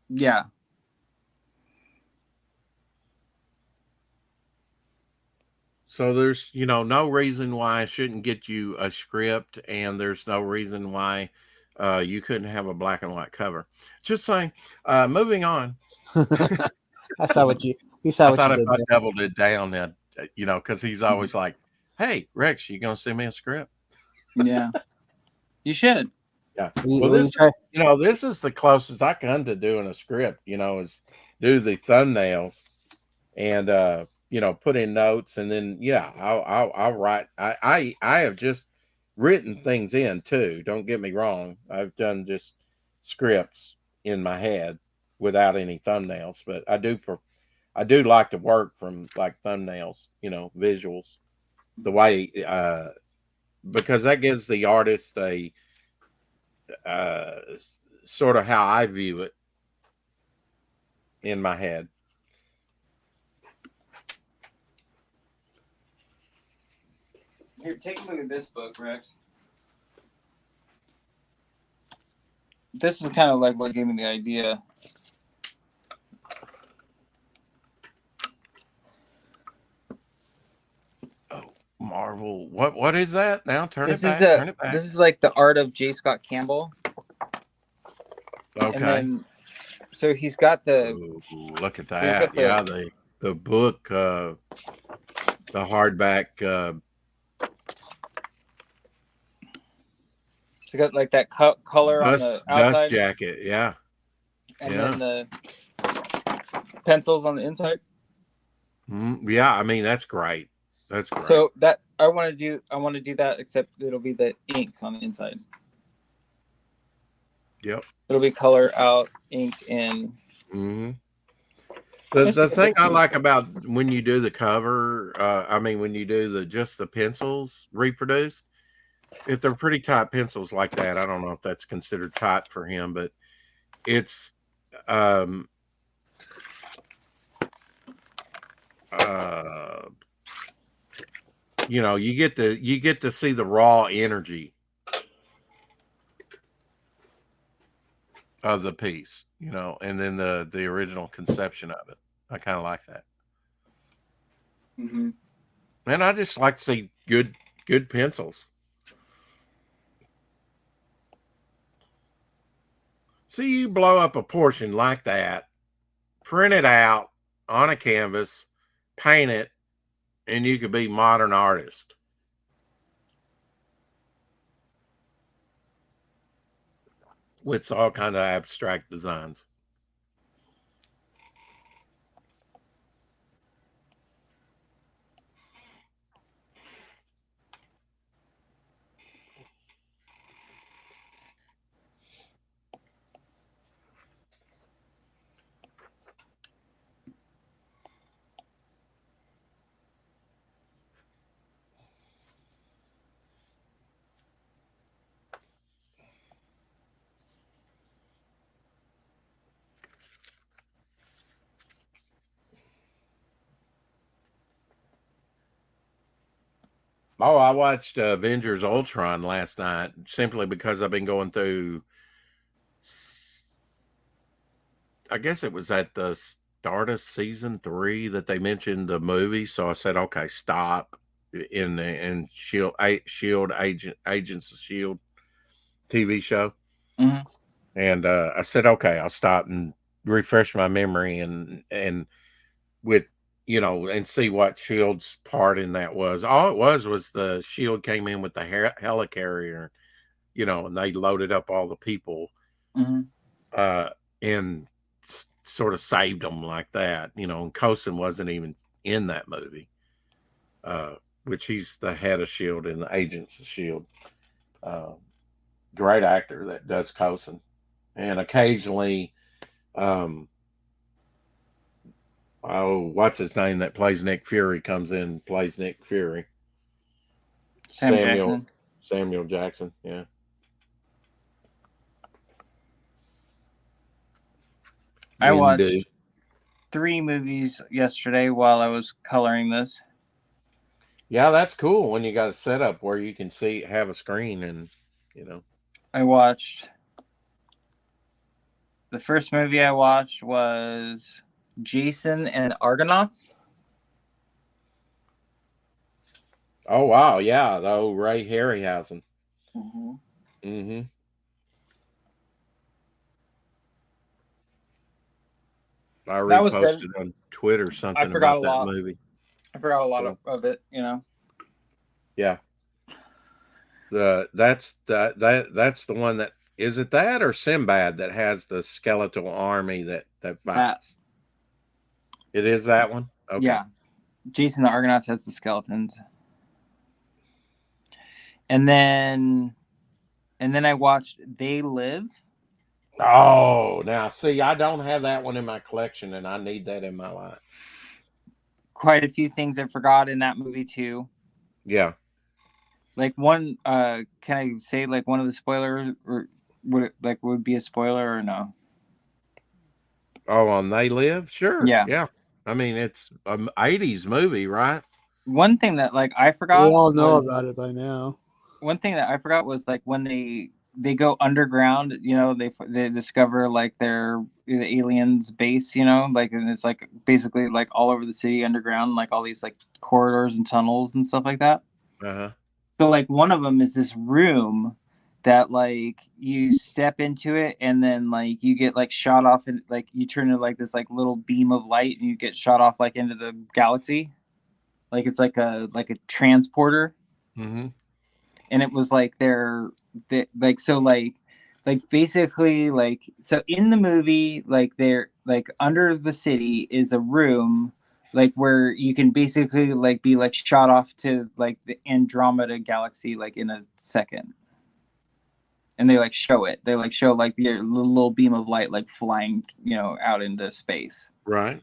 S2: Yeah.
S1: So there's, no reason why I shouldn't get you a script, and there's no reason why you couldn't have a black and white cover. Just saying. Moving on.
S4: I saw what you.
S1: I thought if I doubled it down, then because he's always like, "Hey, Rex, you gonna send me a script?"
S2: Yeah, you should.
S1: Yeah. Well, this is the closest I come to doing a script. Is do the thumbnails and put in notes, and then I'll write. I have just written things in too. Don't get me wrong. I've done just scripts in my head without any thumbnails, but I do like to work from like thumbnails, visuals, the way because that gives the artist a sort of how I view it in my head.
S2: Here, take a look at this book, Rex. This is kind of like what gave me the idea.
S1: Oh, Marvel. What is that now? Turn it back.
S2: This is like the art of J. Scott Campbell.
S1: Okay.
S2: And then, so he's got the.
S1: Ooh, look at that. Yeah, the book, the hardback.
S2: So got like that color on the outside.
S1: Dust jacket, yeah.
S2: And then the pencils on the inside.
S1: Yeah, I mean that's great. That's great.
S2: So that I want to do that, except it'll be the inks on the inside.
S1: Yep.
S2: It'll be color out, inks in.
S1: Mm-hmm. The thing I like about when you do the cover, when you do just the pencils reproduced, if they're pretty tight pencils like that, I don't know if that's considered tight for him, but it's you get to see the raw energy of the piece, and then the original conception of it. I kind of like that.
S2: Mm-hmm.
S1: And I just like to see good pencils. See, you blow up a portion like that, print it out on a canvas, paint it, and you could be modern artist. With all kind of abstract designs. Oh, I watched Avengers Ultron last night simply because I've been going through. I guess it was at the start of season 3 that they mentioned the movie, so I said, "Okay, stop." In Shield Agents of Shield TV show, and I said, "Okay, I'll stop and refresh my memory and with." And see what Shield's part in that was. All it was the Shield came in with the helicarrier, and they loaded up all the people.
S2: Mm-hmm.
S1: And sort of saved them like that, you know. And Coulson wasn't even in that movie, which he's the head of Shield and the agents of Shield. Great actor that does Coulson, and occasionally, what's his name that plays Nick Fury comes in and plays Nick Fury. Samuel Jackson, yeah.
S2: I watched 3 movies yesterday while I was coloring this.
S1: Yeah, that's cool when you got a setup where you can have a screen, and you know.
S2: I watched. The first movie I watched was Jason and the Argonauts.
S1: Oh wow, yeah, the old Ray Harryhausen.
S2: Mm-hmm.
S1: Mm-hmm. I reposted on Twitter something about that movie.
S2: I forgot a lot of it, you know.
S1: Yeah. That's the one that is it that or Sinbad that has the skeletal army that fights? It is that one? Okay.
S2: Yeah. Jason the Argonauts has the skeletons. And then I watched They Live.
S1: Oh, now see, I don't have that one in my collection, and I need that in my life.
S2: Quite a few things I forgot in that movie too.
S1: Yeah.
S2: Like one, can I say like one of the spoilers, or would be a spoiler or no?
S1: Oh, on They Live? Sure.
S2: Yeah.
S1: Yeah. I mean, it's an 80s movie, right?
S2: One thing that like I forgot.
S4: We all know about it by now.
S2: One thing that I forgot was like when they go underground, you know, they discover like the aliens base, you know, like, and it's like basically like all over the city underground, like all these like corridors and tunnels and stuff like that.
S1: Uh-huh.
S2: So like one of them is this room that like you step into it and then like you get like shot off, and like you turn into like this like little beam of light and you get shot off like into the galaxy. Like it's like a transporter.
S1: Mm-hmm.
S2: And it was like like so like basically like, so in the movie, like they're like under the city is a room like where you can basically like be like shot off to like the Andromeda galaxy like in a second. And they like show it. They like show like the little beam of light like flying, you know, out into space.
S1: Right.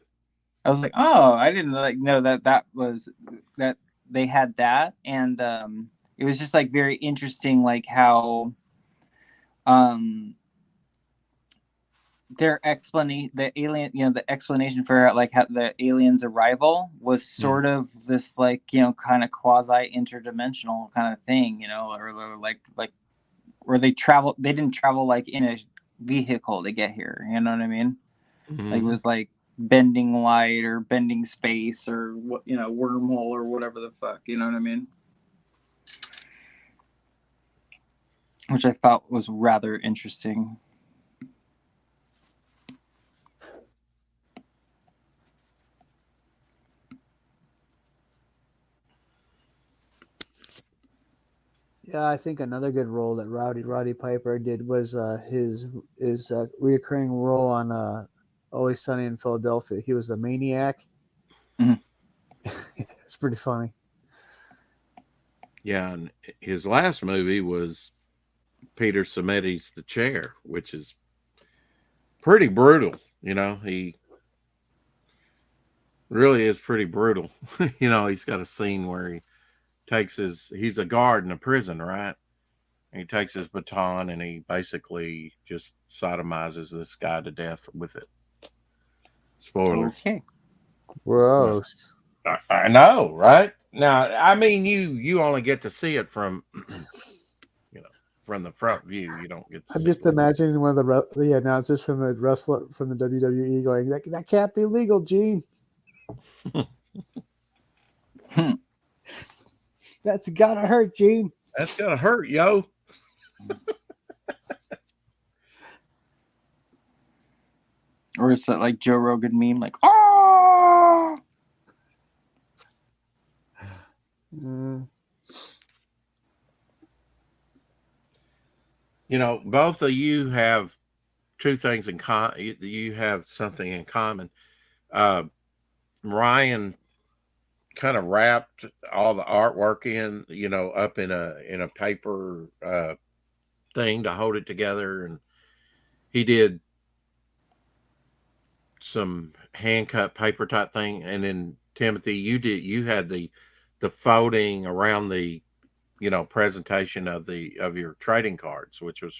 S2: I was like, oh, I didn't like know that they had that. And it was just like very interesting, like how their explanation, the explanation for like how the aliens arrival was sort of this like, you know, kind of quasi interdimensional kind of thing, you know, or like where they didn't travel like in a vehicle to get here, you know what I mean?
S1: Mm-hmm.
S2: Like it was like bending light or bending space or what, you know, wormhole or whatever the fuck, you know what I mean? Which I thought was rather interesting.
S4: Yeah, I think another good role that Roddy Piper did was his reoccurring role on Always Sunny in Philadelphia. He was the maniac.
S2: Mm-hmm.
S4: It's pretty funny.
S1: Yeah, and his last movie was Peter Sametti's The Chair, which is pretty brutal. You know, he really is pretty brutal. You know, he's got a scene where he he's a guard in a prison, right? And he takes his baton and he basically just sodomizes this guy to death with it. Spoilers.
S2: Okay.
S4: Gross.
S1: I know, right? Now, I mean, you only get to see it from, you know, from the front view. You don't get to
S4: I'm
S1: see
S4: just
S1: it.
S4: imagining one of the announcers from the WWE going, that can't be legal, Gene. That's gotta hurt, Gene.
S1: That's gonna hurt, yo.
S2: Or it's that like Joe Rogan meme, like, oh.
S1: You know, both of you have two things in common. You have something in common. Ryan kind of wrapped all the artwork in, up in a paper thing to hold it together, and he did some hand cut paper type thing, and then Timothy, you had the folding around the presentation of your trading cards, which was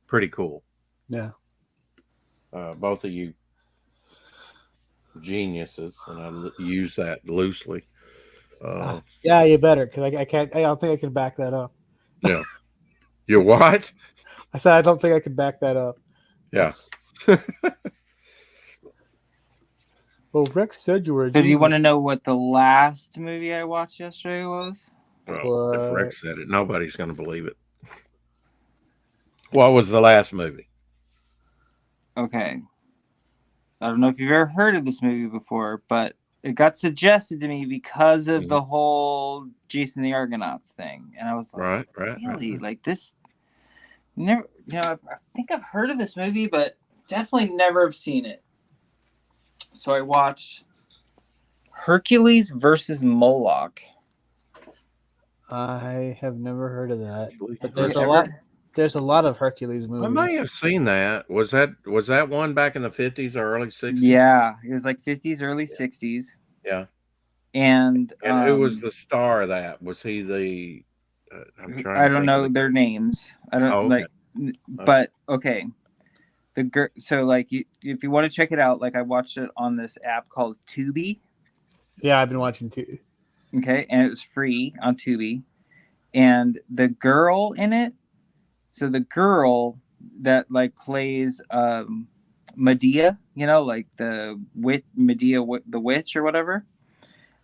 S1: pretty cool.
S4: Yeah.
S1: Both of you geniuses, and I use that loosely.
S4: Yeah, you better, because I can't. I don't think I can back that up.
S1: Yeah. You what?
S4: I said I don't think I can back that up.
S1: Yeah.
S4: Well, Rex said you were.
S2: So do you want to know what the last movie I watched yesterday was?
S1: Well, if Rex said it, nobody's going to believe it. What was the last movie?
S2: Okay. I don't know if you've ever heard of this movie before, but it got suggested to me because of the whole Jason the Argonauts thing, and I was like, really? Like this? Never. I think I've heard of this movie, but definitely never have seen it. So I watched Hercules versus Moloch.
S4: I have never heard of that, but there's a lot. There's a lot of Hercules movies.
S1: I may have seen that. Was that one back in the 50s or early 60s?
S2: Yeah, it was like 50s, early 60s.
S1: Yeah.
S2: And
S1: who was the star of that? Was he the?
S2: I don't know their names. I don't
S1: okay.
S2: But okay. So like if you want to check it out, like I watched it on this app called Tubi.
S4: Yeah, I've been watching Tubi.
S2: Okay, and it was free on Tubi. And the girl in it, so the girl that like plays Medea, like the Medea, the witch or whatever.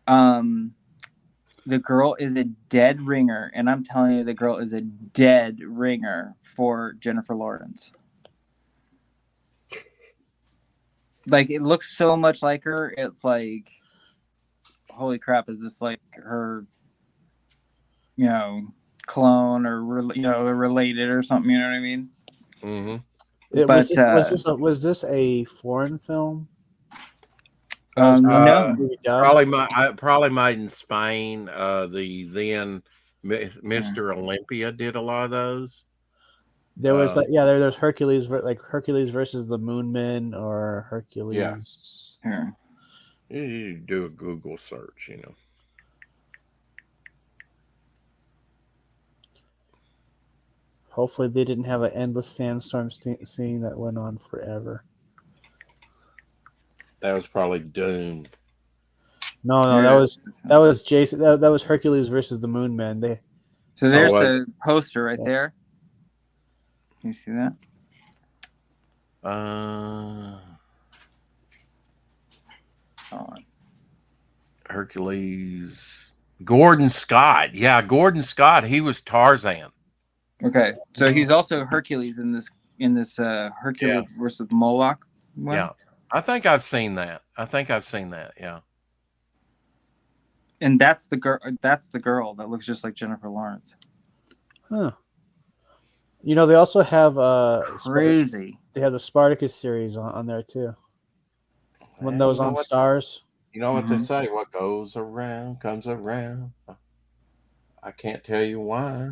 S2: The girl is a dead ringer, and I'm telling you, the girl is a dead ringer for Jennifer Lawrence. Like, it looks so much like her. It's like, holy crap, is this like her, clone or, related or something? You know what I mean?
S1: Mm-hmm.
S4: Was this a foreign film?
S2: No.
S1: Probably made in Spain. The then Mr. Olympia did a lot of those.
S4: There was there's Hercules, like Hercules versus the Moon Men, or Hercules.
S2: Yeah.
S1: You do a Google search,
S4: Hopefully, they didn't have an endless sandstorm scene that went on forever.
S1: That was probably Dune.
S4: No, that was Jason. That was Hercules versus the Moon Men.
S2: So there's the poster right there. Can you see that?
S1: Hercules. Gordon Scott. Yeah, Gordon Scott. He was Tarzan.
S2: Okay, so he's also Hercules in this Hercules versus Moloch one.
S1: Yeah, I think I've seen that. Yeah.
S2: And that's the girl. That's the girl that looks just like Jennifer Lawrence.
S4: Huh. They also have
S2: crazy.
S4: They have the Spartacus series on there too. When that was on Stars.
S1: You know what they say? What goes around comes around. I can't tell you why.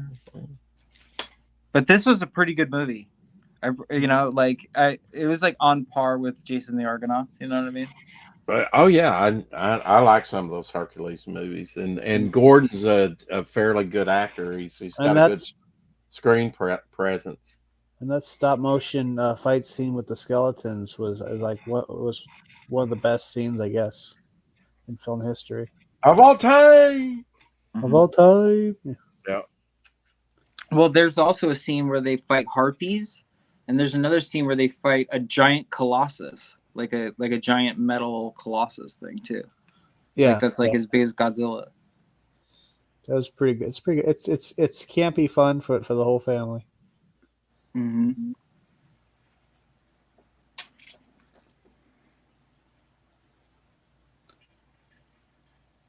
S2: But this was a pretty good movie. It was like on par with Jason the Argonauts. You know what I mean?
S1: But I like some of those Hercules movies, and Gordon's a fairly good actor. He's got a good screen presence.
S4: And that stop motion fight scene with the skeletons was one of the best scenes, I guess, in film history
S1: of all time.
S4: Of all time.
S1: Yeah.
S2: Well, there's also a scene where they fight harpies, and there's another scene where they fight a giant colossus. Like a giant metal colossus thing too.
S4: Yeah,
S2: that's like as big as Godzilla.
S4: That was pretty good. It's pretty good. It's campy fun for the whole family.
S2: Mm-hmm.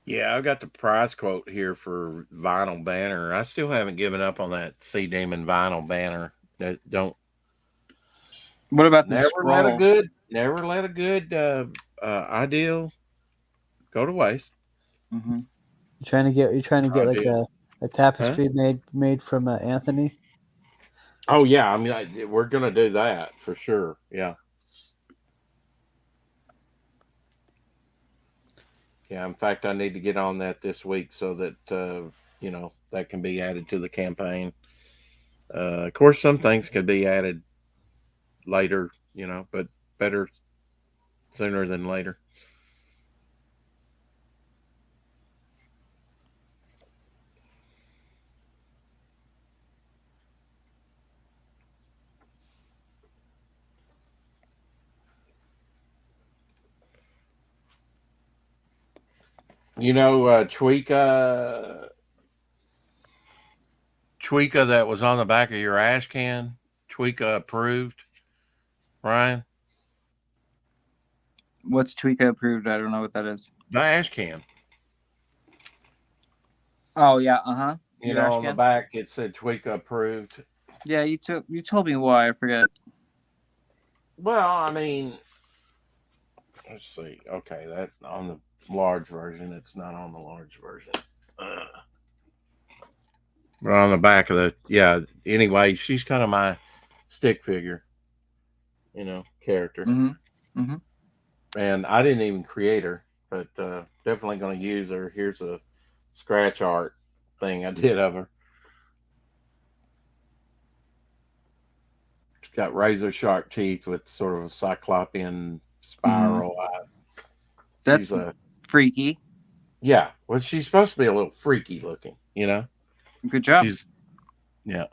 S1: Yeah, I've got the prize quote here for vinyl banner. I still haven't given up on that Sea Demon vinyl banner.
S2: What about the
S1: never let a good ideal go to waste.
S2: Mm-hmm.
S4: You're trying to get like
S1: Ideal.
S4: a tapestry made from Anthony.
S1: Oh yeah, I mean we're gonna do that for sure. Yeah. Yeah, in fact, I need to get on that this week so that that can be added to the campaign. Of course, some things could be added later, but better sooner than later. Tweaka that was on the back of your ash can. Tweaka approved, Ryan.
S2: What's Tweaka approved? I don't know what that is.
S1: The ash can.
S2: Oh yeah, uh-huh.
S1: On the back it said Tweaka approved.
S2: Yeah, you told me why. I forget.
S1: Well, I mean, let's see. Okay, that on the large version. It's not on the large version. But on the back of anyway, she's kind of my stick figure, character.
S2: Mm-hmm. Mm-hmm.
S1: And I didn't even create her, but definitely going to use her. Here's a scratch art thing I did of her. It's got razor sharp teeth with sort of a cyclopean spiral eye.
S2: That's freaky.
S1: Yeah, well, she's supposed to be a little freaky looking,
S2: Good job.
S1: Yeah.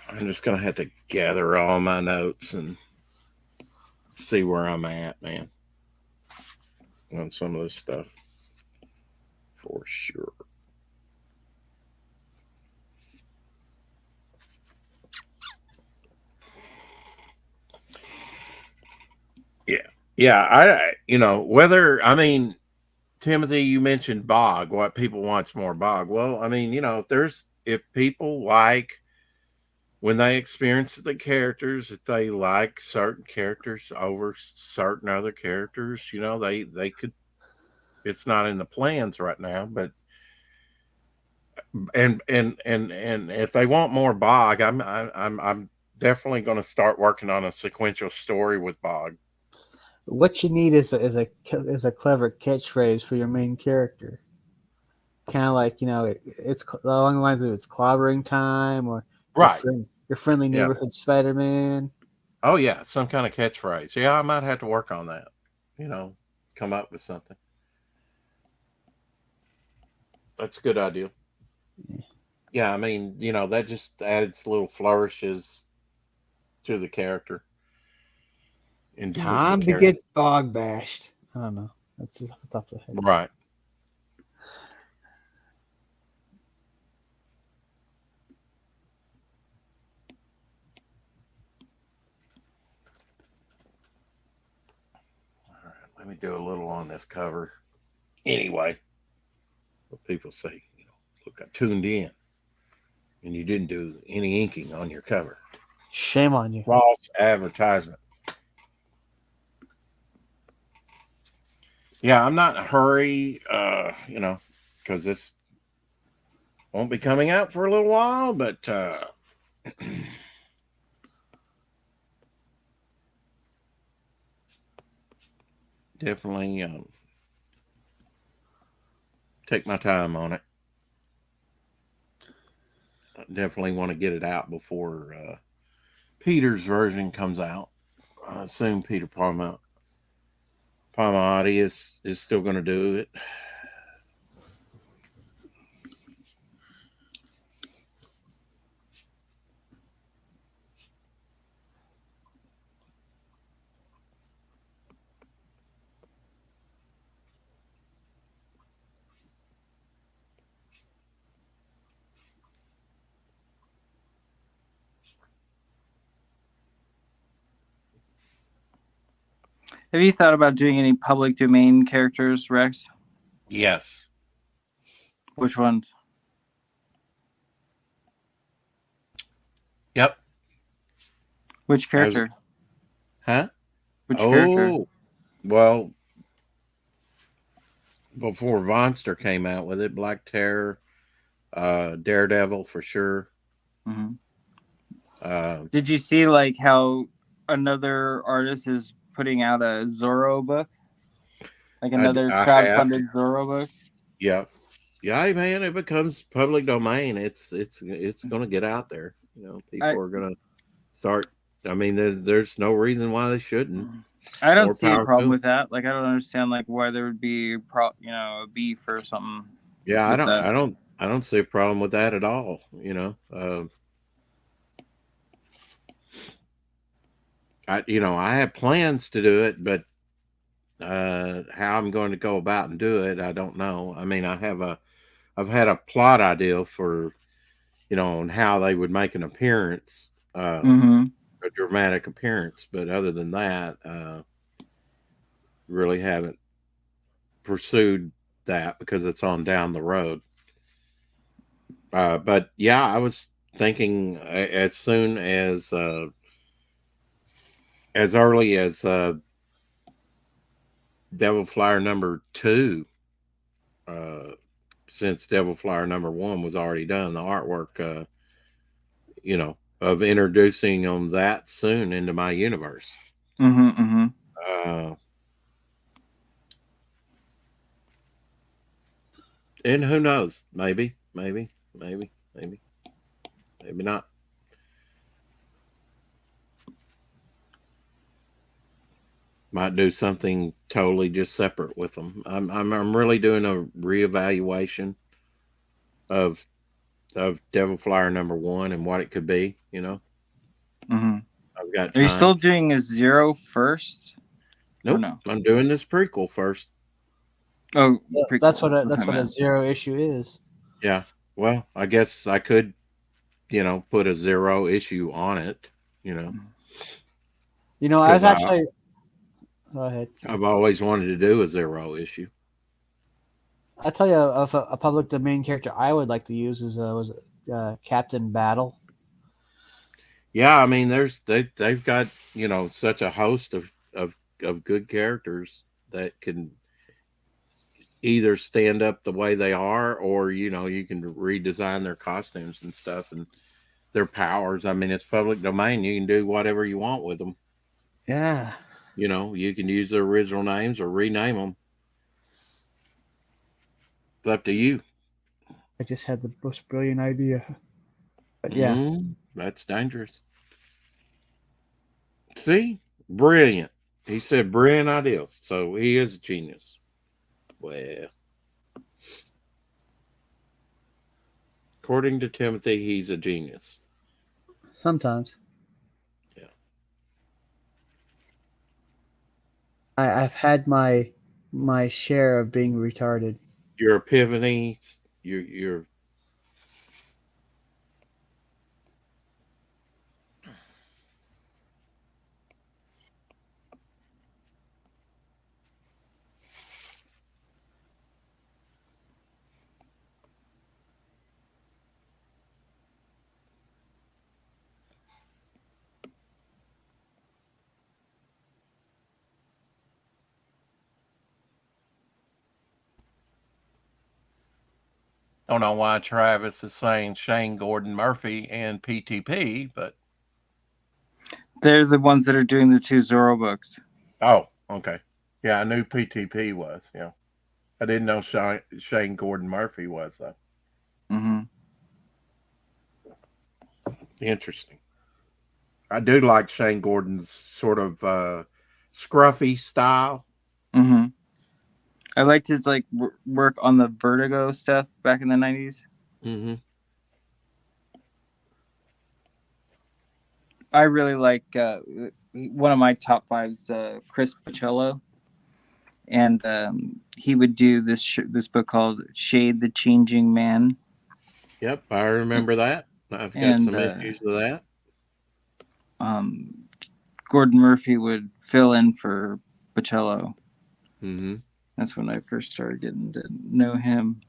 S1: I'm just gonna have to gather all my notes and see where I'm at, man, on some of this stuff for sure. Yeah. Timothy, you mentioned bog. What people wants more bog. Well, I mean, if people like when they experience the characters, if they like certain characters over certain other characters, they could. It's not in the plans right now, but and if they want more bog, I'm definitely going to start working on a sequential story with bog.
S4: What you need is a clever catchphrase for your main character. Kind of like it's along the lines of it's clobbering time or
S1: Right.
S4: Your friendly neighborhood Spider-Man.
S1: Oh yeah, some kind of catchphrase. Yeah, I might have to work on that. Come up with something. That's a good idea. Yeah, I mean, that just adds little flourishes to the character.
S4: Time to get bog bashed. I don't know. That's just off the top of the head.
S1: Right. All right, let me do a little on this cover. Anyway, what people say, look, I tuned in and you didn't do any inking on your cover.
S4: Shame on you.
S1: False advertisement. Yeah, I'm not in a hurry, because this won't be coming out for a little while, but definitely take my time on it. I definitely want to get it out before Peter's version comes out. I assume Peter Palmiotti is still going to do it.
S2: Have you thought about doing any public domain characters, Rex?
S1: Yes.
S2: Which ones?
S1: Yep.
S2: Which character?
S1: Huh?
S2: Which character?
S1: Oh, well, before Vonster came out with it, Black Terror, Daredevil for sure.
S2: Mm-hmm.
S1: Uh,
S2: Did you see like how another artist is putting out a Zorro book? Like another
S1: I have.
S2: crowdfunded Zorro book?
S1: Yeah. Yeah, man, it becomes public domain. It's going to get out there. You know, people are going to start. I mean, there's no reason why they shouldn't.
S2: I don't
S1: More
S2: see a
S1: power
S2: problem
S1: to
S2: with that. Like, I don't understand like why there would be a beef or something.
S1: Yeah,
S2: with that.
S1: I don't see a problem with that at all. You know, I have plans to do it, but how I'm going to go about and do it, I don't know. I mean, I've had a plot idea for, on how they would make an appearance,
S2: Mm-hmm.
S1: a dramatic appearance, but other than that, really haven't pursued that because it's on down the road. But yeah, I was thinking as soon as early as Devil Flyer number 2, since Devil Flyer number 1 was already done, the artwork, of introducing them that soon into my universe.
S2: Mm-hmm. Mm-hmm.
S1: And who knows? Maybe not. Might do something totally just separate with them. I'm really doing a reevaluation of Devil Flyer number 1 and what it could be.
S2: Mm-hmm.
S1: I've got
S2: Are
S1: time.
S2: you still doing a Zero first?
S1: Nope.
S2: No?
S1: I'm doing this prequel first.
S2: Oh,
S4: Yeah, that's what a Zero issue is.
S1: Yeah. Well, I guess I could, put a 0 issue on it.
S4: I was actually. Go ahead.
S1: I've always wanted to do a 0 issue.
S4: I tell you, of a public domain character I would like to use is Captain Battle.
S1: Yeah, I mean, they've got such a host of good characters that can either stand up the way they are, or you can redesign their costumes and stuff and their powers. I mean, it's public domain; you can do whatever you want with them.
S4: Yeah,
S1: you can use their original names or rename them. It's up to you.
S4: I just had the most brilliant idea. But yeah.
S1: That's dangerous. See? Brilliant. He said brilliant ideas. So he is a genius. Well, according to Timothy, he's a genius.
S4: Sometimes.
S1: Yeah.
S4: I've had my share of being retarded.
S1: Your epiphanies, your don't know why Travis is saying Shane Gordon Murphy and PTP, but
S2: they're the ones that are doing the 2 Zorro books.
S1: Oh, okay. Yeah, I knew PTP was. Yeah, I didn't know Shane Gordon Murphy was though.
S2: Mm-hmm.
S1: Interesting. I do like Shane Gordon's sort of scruffy style.
S2: Mm-hmm. I liked his work on the Vertigo stuff back in the 90s.
S1: Mm-hmm.
S2: I really like one of my top 5s, Chris Pacello, and he would do this book called Shade the Changing Man.
S1: Yep, I remember that. I've got some issues with that.
S2: Gordon Murphy would fill in for Bocello.
S1: Mm-hmm.
S2: That's when I first started getting to know him.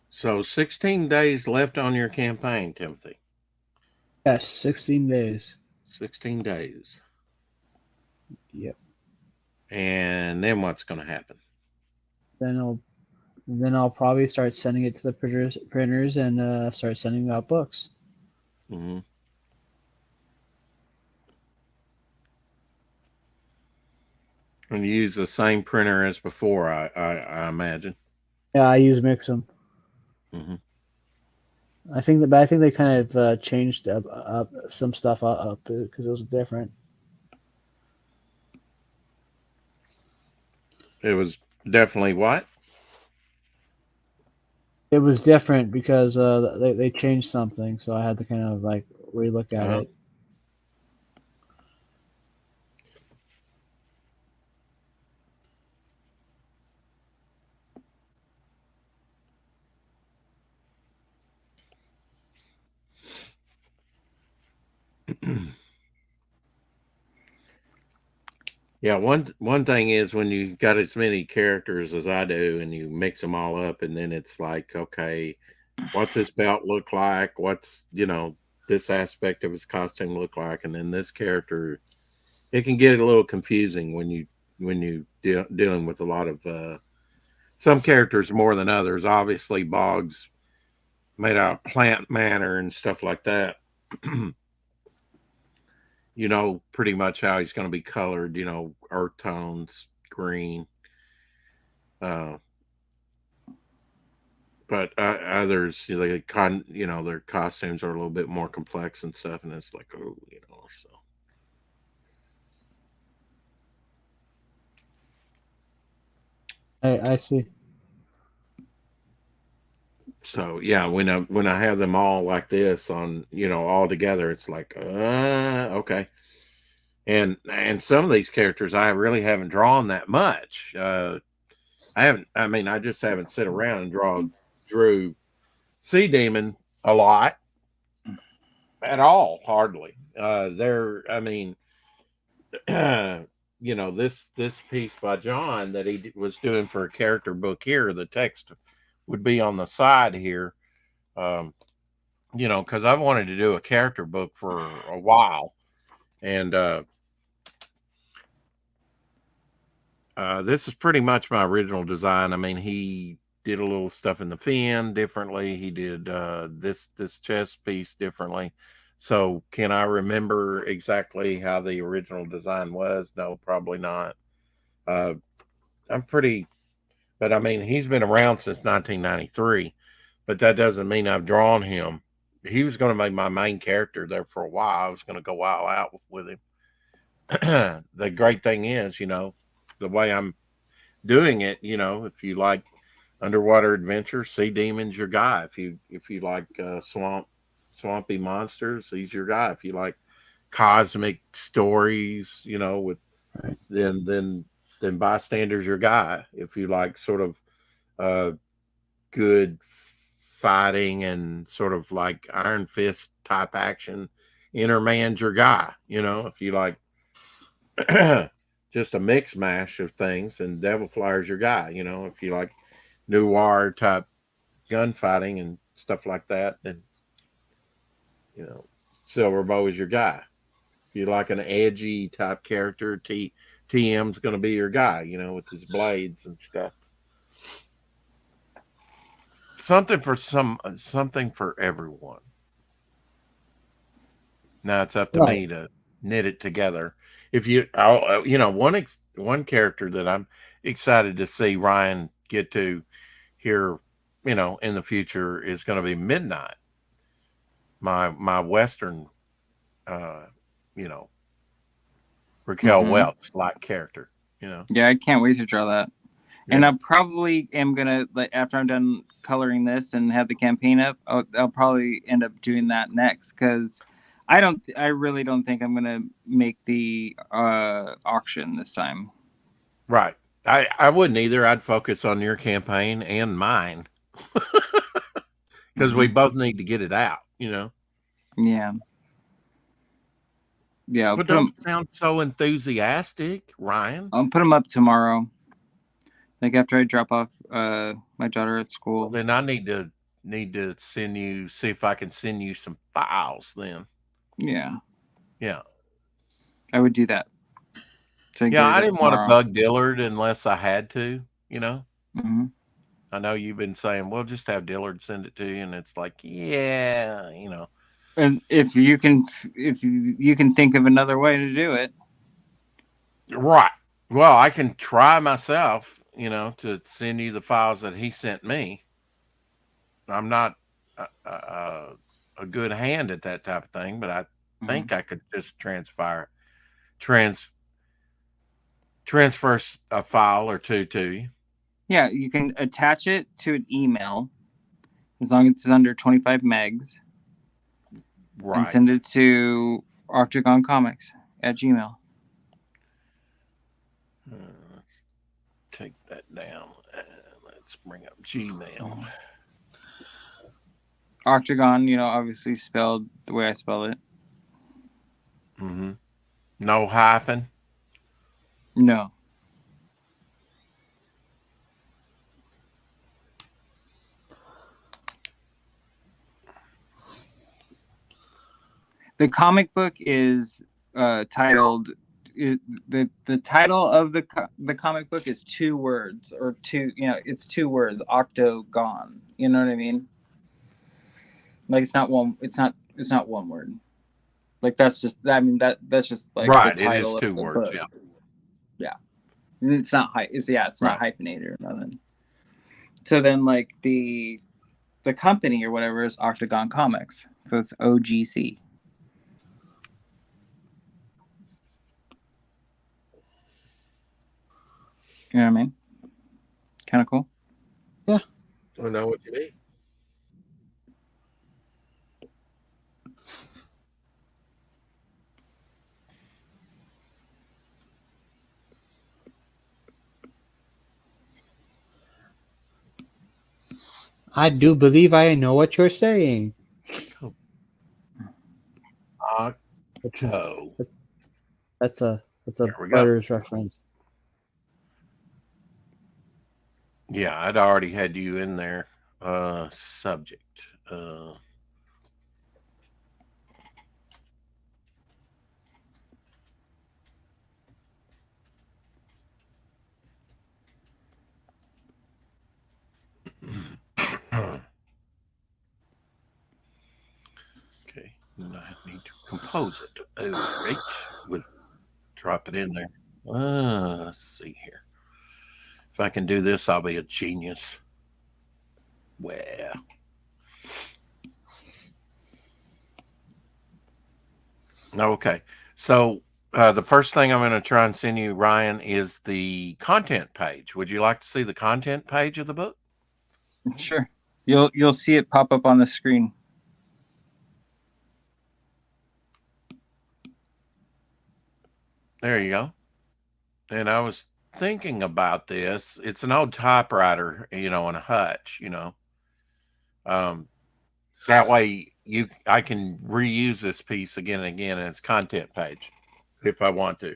S1: So 16 days left on your campaign, Timothy.
S4: Yes, 16 days.
S1: 16 days.
S4: Yep.
S1: And then what's going to happen?
S4: Then I'll probably start sending it to the printers and start sending out books.
S1: Mm-hmm. And you use the same printer as before, I imagine.
S4: Yeah, I use Mixum.
S1: Mm-hmm.
S4: I think they kind of changed up some stuff up because it was different.
S1: It was definitely what?
S4: It was different because they changed something, so I had to kind of like relook at it.
S1: Yeah, one thing is when you got as many characters as I do and you mix them all up and then it's like, okay, what's this belt look like? What's, this aspect of his costume look like? And then this character, it can get a little confusing when you dealing with a lot of some characters more than others. Obviously, Boggs made out of plant matter and stuff like that. Pretty much how he's going to be colored, earth tones, green. But others, their costumes are a little bit more complex and stuff. And it's like, so.
S4: I see.
S1: So yeah, when I have them all like this on, all together, it's like, okay. And some of these characters I really haven't drawn that much. I just haven't sit around and drew Sea Demon a lot at all, hardly. This piece by John that he was doing for a character book here, the text would be on the side here. Because I've wanted to do a character book for a while. And this is pretty much my original design. I mean, he did a little stuff in the fin differently. He did this chest piece differently. So can I remember exactly how the original design was? No, probably not. But I mean, he's been around since 1993, but that doesn't mean I've drawn him. He was going to be my main character there for a while. I was going to go all out with him. The great thing is, the way I'm doing it, if you like underwater adventure, Sea Demon's your guy. If you like swampy monsters, he's your guy. If you like cosmic stories, with
S4: Right.
S1: then Bystander's your guy. If you like sort of good fighting and sort of like Iron Fist type action, Inner Man's your guy. If you like just a mix mash of things, and Devil Flyer's your guy. If you like noir type gunfighting and stuff like that, then Silver Bow is your guy. If you like an edgy type character, TM's going to be your guy. With his blades and stuff. Something for everyone. Now it's up to me to knit it together. If one character that I'm excited to see Ryan get to here, in the future is going to be Midnight. My Western, Raquel Welch like character.
S2: Yeah, I can't wait to draw that. And I probably am gonna, like, after I'm done coloring this and have the campaign up, I'll probably end up doing that next, because I really don't think I'm gonna make the auction this time.
S1: Right. I wouldn't either. I'd focus on your campaign and mine because we both need to get it out.
S2: Yeah. Yeah.
S1: But don't sound so enthusiastic, Ryan.
S2: I'll put them up tomorrow. Like after I drop off my daughter at school.
S1: Well, then I need to see if I can send you some files then.
S2: Yeah.
S1: Yeah.
S2: I would do that.
S1: Yeah, I didn't want to bug Dillard unless I had to,
S2: Mm-hmm.
S1: I know you've been saying, well, just have Dillard send it to you, and it's like, yeah.
S2: And if you can think of another way to do it.
S1: Right. Well, I can try myself, to send you the files that he sent me. I'm not a good hand at that type of thing, but I think I could just transfer a file or two to you.
S2: Yeah, you can attach it to an email as long as it's under 25 megs.
S1: Right.
S2: And send it to octagoncomics@gmail.
S1: Let's take that down. Let's bring up Gmail.
S2: Octagon, obviously spelled the way I spell it.
S1: Mm-hmm. No hyphen?
S2: No. The comic book is titled. The title of the comic book is 2 words, or two. It's 2 words. Octagon. You know what I mean? Like it's not one. It's not one word. Like that's just. I mean that's just like
S1: right.
S2: The title
S1: it is 2 words.
S2: Book. Yeah. It's not It's not
S1: right.
S2: hyphenated or nothing. So then, like the company or whatever is Octagon Comics. So it's OGC. You know what I mean? Kind of cool.
S4: Yeah.
S1: I know what you mean.
S4: I do believe I know what you're saying.
S1: Octo.
S4: That's a Butters reference.
S1: Yeah, I'd already had you in there. Subject. Okay, and I need to compose it. Oh, right. Drop it in there. Let's see here. If I can do this, I'll be a genius. Well. Okay. So the first thing I'm going to try and send you, Ryan, is the content page. Would you like to see the content page of the book?
S2: Sure. You'll see it pop up on the screen.
S1: There you go. And I was thinking about this. It's an old typewriter, and a hutch, that way I can reuse this piece again and again as content page if I want to.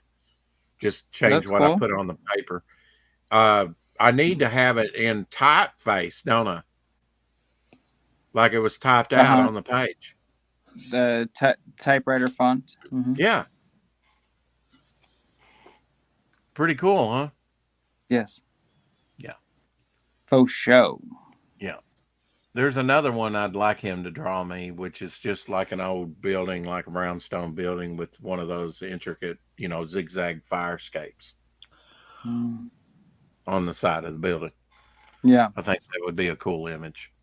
S1: Just change what I put on the paper. I need to have it in typeface, don't I? Like it was typed out on the page.
S2: The typewriter font. Mm-hmm.
S1: Yeah. Pretty cool, huh?
S2: Yes.
S1: Yeah.
S2: Faux show.
S1: Yeah. There's another one I'd like him to draw me, which is just like an old building, like a brownstone building with one of those intricate, zigzag fire escapes on the side of the building.
S2: Yeah.
S1: I think that would be a cool image.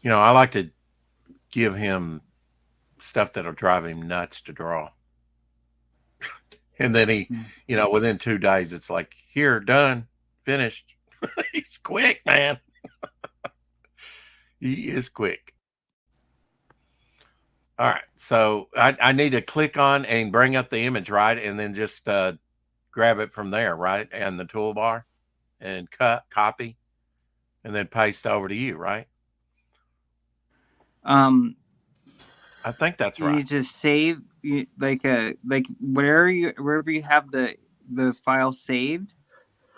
S1: I like to give him stuff that'll drive him nuts to draw. And then he, within 2 days, it's like, here, done. finished. He's quick, man. He is quick. All right. So I need to click on and bring up the image, right? And then just grab it from there, right? And the toolbar and copy and then paste over to you, right? I think that's
S2: you
S1: right.
S2: need to save like wherever you have the file saved.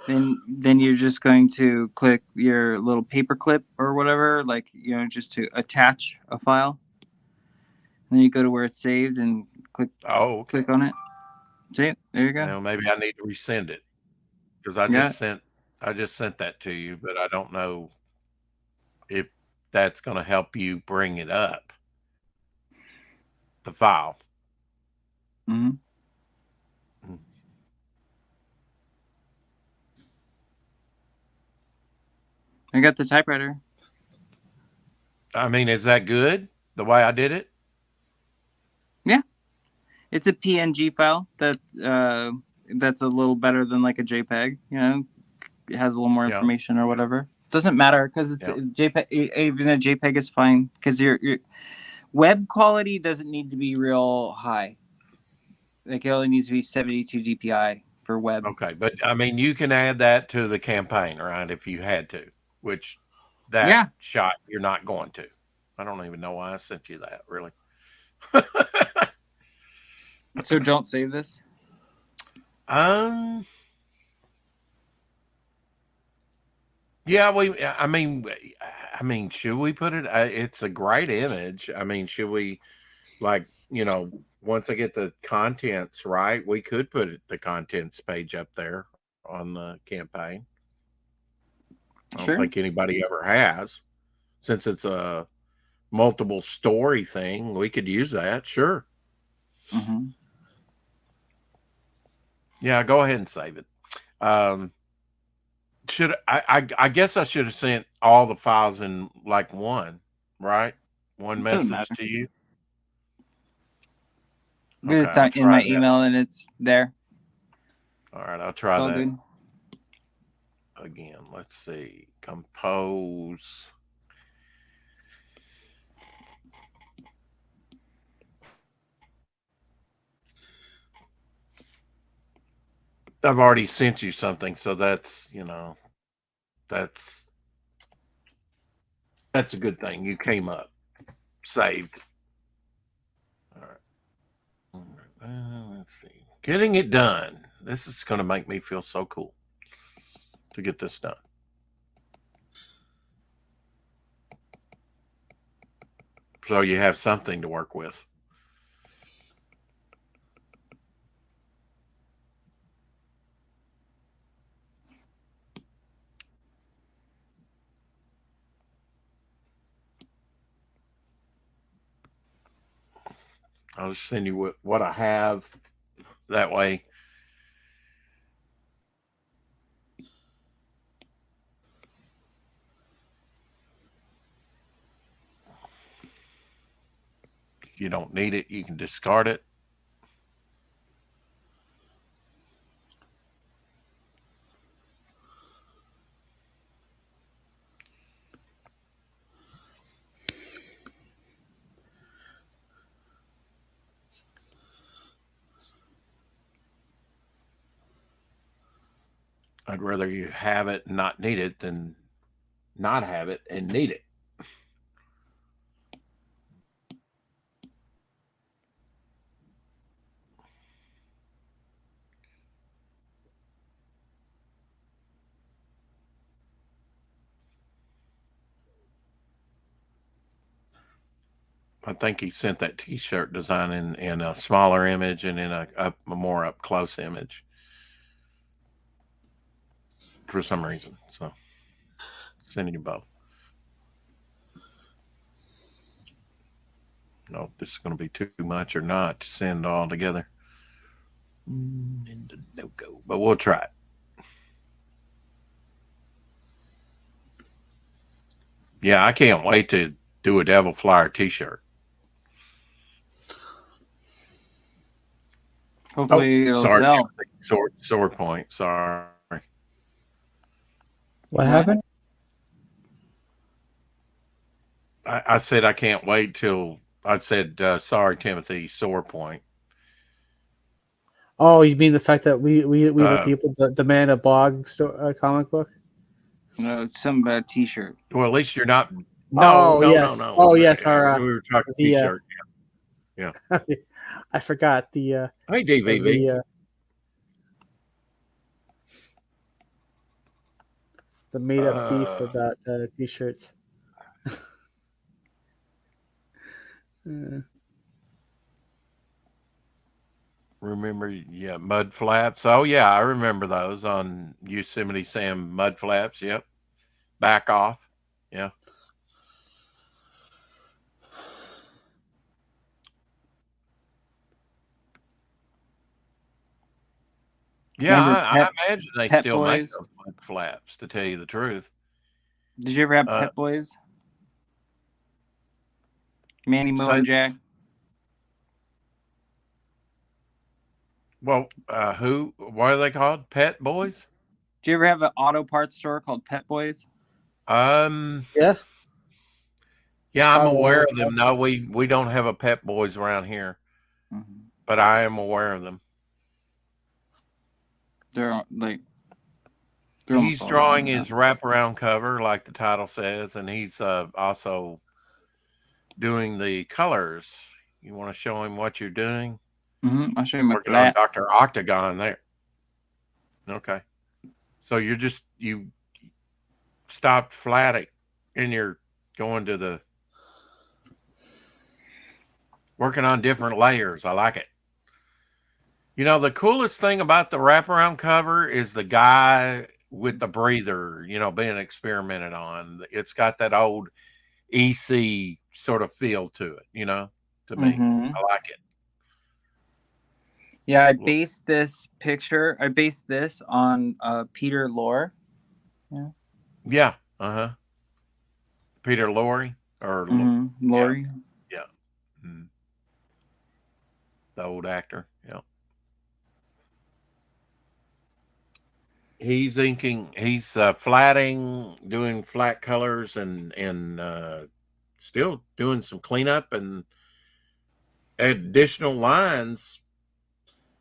S2: Then you're just going to click your little paperclip or whatever, like just to attach a file. And then you go to where it's saved and click
S1: Okay.
S2: click on it. See it? There you go.
S1: Now maybe I need to resend it because I
S2: Yeah.
S1: just sent that to you, but I don't know if that's going to help you bring it up. The file.
S2: Mm-hmm. I got the typewriter.
S1: I mean, is that good the way I did it?
S2: Yeah, it's a PNG file that's a little better than like a JPEG. It has a little more information or whatever. Doesn't matter because it's JPEG. Even a JPEG is fine because your web quality doesn't need to be real high. Like it only needs to be 72 DPI for web.
S1: Okay, but I mean, you can add that to the campaign, right? If you had to, which that shot you're not going to. I don't even know why I sent you that, really.
S2: So don't save this.
S1: Yeah, I mean, should we put it? It's a great image. I mean, should we, like, once I get the contents right, we could put the contents page up there on the campaign. I don't think anybody ever has, since it's a multiple story thing. We could use that, sure.
S2: Mm-hmm.
S1: Yeah, go ahead and save it. Should I guess I should have sent all the files in like one, right? One message to you.
S2: Okay, it's in my email and it's there.
S1: All right, I'll try that
S2: good.
S1: Again. Let's see. Compose. I've already sent you something, so that's that's a good thing. You came up, saved. All right. Let's see. Getting it done. This is going to make me feel so cool to get this done. So you have something to work with. I'll just send you what I have. That way, if you don't need it, you can discard it. I'd rather you have it and not need it than not have it and need it. I think he sent that T-shirt design in a smaller image and in a more up close image for some reason. So sending you both. I don't know if this is going to be too much or not to send all together. No go, but we'll try it. Yeah, I can't wait to do a Devil Flyer T-shirt.
S2: Hopefully it'll sell.
S1: Sword point. Sorry.
S4: What happened?
S1: I said I can't wait till I said sorry, Timothy. Sore point.
S4: Oh, you mean the fact that we the
S1: Uh,
S4: people demand a comic book?
S2: No, it's something about a T-shirt.
S1: Well, at least you're not. No,
S4: Oh
S1: no, no,
S4: yes.
S1: no.
S4: Oh yes. Our
S1: We were talking
S4: the
S1: T-shirt. Yeah.
S4: I forgot the
S1: Hey, DVV.
S4: the made up beef about t-shirts.
S1: Remember, yeah, mud flaps. Oh yeah, I remember those on Yosemite Sam mud flaps. Yep. Back off. Yeah. Yeah,
S2: Remember
S1: I imagine they
S2: Pet
S1: still make
S2: Boys?
S1: those mud flaps, to tell you the truth.
S2: Did you ever have
S1: Uh,
S2: Pet Boys? Manny, Mo,
S1: so,
S2: and Jack.
S1: well, who? What are they called? Pet boys?
S2: Did you ever have an auto parts store called Pet Boys?
S1: Um,
S4: Yeah.
S1: yeah, I'm aware
S4: Probably.
S1: of them. No, we don't have a Pet Boys around here,
S2: Mm-hmm.
S1: but I am aware of them.
S2: They're like
S1: He's drawing his wraparound cover, like the title says, and he's also doing the colors. You want to show him what you're doing?
S2: Mm-hmm. I'll show you my
S1: Working on
S2: flats.
S1: Dr. Octagon there. Okay. So you stopped flatting and you're going to the working on different layers. I like it. You know, the coolest thing about the wraparound cover is the guy with the breather, being experimented on. It's got that old EC sort of feel to it, to me.
S2: Mm-hmm.
S1: I like it.
S2: Yeah, I based this on Peter Lorre. Yeah.
S1: Yeah. Uh-huh. Peter Lorre or
S2: Lorre.
S1: Yeah. Mm. The old actor. Yeah. He's inking, he's flatting, doing flat colors and still doing some cleanup and additional lines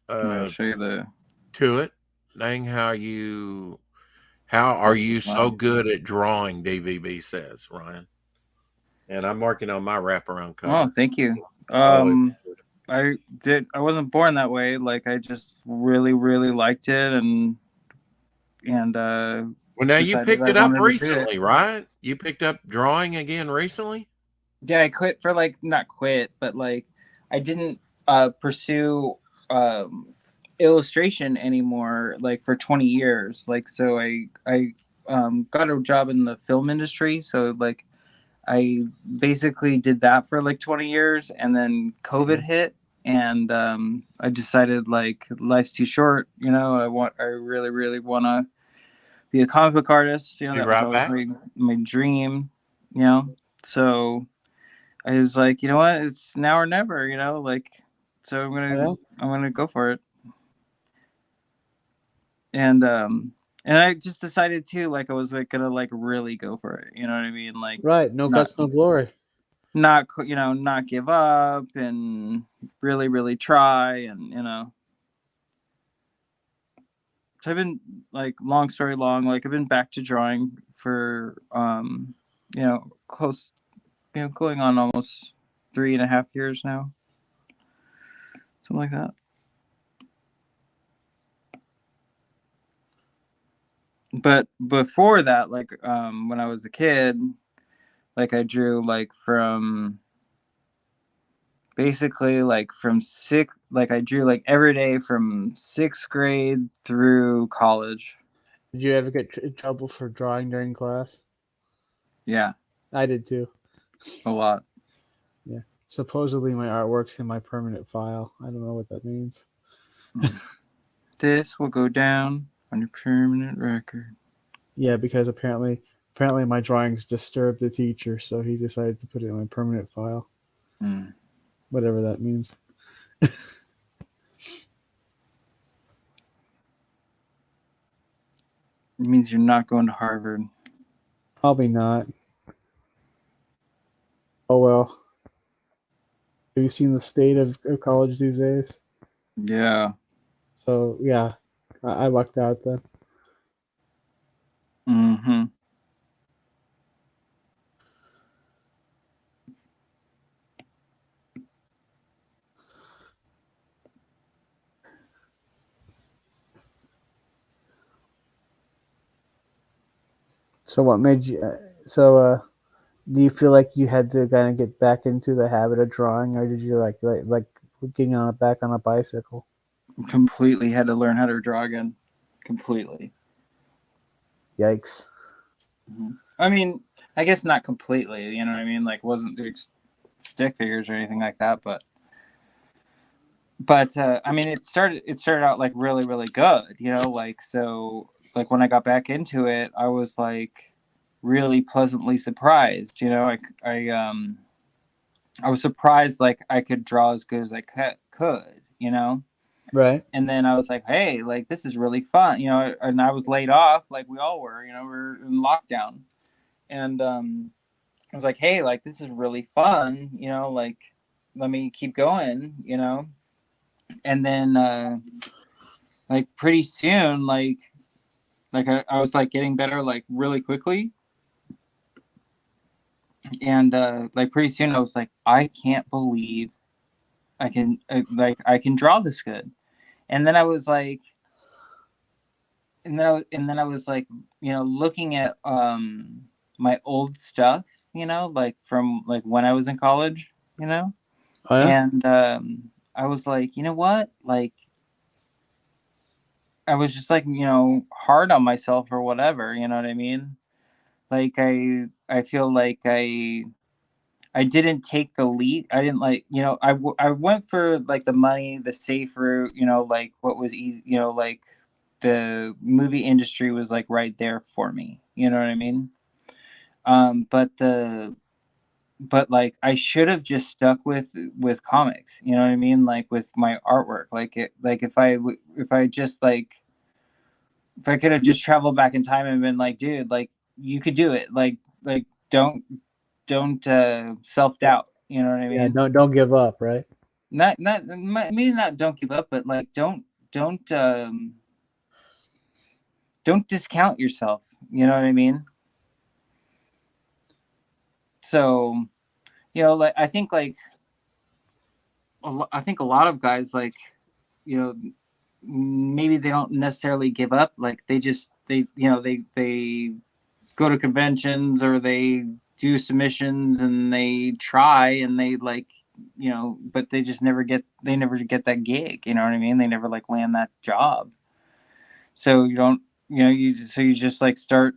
S2: I'll show you
S1: to it. Dang, how are you so
S2: Wow.
S1: good at drawing, DVB says, Ryan. And I'm working on my wraparound cover.
S2: Oh, thank you. I wasn't born that way. Like, I just really, really liked it, and
S1: well, now you picked it up recently, right? You picked up drawing again recently?
S2: Yeah, I quit for not quit, but I didn't pursue illustration anymore for 20 years. So I got a job in the film industry, so I basically did that for 20 years, and then COVID hit, and I decided life's too short. I really, really want to be a comic book artist. That was always my dream. So I was like, you know what, it's now or never. So I'm gonna go for it. And I just decided too, I was gonna really go for it. You know what I mean?
S4: Right, no guts, no glory.
S2: Not not give up and really, really try, and So I've been long story long, I've been back to drawing for close, going on almost 3.5 years now, something like that. But before that, when I was a kid, I drew from basically from I drew every day from 6th grade through college.
S4: Did you ever get in trouble for drawing during class?
S2: Yeah,
S4: I did too.
S2: a lot.
S4: Yeah. Supposedly my artwork's in my permanent file. I don't know what that means.
S2: This will go down on your permanent record.
S4: Yeah, because apparently my drawings disturbed the teacher, so he decided to put it in my permanent file. Whatever that means.
S2: It means you're not going to Harvard.
S4: Probably not. Oh well. Have you seen the state of college these days?
S2: Yeah.
S4: So yeah, I lucked out then.
S2: Mm-hmm.
S4: So what made you? Do you feel like you had to kind of get back into the habit of drawing, or did you like getting on back on a bicycle?
S2: Completely had to learn how to draw again. Completely.
S4: Yikes!
S2: I mean, I guess not completely. You know what I mean? Like, wasn't doing stick figures or anything like that, but I mean, it started out like really, really good. You know, like so, like when I got back into it, I was like really pleasantly surprised. You know, I was surprised like I could draw as good as I could. You know.
S4: Right.
S2: And then I was like, hey, like this is really fun, you know. And I was laid off, like we all were, you know, we're in lockdown. And I was like, hey, like this is really fun, you know, like let me keep going, you know. And then like pretty soon, like I was like getting better like really quickly. And like pretty soon I was like, I can't believe I can I can draw this good. And then I was like, and then I was like, you know, looking at my old stuff, you know, like from like when I was in college, you know.
S4: Oh yeah.
S2: And I was like, you know what? Like I was just like, you know, hard on myself or whatever, you know what I mean? Like I feel like I didn't take the lead. I didn't like, you know, I went for like the money, the safe route, you know, like what was easy, you know, like the movie industry was like right there for me. You know what I mean? But like I should have just stuck with comics. You know what I mean? Like with my artwork. Like it. Like if I just like if I could have just traveled back in time and been like, dude, like you could do it. Like don't self doubt. You know what I
S4: Yeah.
S2: mean?
S4: Don't give up. Right.
S2: Not maybe not don't give up, but like don't don't discount yourself. You know what I mean? So, you know, like I think like I think a lot of guys like, you know, maybe they don't necessarily give up. Like they just they you know they go to conventions or they do submissions and they try and they like, you know, but they just never get that gig. You know what I mean? They never like land that job. So you don't, you know, you just like start,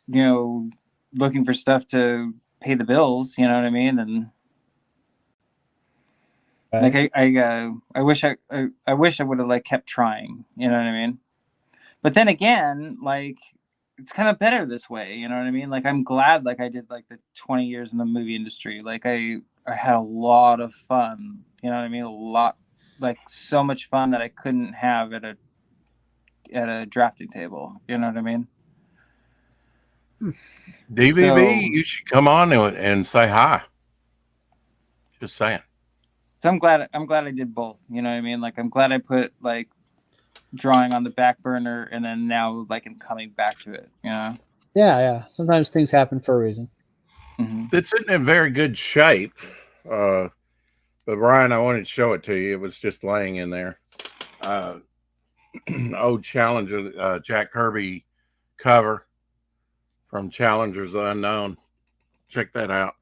S2: you know, looking for stuff to pay the bills. You know what I mean? And like
S4: Right.
S2: I wish I wish I would have like kept trying. You know what I mean? But then again, like it's kind of better this way. You know what I mean? Like I'm glad like I did like the 20 years in the movie industry. Like I had a lot of fun. You know what I mean? A lot, like so much fun that I couldn't have at a drafting table. You know what I mean?
S1: DVB,
S2: So,
S1: you should come on and say hi. Just saying.
S2: so I'm glad I did both. You know what I mean? Like I'm glad I put like drawing on the back burner and then now like I'm coming back to it. You know?
S4: Yeah. Yeah. Sometimes things happen for a reason.
S2: Mm-hmm.
S1: It's in very good shape. But Brian, I wanted to show it to you. It was just laying in there. Old Challenger, Jack Kirby cover from Challengers Unknown. Check that out.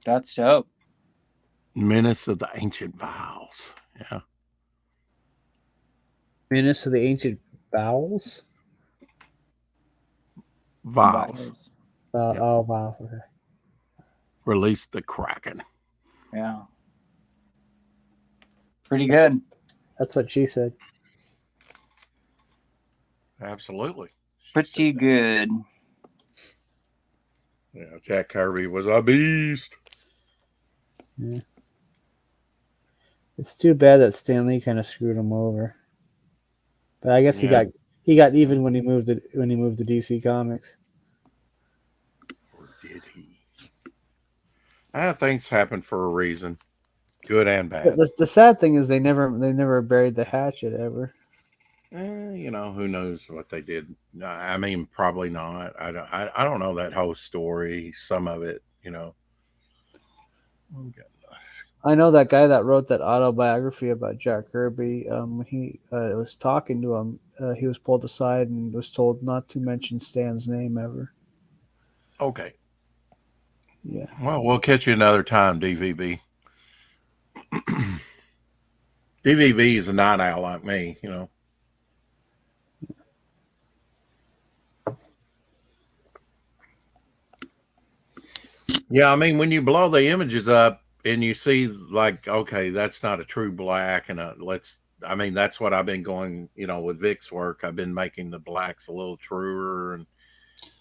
S2: That's dope.
S1: Menace of the Ancient Vials. Yeah.
S4: Menace of the Ancient Vowels.
S1: Vials.
S4: Yep. Oh wow. Okay.
S1: Release the Kraken.
S2: Yeah. Pretty good.
S4: That's what she said.
S1: Absolutely.
S2: Pretty good.
S1: Yeah, Jack Kirby was a beast.
S4: Yeah. It's too bad that Stan Lee kind of screwed him over. But I guess
S1: Yeah.
S4: he got even when he moved to DC Comics.
S1: Or did he? Things happen for a reason, good and bad.
S4: The sad thing is they never buried the hatchet ever.
S1: Who knows what they did? I mean, probably not. I don't know that whole story. Some of it, Okay.
S4: I know that guy that wrote that autobiography about Jack Kirby. When he was talking to him, he was pulled aside and was told not to mention Stan's name ever.
S1: Okay.
S4: Yeah.
S1: Well, we'll catch you another time, DVB. DVB is a night owl like me, Yeah, I mean, when you blow the images up and you see, like, okay, that's not a true black, and that's what I've been going, with Vic's work. I've been making the blacks a little truer and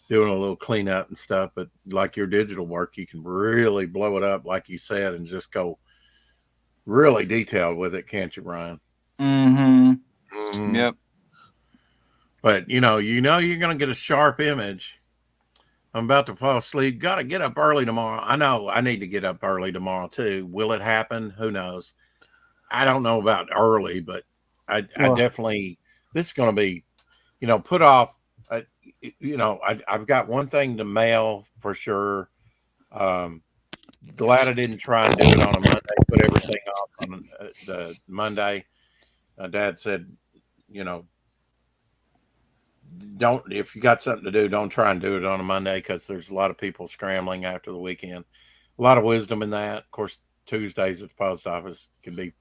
S1: doing a little cleanup and stuff. But like your digital work, you can really blow it up, like you said, and just go really detailed with it, can't you, Brian?
S2: Mm-hmm. Yep.
S1: But you're going to get a sharp image. I'm about to fall asleep. Got to get up early tomorrow. I know I need to get up early tomorrow too. Will it happen? Who knows? I don't know about early, but I definitely, this is going to be, put off. I've got one thing to mail for sure. Glad I didn't try and do it on a Monday. Put everything off on the Monday. Dad said, if you got something to do, don't try and do it on a Monday because there's a lot of people scrambling after the weekend. A lot of wisdom in that. Of course, Tuesdays at the post office can be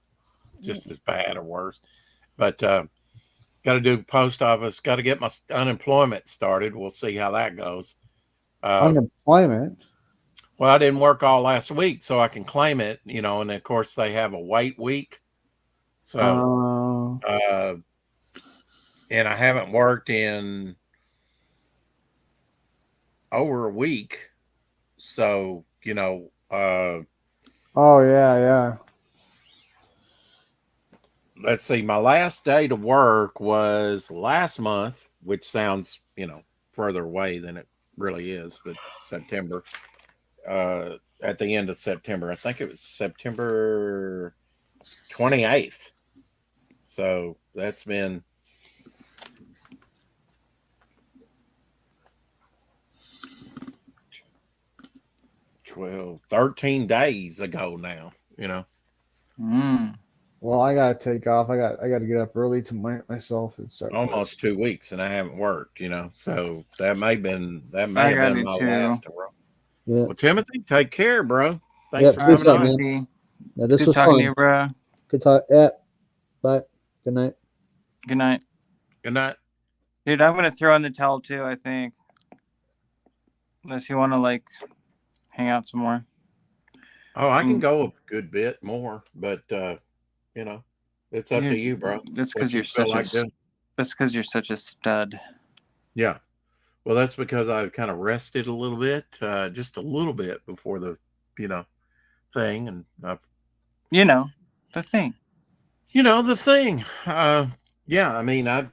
S1: just as bad or worse. But got to do post office. Got to get my unemployment started. We'll see how that goes.
S4: Unemployment?
S1: Well, I didn't work all last week, so I can claim it, and of course they have a wait week. So, and I haven't worked in over a week. So,
S4: oh yeah.
S1: Let's see. My last day to work was last month, which sounds, further away than it really is, but September. At the end of September. I think it was September 28th. So that's been 13 days ago now,
S4: Well, I gotta take off. I got to get up early to myself and start
S1: almost 2 weeks, and I haven't worked. So that may have been my last. Yeah. Well, Timothy, take care, bro. Thanks for
S4: peace out, man. Yeah, this was
S2: talking
S4: fun.
S2: to you, bro.
S4: Good talk. Yeah. Bye. Good night.
S2: Good night.
S1: Good night.
S2: Dude, I'm gonna throw in the towel too, I think. Unless you want to hang out some more.
S1: Oh, I can go a good bit more, but it's up to you, bro.
S2: That's because you're such a stud.
S1: Yeah. Well, that's because I've kind of rested a little bit, just a little bit before the, thing, and I've,
S2: the thing.
S1: The thing. Yeah. I mean, I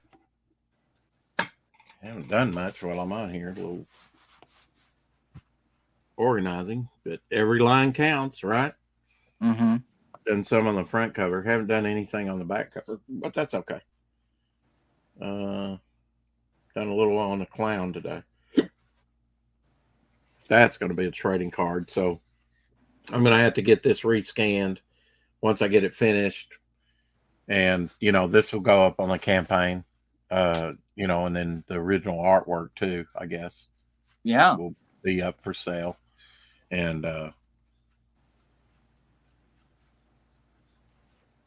S1: haven't done much while I'm on here. A little organizing, but every line counts, right?
S2: Mm-hmm.
S1: Done some on the front cover. Haven't done anything on the back cover, but that's okay. Done a little on the clown today. That's going to be a trading card. So I'm going to have to get this rescanned once I get it finished. And, this will go up on the campaign, and then the original artwork too, I guess.
S2: Yeah.
S1: Will be up for sale. And,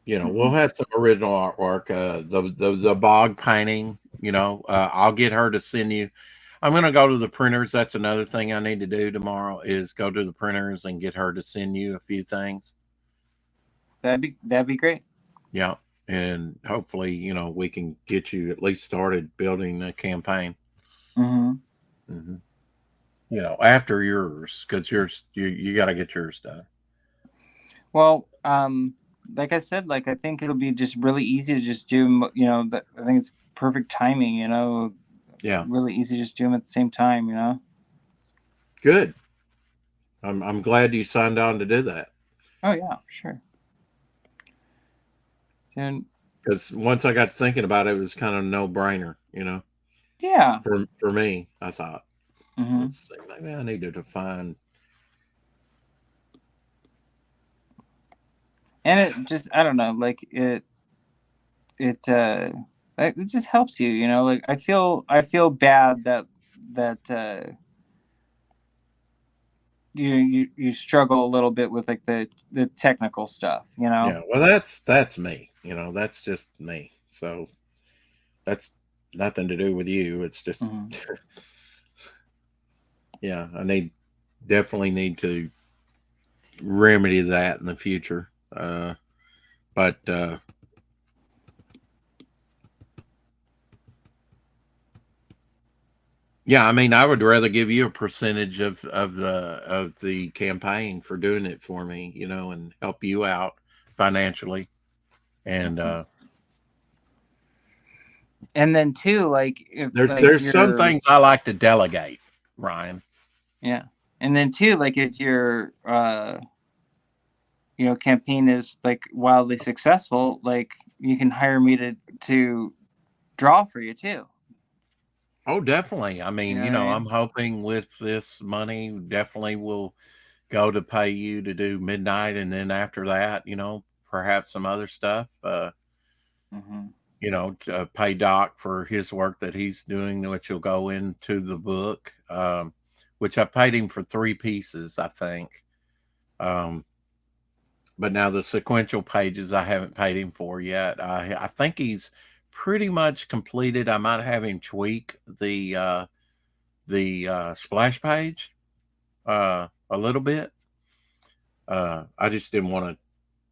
S1: we'll have some original artwork. The bog painting, I'll get her to send you. I'm going to go to the printers. That's another thing I need to do tomorrow is go to the printers and get her to send you a few things.
S2: That'd be great.
S1: Yeah. And hopefully, we can get you at least started building the campaign.
S2: Mm-hmm.
S1: Mm-hmm. After yours, because yours, you got to get yours done.
S2: Well, like I said, like I think it'll be just really easy to just do. You know, but I think it's perfect timing. You know,
S1: Yeah.
S2: really easy to just do them at the same time. You know.
S1: Good. I'm glad you signed on to do that.
S2: Oh yeah, sure. And
S1: Because once I got thinking about it, it was kind of no brainer, you know.
S2: yeah.
S1: For me, I thought,
S2: Mm-hmm.
S1: let's see, maybe I need to define.
S2: And it just, I don't know, like it it just helps you, you know. Like I feel bad that you struggle a little bit with like the technical stuff, you know.
S1: Yeah, well, that's me, you know. That's just me. So that's nothing to do with you. It's just,
S2: Mm-hmm.
S1: yeah, definitely need to remedy that in the future. But yeah, I mean, I would rather give you a percentage of the campaign for doing it for me, you know, and help you out financially. And
S2: And then too, like if like
S1: there's some
S2: you're
S1: things I like to delegate, Ryan.
S2: yeah, and then too, like if your you know, campaign is like wildly successful, like you can hire me to draw for you too.
S1: Oh, definitely. I
S2: You
S1: mean,
S2: know
S1: you
S2: what I
S1: know,
S2: mean?
S1: I'm hoping with this money definitely will go to pay you to do midnight, and then after that, you know, perhaps some other stuff.
S2: Mm-hmm.
S1: You know, to pay Doc for his work that he's doing, which will go into the book. Which I paid him for 3 pieces, I think. Um, but now the sequential pages I haven't paid him for yet. I think he's pretty much completed. I might have him tweak the splash page a little bit. I just didn't want to,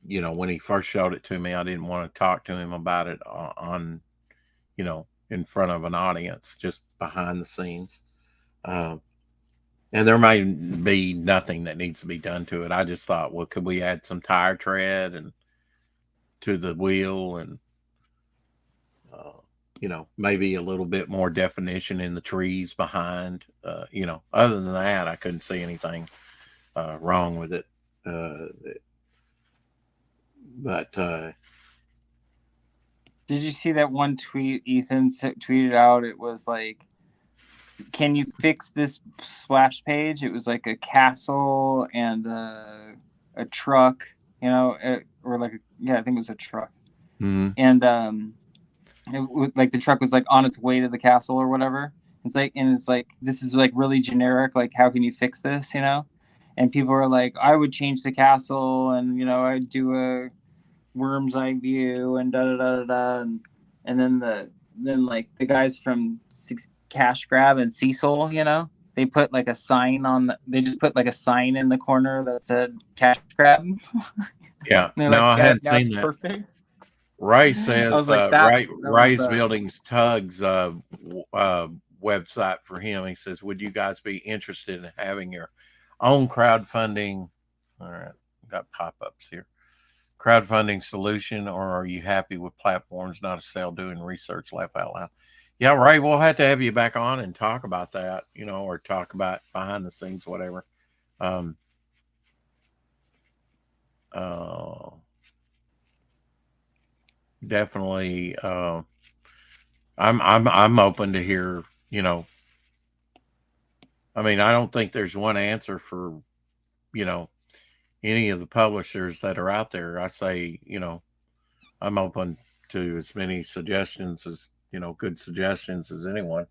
S1: you know, when he first showed it to me, I didn't want to talk to him about it on, you know, in front of an audience, just behind the scenes. Um, and there may be nothing that needs to be done to it. I just thought, well, could we add some tire tread and to the wheel, and uh, you know, maybe a little bit more definition in the trees behind. You know, other than that, I couldn't see anything wrong with it. Uh, but
S2: Did you see that one tweet Ethan tweeted out? It was like, "Can you fix this splash page?" It was like a castle and a truck, you know, or like yeah, I think it was a truck,
S1: mhm.
S2: and like the truck was like on its way to the castle or whatever. It's like this is like really generic. Like, how can you fix this? You know, and people are like, I would change the castle, and you know, I'd do a worm's eye view and da da da da da, and then like the guys from Cash Grab and Cecil, you know, they put like a sign they just put like a sign in the corner that said Cash Grab. And
S1: Yeah,
S2: they're
S1: no,
S2: like,
S1: I
S2: yeah,
S1: hadn't
S2: that's
S1: seen that.
S2: perfect.
S1: Ray
S2: I was
S1: says
S2: like, that was
S1: Ray's Buildings Tugs website for him. He says, "Would you guys be interested in having your own crowdfunding?" All right, got pop ups here. Crowdfunding solution, or are you happy with platforms, not a sale, doing research, laugh out loud? Yeah, Ray, we'll have to have you back on and talk about that, you know, or talk about behind the scenes, whatever. Um, uh, Definitely. I'm open to hear, you know, I mean, I don't think there's one answer for, you know, any of the publishers that are out there. I say, you know, I'm open to as many suggestions as, you know, good suggestions as anyone.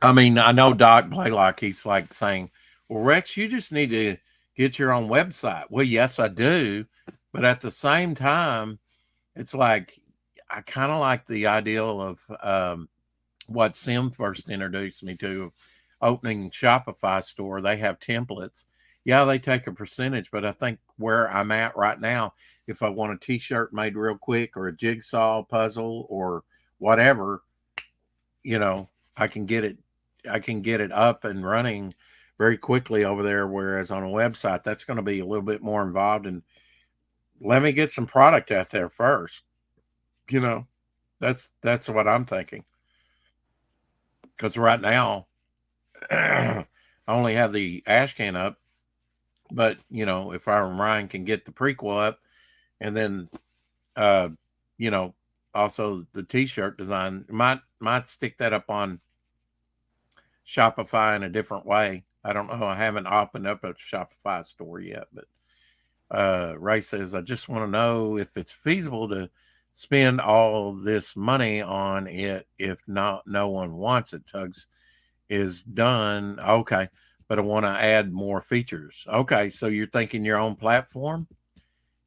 S1: I mean, I know Doc Blaylock, he's like saying, well, Rex, you just need to get your own website. Well, yes, I do. But at the same time, it's like, I kind of like the ideal of what Sim first introduced me to, opening Shopify store. They have templates. Yeah, they take a percentage, but I think where I'm at right now, if I want a t-shirt made real quick or a jigsaw puzzle or whatever, you know, I can get it up and running very quickly over there. Whereas on a website, that's going to be a little bit more involved. And let me get some product out there first. You know, that's what I'm thinking. Because right now, I only have the ash can up. But you know, if our Ryan can get the prequel up, and then uh, you know, also the T-shirt design, might stick that up on Shopify in a different way. I don't know. I haven't opened up a Shopify store yet, but Ray says, I just want to know if it's feasible to spend all this money on it if not no one wants it. Tugs is done. Okay. But I want to add more features. Okay. So you're thinking your own platform?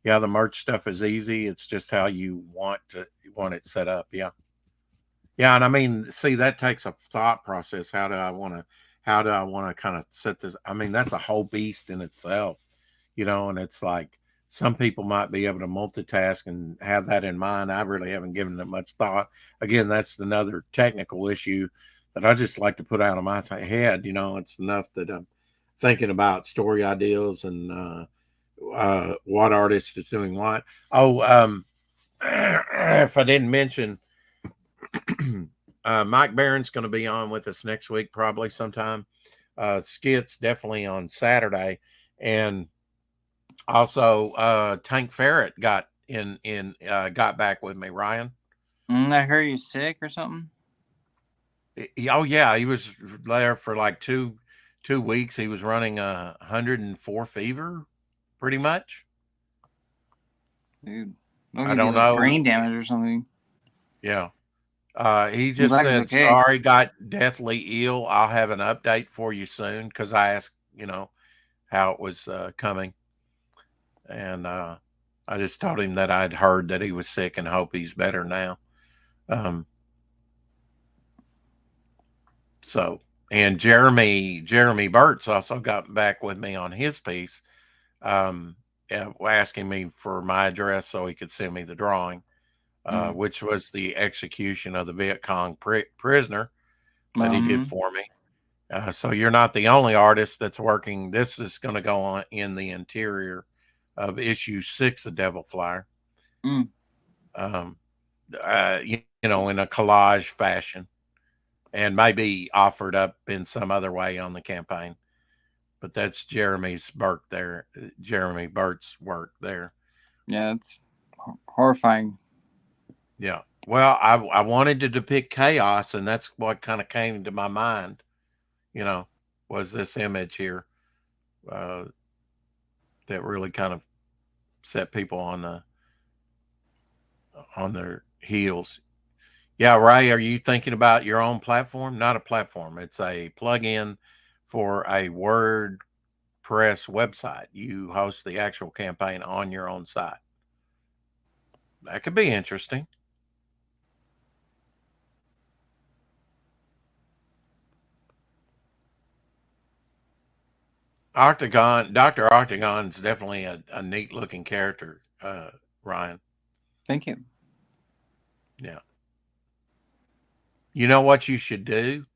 S1: Yeah, the merch stuff is easy. It's just how you want it set up. Yeah. Yeah, and I mean, see, that takes a thought process. How do I want to kind of set this? I mean, that's a whole beast in itself, you know, and it's like some people might be able to multitask and have that in mind. I really haven't given it much thought. Again, that's another technical issue that I just like to put out of my head. You know, it's enough that I'm thinking about story ideas and what artist is doing what. Oh, if I didn't mention, Mike Barron's going to be on with us next week, probably sometime. Skits definitely on Saturday, and also Tank Ferret got got back with me. Ryan,
S2: I heard he's sick or something.
S1: Oh yeah, he was there for like two weeks. He was running 104 fever, pretty much.
S2: Dude,
S1: I don't know.
S2: Brain damage or something.
S1: Yeah. He just said,
S2: okay.
S1: Sorry, got deathly ill. I'll have an update for you soon. Cause I asked, you know, how it was coming. And I just told him that I'd heard that he was sick and hope he's better now. So, and Jeremy Burt's also got back with me on his piece, asking me for my address so he could send me the drawing. Which was the execution of the Viet Cong prisoner that he did for me. So you're not the only artist that's working. This is going to go on in the interior of issue 6 of Devil Flyer. You know, in a collage fashion, and maybe offered up in some other way on the campaign. But that's Jeremy Burt's work there.
S2: Yeah, it's horrifying.
S1: Yeah. Well, I wanted to depict chaos, and that's what kind of came to my mind, you know, was this image here that really kind of set people on their heels. Yeah, Ray, are you thinking about your own platform? Not a platform. It's a plug-in for a WordPress website. You host the actual campaign on your own site. That could be interesting. Dr. Octagon's definitely a neat looking character, Ryan.
S2: Thank you.
S1: Yeah. You know what you should do?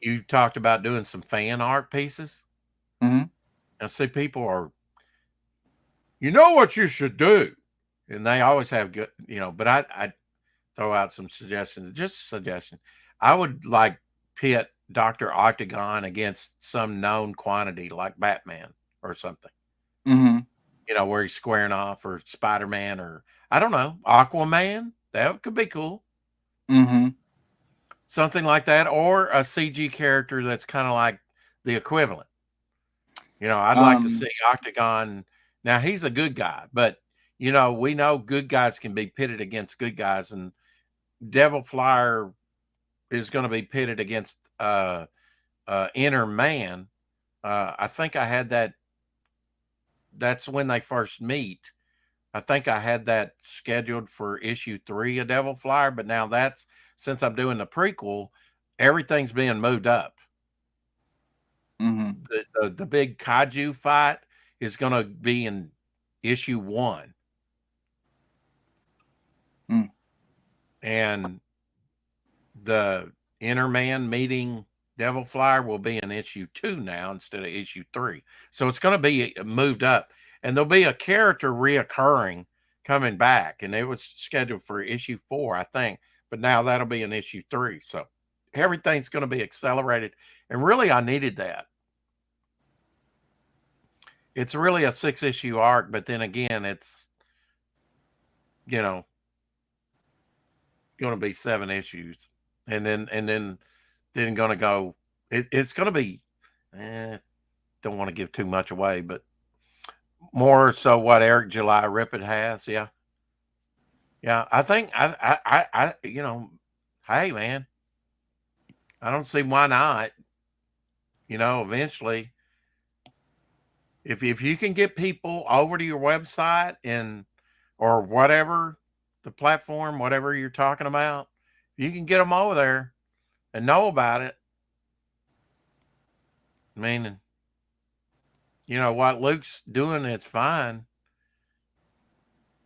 S1: You talked about doing some fan art pieces. I see people are, you know what you should do? And they always have good, you know, but I throw out some suggestions, just a suggestion. I would like pit Dr. Octagon against some known quantity like Batman or something. You know, where he's squaring off, or Spider-Man, or I don't know, Aquaman. That could be cool. Something like that, or a CG character that's kind of like the equivalent. You know, I'd like to see Octagon. Now he's a good guy, but you know, we know good guys can be pitted against good guys, and Devil Flyer is going to be pitted against Inner Man. I think I had that. That's when they first meet. I think I had that scheduled for issue 3 of Devil Flyer, but now that's, since I'm doing the prequel, everything's being moved up. The big kaiju fight is going to be in issue 1. And the Inner Man meeting Devil Flyer will be in issue 2 now instead of issue 3. So it's going to be moved up, and there'll be a character reoccurring coming back, and it was scheduled for issue 4, I think, but now that'll be in issue 3. So everything's going to be accelerated, and really I needed that. It's really a 6-issue arc, but then again, it's, you know, going to be 7 issues, and then going to go. It's going to be. Don't want to give too much away, but more so what Eric July Rippet has. Yeah. I think I you know, hey man, I don't see why not. You know, eventually, if you can get people over to your website and or whatever the platform, whatever you're talking about, you can get them over there and know about it. I mean, you know, what Luke's doing, it's fine.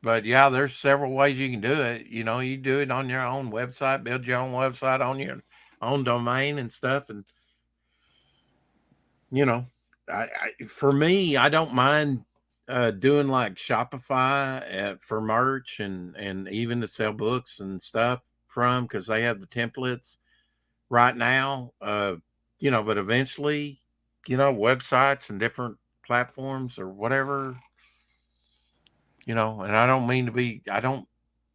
S1: But yeah, there's several ways you can do it. You know, you do it on your own website, build your own website on your own domain and stuff. And, you know, for me, I don't mind doing like Shopify for merch and even to sell books and stuff from, because they have the templates right now. You know, but eventually, you know, websites and different platforms or whatever, you know, and I don't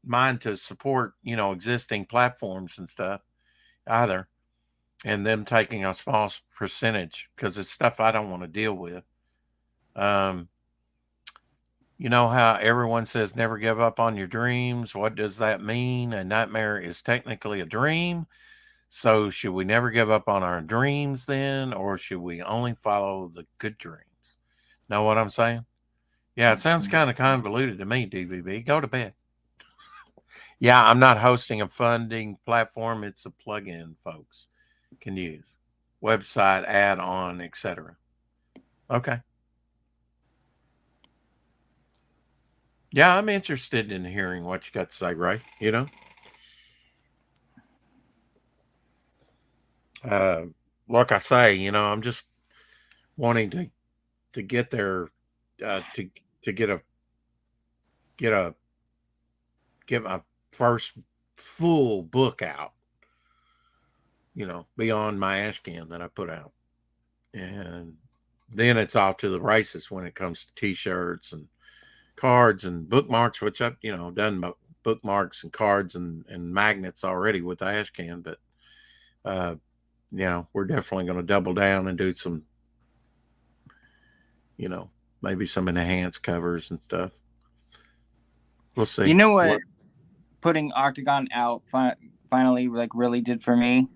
S1: mind to support, you know, existing platforms and stuff either, and them taking a small percentage because it's stuff I don't want to deal with. You know how everyone says never give up on your dreams? What does that mean? A nightmare is technically a dream. So should we never give up on our dreams then, or should we only follow the good dreams? Know what I'm saying? Yeah, it sounds kind of convoluted to me, DVB. Go to bed. Yeah, I'm not hosting a funding platform. It's a plugin folks can use. Website, add-on, etc. Okay. Yeah, I'm interested in hearing what you got to say, Ray. You know? Like I say, you know, I'm just wanting to get there, to get my first full book out, you know, beyond my ash can that I put out. And then it's off to the races when it comes to t-shirts and cards and bookmarks, which I've, you know, done bookmarks and cards and magnets already with the ash can. But, you know, we're definitely going to double down and do some, you know, maybe some enhanced covers and stuff. We'll see.
S2: You know what putting Octagon out finally like really did for me?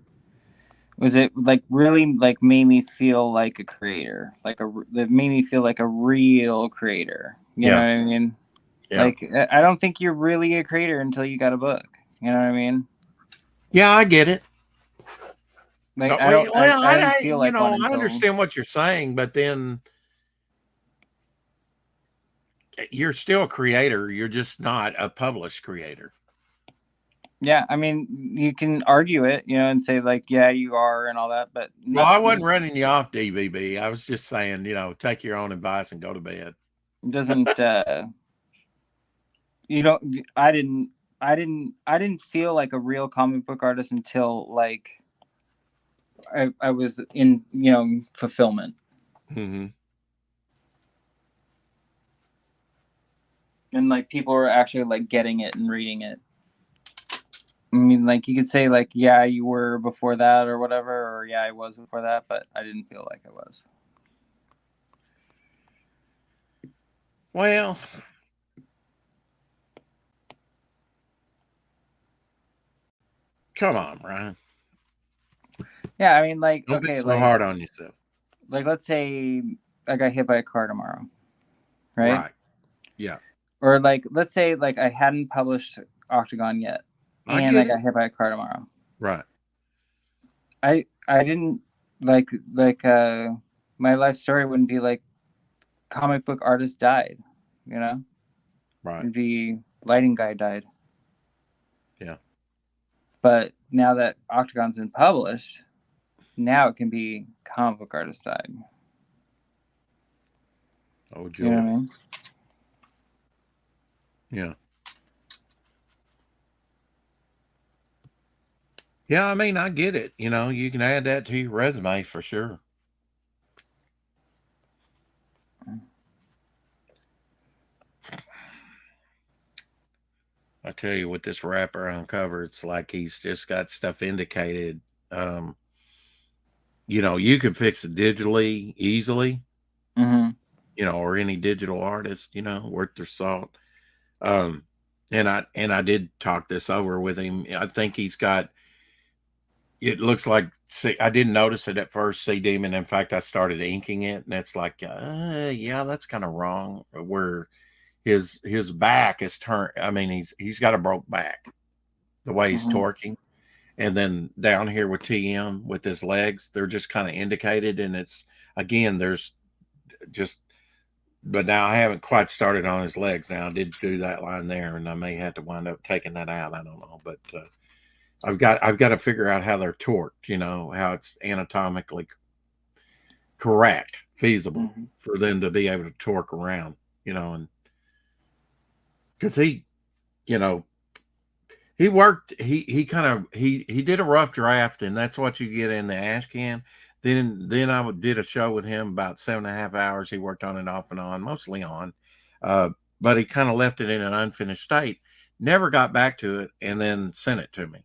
S2: Was it like really like made me feel like a creator, that made me feel like a real creator. You know what I mean? Yeah. Like I don't think you're really a creator until you got a book. You know what I mean?
S1: Yeah, I get it.
S2: Like I don't feel like,
S1: you know, I understand what you're saying, but then you're still a creator. You're just not a published creator.
S2: Yeah, I mean, you can argue it, you know, and say like, yeah, you are and all that, but
S1: well, I wasn't running you off, DVB. I was just saying, you know, take your own advice and go to bed.
S2: It doesn't you don't I didn't feel like a real comic book artist until like I was in, you know, fulfillment.
S1: Mm-hmm.
S2: And like people were actually like getting it and reading it. I mean, like you could say like, yeah, you were before that or whatever, or yeah, I was before that, but I didn't feel like I was.
S1: Well, come on, Ryan.
S2: Yeah, I mean, like,
S1: don't be so hard on yourself.
S2: Like, let's say I got hit by a car tomorrow, right?
S1: Right. Yeah.
S2: Or like, let's say like I hadn't published Octagon yet, and I got hit by a car tomorrow.
S1: Right.
S2: I didn't like my life story wouldn't be like comic book artist died, you know?
S1: Right.
S2: It'd be lighting guy died.
S1: Yeah.
S2: But now that Octagon's been published, now it can be comic book artist side.
S1: Oh, joy.
S2: You know what I mean?
S1: Yeah. Yeah, I mean, I get it. You know, you can add that to your resume for sure. I tell you, with this wraparound cover, it's like he's just got stuff indicated. Um, you know, you can fix it digitally easily,
S2: Mm-hmm.
S1: you know, or any digital artist, you know, worth their salt. Um, and I did talk this over with him. I think he's got. It looks like. See, I didn't notice it at first, Sea Demon. In fact, I started inking it, and it's like, yeah, that's kind of wrong. Where his back is turned. I mean, he's got a broke back. The way he's torquing, and then down here with TM with his legs, they're just kind of indicated, and it's again, there's just. But now I haven't quite started on his legs. Now I did do that line there, and I may have to wind up taking that out. I don't know, but I've got to figure out how they're torqued. You know, how it's anatomically correct, feasible for them to be able to torque around. You know, and because he, you know, he worked. He kind of he did a rough draft, and that's what you get in the ash can. Then I did a show with him about 7.5 hours. He worked on it off and on, mostly on, but he kind of left it in an unfinished state. Never got back to it, and then sent it to me.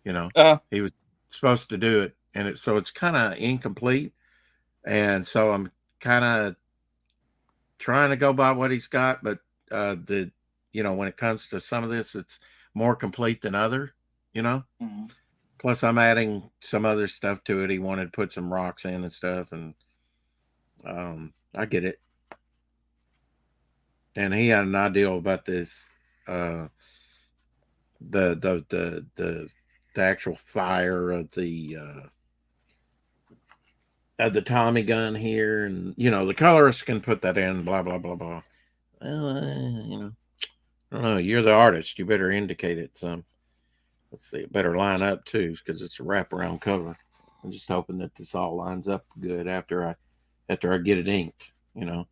S1: You know, he was supposed to do it, and so it's kind of incomplete, and so I'm kind of trying to go by what he's got, but when it comes to some of this, it's more complete than other. You know.
S2: Mm-hmm.
S1: Plus, I'm adding some other stuff to it. He wanted to put some rocks in and stuff, and I get it. And he had an idea about this, the actual fire of the Tommy gun here, and the colorist can put that in. Blah blah blah blah. Well, I don't know. You're the artist. You better indicate it some. Let's see, it better line up too, because it's a wraparound cover. I'm just hoping that this all lines up good after I get it inked, All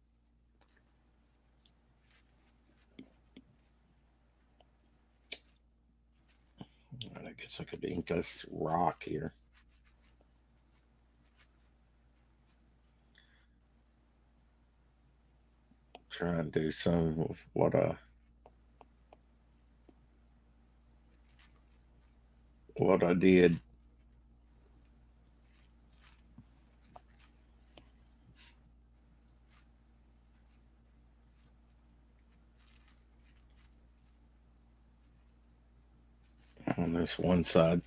S1: right, I guess I could ink this rock here. Try and do some of what I did. On this one side.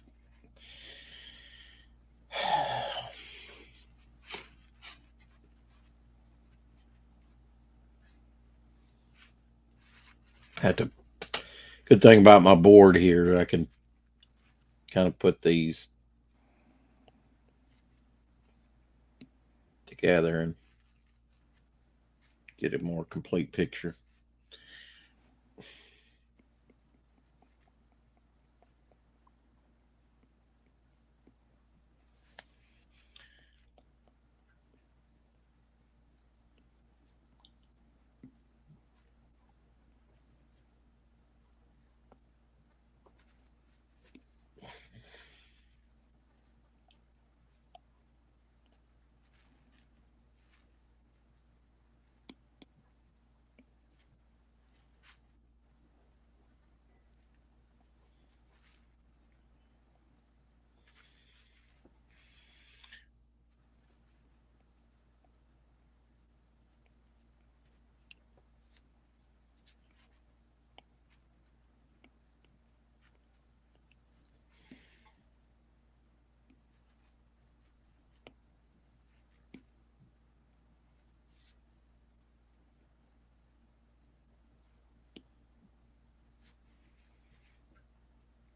S1: Good thing about my board here, I can kind of put these together and get a more complete picture.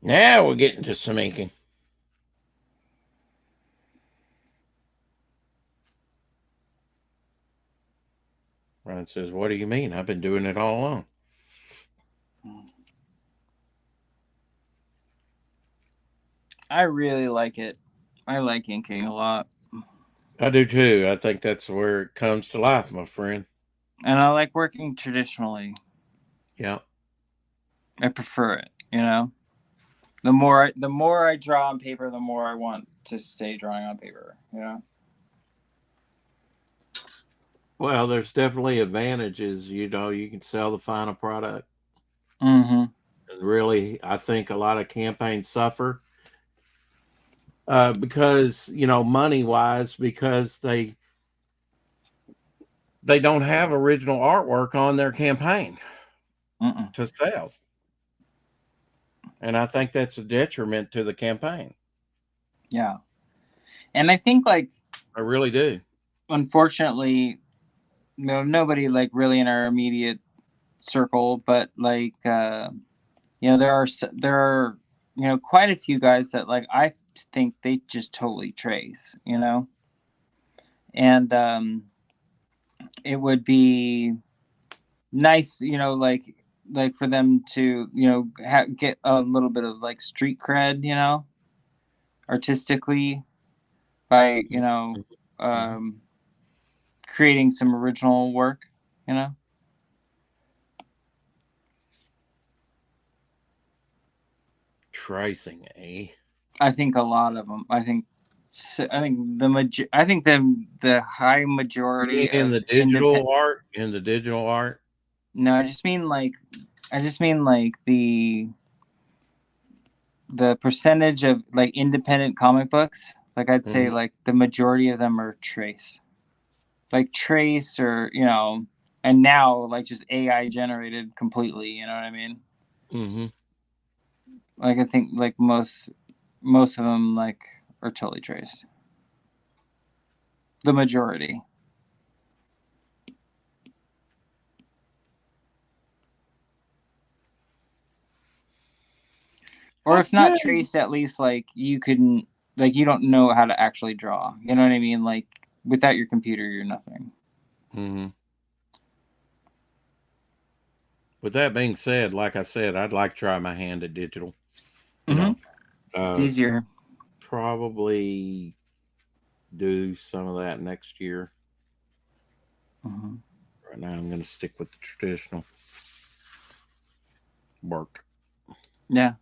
S1: Now we're getting to some inking. Ryan says, "What do you mean? I've been doing it all along."
S2: I really like it. I like inking a lot.
S1: I do too. I think that's where it comes to life, my friend.
S2: And I like working traditionally.
S1: Yeah.
S2: I prefer it, you know. The more I draw on paper, the more I want to stay drawing on paper, you know.
S1: Well, there's definitely advantages. You know, you can sell the final product.
S2: Mm-hmm.
S1: And really, I think a lot of campaigns suffer because, you know, money wise, because they don't have original artwork on their campaign to sell. And I think that's a detriment to the campaign.
S2: Yeah. And I think, like,
S1: I really do.
S2: unfortunately, nobody like really in our immediate circle, but like, you know, there are you know, quite a few guys that like I think they just totally trace, you know, and it would be nice, you know, like for them to, you know, get a little bit of like street cred, you know, artistically by, you know, um, creating some original work, you know.
S1: Tracing, eh?
S2: I think a lot of them. I think the high
S1: You mean
S2: majority
S1: in
S2: of
S1: the digital art? In the digital art?
S2: No, I just mean like the percentage of like independent comic books. Like I'd say like the majority of them are traced or, you know, and now like just AI generated completely. You know what I mean?
S1: Mm-hmm.
S2: Like I think like most of them like are totally traced. The majority. Or if not traced, at least like you couldn't, like you don't know how to actually draw. You know what I mean? Like without your computer, you're nothing.
S1: Mm-hmm. With that being said, like I said, I'd like to try my hand at digital. You know,
S2: It's easier.
S1: probably do some of that next year. Right now, I'm going to stick with the traditional work.
S2: Yeah,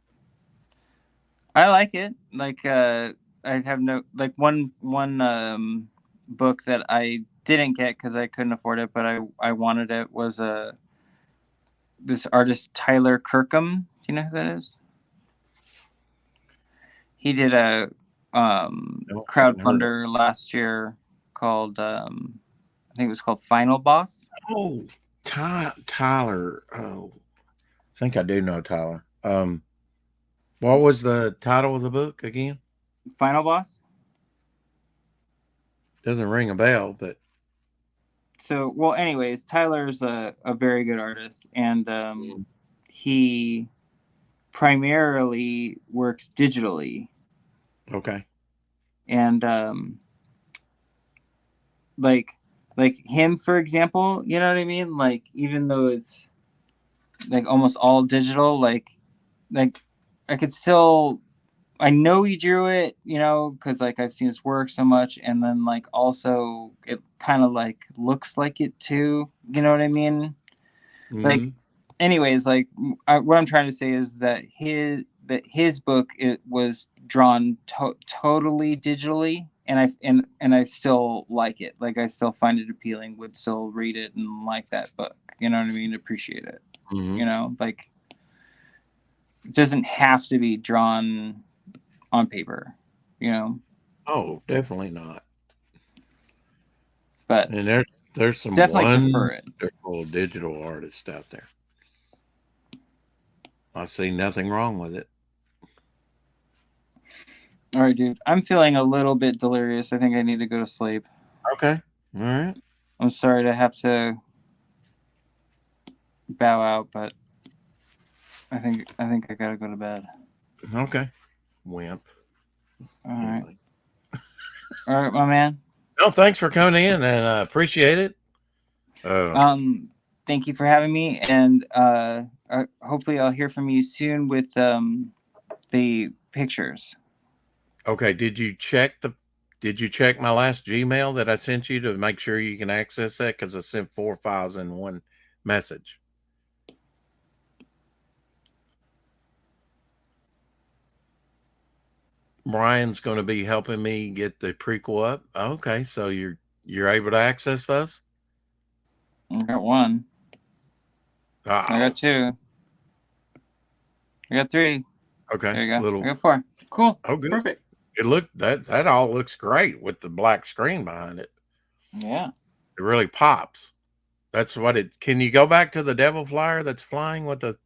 S2: I like it. Like I have no like one book that I didn't get because I couldn't afford it, but I wanted it was this artist Tyler Kirkham. Do you know who that is? He did a
S1: No, haven't heard of it.
S2: crowdfunder last year called I think it was called Final Boss.
S1: Oh, Tyler. Oh, I think I do know Tyler. What was the title of the book again?
S2: Final Boss.
S1: Doesn't ring a bell, but
S2: So, well, anyways, Tyler's a very good artist, and he primarily works digitally.
S1: okay.
S2: And like him, for example, you know what I mean? Like, even though it's like almost all digital, like I could still, I know he drew it, you know, because like I've seen his work so much, and then like also it kind of like looks like it too, you know what I mean? Like, anyways, like what I'm trying to say is that his book, it was drawn totally digitally, and I still like it. Like I still find it appealing, would still read it and like that book, you know what I mean? Appreciate it. You know, like it doesn't have to be drawn on paper, you know.
S1: Oh, definitely not.
S2: But
S1: And there's some
S2: definitely prefer it.
S1: wonderful digital artists out there. I see nothing wrong with it.
S2: All right, dude. I'm feeling a little bit delirious. I think I need to go to sleep.
S1: Okay. All right.
S2: I'm sorry to have to bow out, but I think I gotta go to bed.
S1: Okay. Wimp.
S2: All right. All right, my man.
S1: No, thanks for coming in, and I appreciate it.
S2: Thank you for having me, and hopefully I'll hear from you soon with the pictures.
S1: Okay, did you check my last Gmail that I sent you to make sure you can access that? Because I sent 4 files in one message. Brian's going to be helping me get the prequel up. Okay, so you're able to access those?
S2: I got one.
S1: Uh-oh.
S2: I got two. I got three.
S1: Okay.
S2: There you go. I got four. Cool.
S1: Oh, good.
S2: Perfect.
S1: It looked that all looks great with the black screen behind it.
S2: Yeah.
S1: It really pops. That's what it. Can you go back to the devil flyer that's flying with the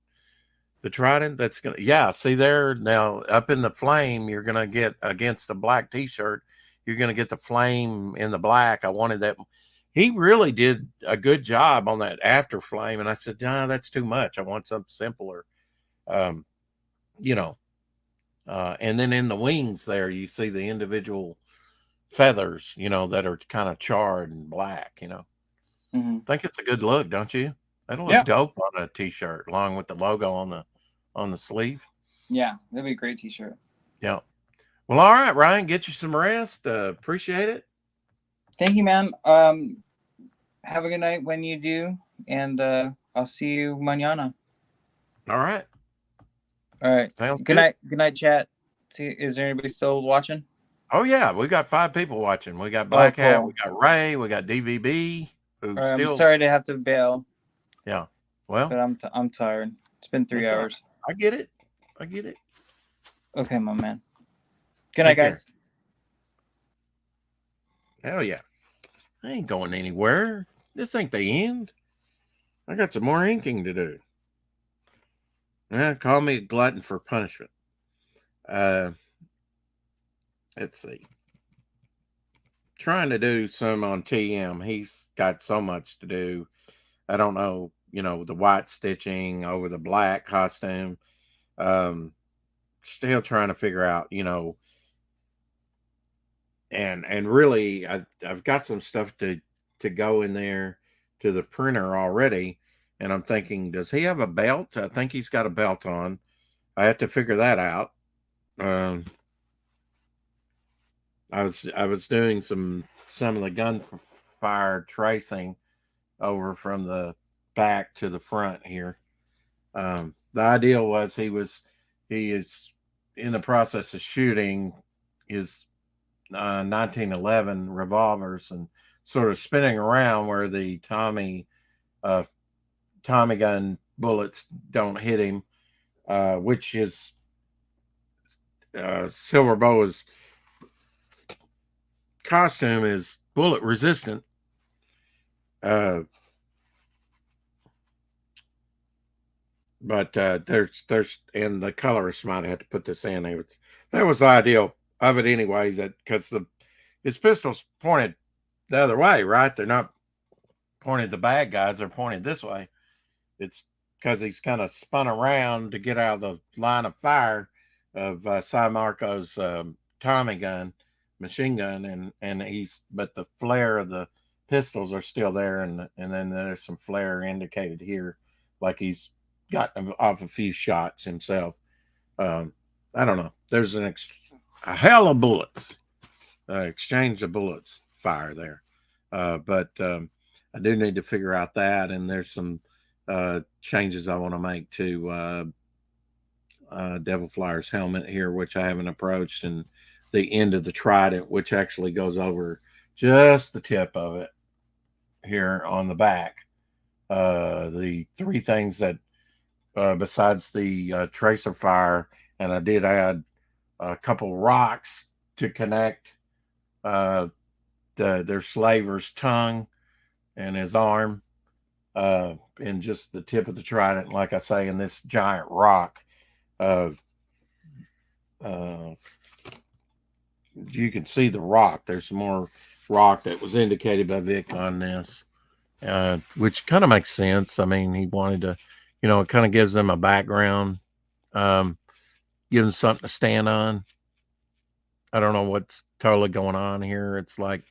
S1: trident? That's gonna. Yeah. See there now up in the flame. You're gonna get against the black T-shirt. You're gonna get the flame in the black. I wanted that. He really did a good job on that after flame, and I said, "Nah, that's too much. I want something simpler." You know. And then in the wings there, you see the individual feathers, that are kind of charred and black,
S2: Mm-hmm.
S1: I think it's a good look, don't you? That'll look dope on a t-shirt along with the logo on the sleeve.
S2: Yeah, that'd be a great t-shirt.
S1: Yeah. Well, all right, Ryan, get you some rest. Appreciate it.
S2: Thank you, man. Have a good night when you do, and I'll see you mañana.
S1: All right.
S2: All right.
S1: Sounds
S2: good. Night. Good night, chat. See, is there anybody still watching?
S1: Oh yeah, we got 5 people watching. We got Black Hat, we got Ray, we got DVB.
S2: I'm sorry to have to bail.
S1: Yeah. Well,
S2: but I'm tired. It's been 3 hours.
S1: I get it.
S2: Okay, my man. Good night, guys.
S1: Hell yeah. I ain't going anywhere. This ain't the end. I got some more inking to do. Yeah, call me a glutton for punishment. Let's see. Trying to do some on TM. He's got so much to do. I don't know, the white stitching over the black costume. Still trying to figure out, and really I've got some stuff to go in there to the printer already. And I'm thinking, does he have a belt? I think he's got a belt on. I have to figure that out. I was doing some of the gunfire tracing over from the back to the front here. The idea was he is in the process of shooting his 1911 revolvers and sort of spinning around where the Tommy gun bullets don't hit him, which is Silver Bow's costume is bullet resistant. But there's and the colorist might have to put this in. That was the ideal of it anyway. That because his pistol's pointed the other way, right? They're not pointed the bad guys; they're pointed this way. It's because he's kind of spun around to get out of the line of fire of Cy Marco's Tommy gun, machine gun, but the flare of the pistols are still there, and then there's some flare indicated here, like he's gotten off a few shots himself. I don't know. There's a hell of bullets, exchange of bullets fire there. But I do need to figure out that, and there's some changes I want to make to Devil Flyer's helmet here, which I haven't approached, and the end of the trident, which actually goes over just the tip of it here on the back. The 3 things that besides the tracer fire, and I did add a couple rocks to connect their slaver's tongue and his arm, and just the tip of the trident, like I say, in this giant rock. You can see the rock. There's some more rock that was indicated by Vic on this, which kind of makes sense. I mean, he wanted to, it kind of gives them a background, gives them something to stand on. I don't know what's totally going on here. It's like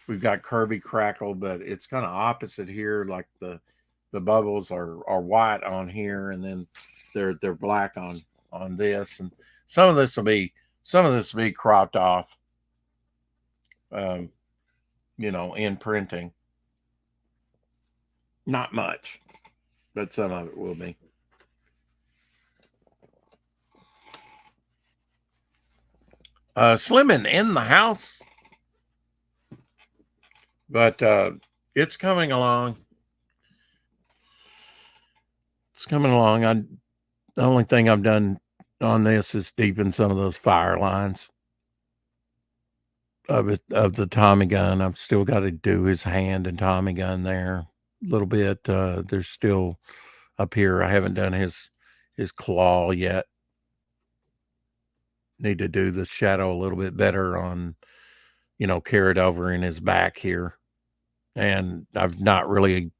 S1: we've got Kirby Crackle, but it's kind of opposite here. Like the bubbles are white on here, and then they're black on this. And some of this will be some of this will be cropped off, in printing. Not much, but some of it will be. Slimming in the house, but it's coming along. It's coming along. The only thing I've done on this is deepen some of those fire lines of the Tommy gun. I've still got to do his hand and Tommy gun there a little bit. There's still up here. I haven't done his claw yet. Need to do the shadow a little bit better on, carried over in his back here. And I've not really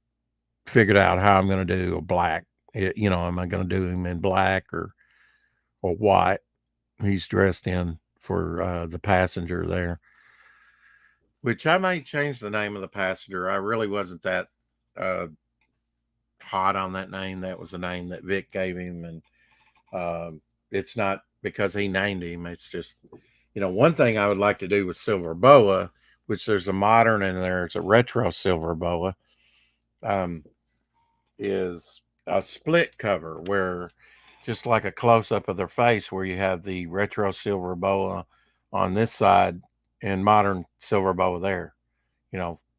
S1: figured out how I'm going to do a black. Am I going to do him in black or white? He's dressed in for the passenger there, which I may change the name of the passenger. I really wasn't that hot on that name. That was the name that Vic gave him, and it's not because he named him. It's just, one thing I would like to do with Silver Boa, which there's a modern and there's a retro Silver Boa, is a split cover where just like a close-up of their face where you have the retro Silver Boa on this side and modern Silver Boa there,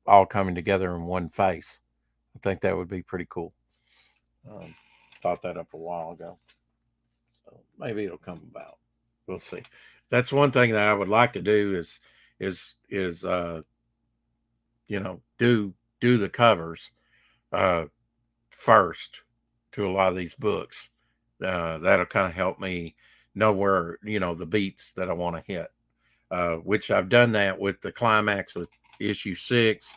S1: all coming together in one face. I think that would be pretty cool. Thought that up a while ago. So maybe it'll come about. We'll see. That's one thing that I would like to do is do the covers first to a lot of these books. That'll kind of help me know where, the beats that I want to hit, which I've done that with the climax with issue 6.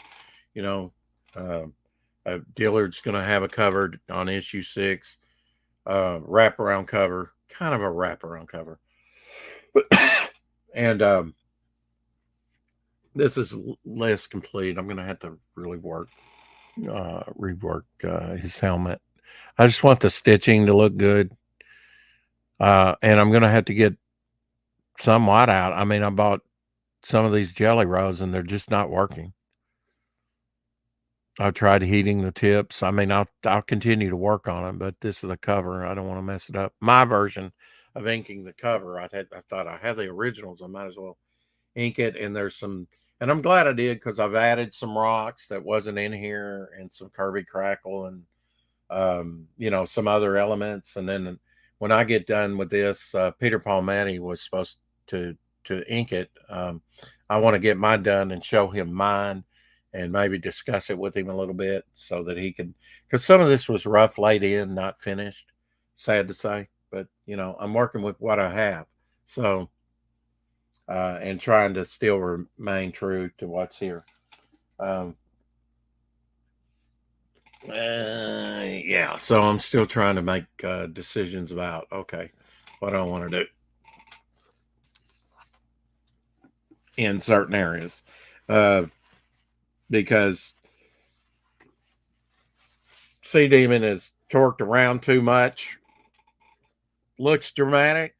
S1: Dillard's going to have a cover on issue 6, wraparound cover, kind of a wraparound cover. And this is less complete. I'm going to have to really rework his helmet. I just want the stitching to look good. And I'm going to have to get some white out. I mean, I bought some of these jelly rolls and they're just not working. I've tried heating the tips. I mean, I'll continue to work on them, but this is the cover. I don't want to mess it up. My version of inking the cover, I thought I had the originals. I might as well ink it. And there's some, and I'm glad I did because I've added some rocks that wasn't in here and some Kirby Crackle and some other elements. And then when I get done with this, Peter Palmetti was supposed to ink it. I want to get mine done and show him mine and maybe discuss it with him a little bit so that he can, because some of this was rough laid in, not finished, sad to say, but I'm working with what I have. So, and trying to still remain true to what's here. Yeah, so I'm still trying to make decisions about, okay, what I want to do in certain areas. Because Sea Demon is torqued around too much. Looks dramatic.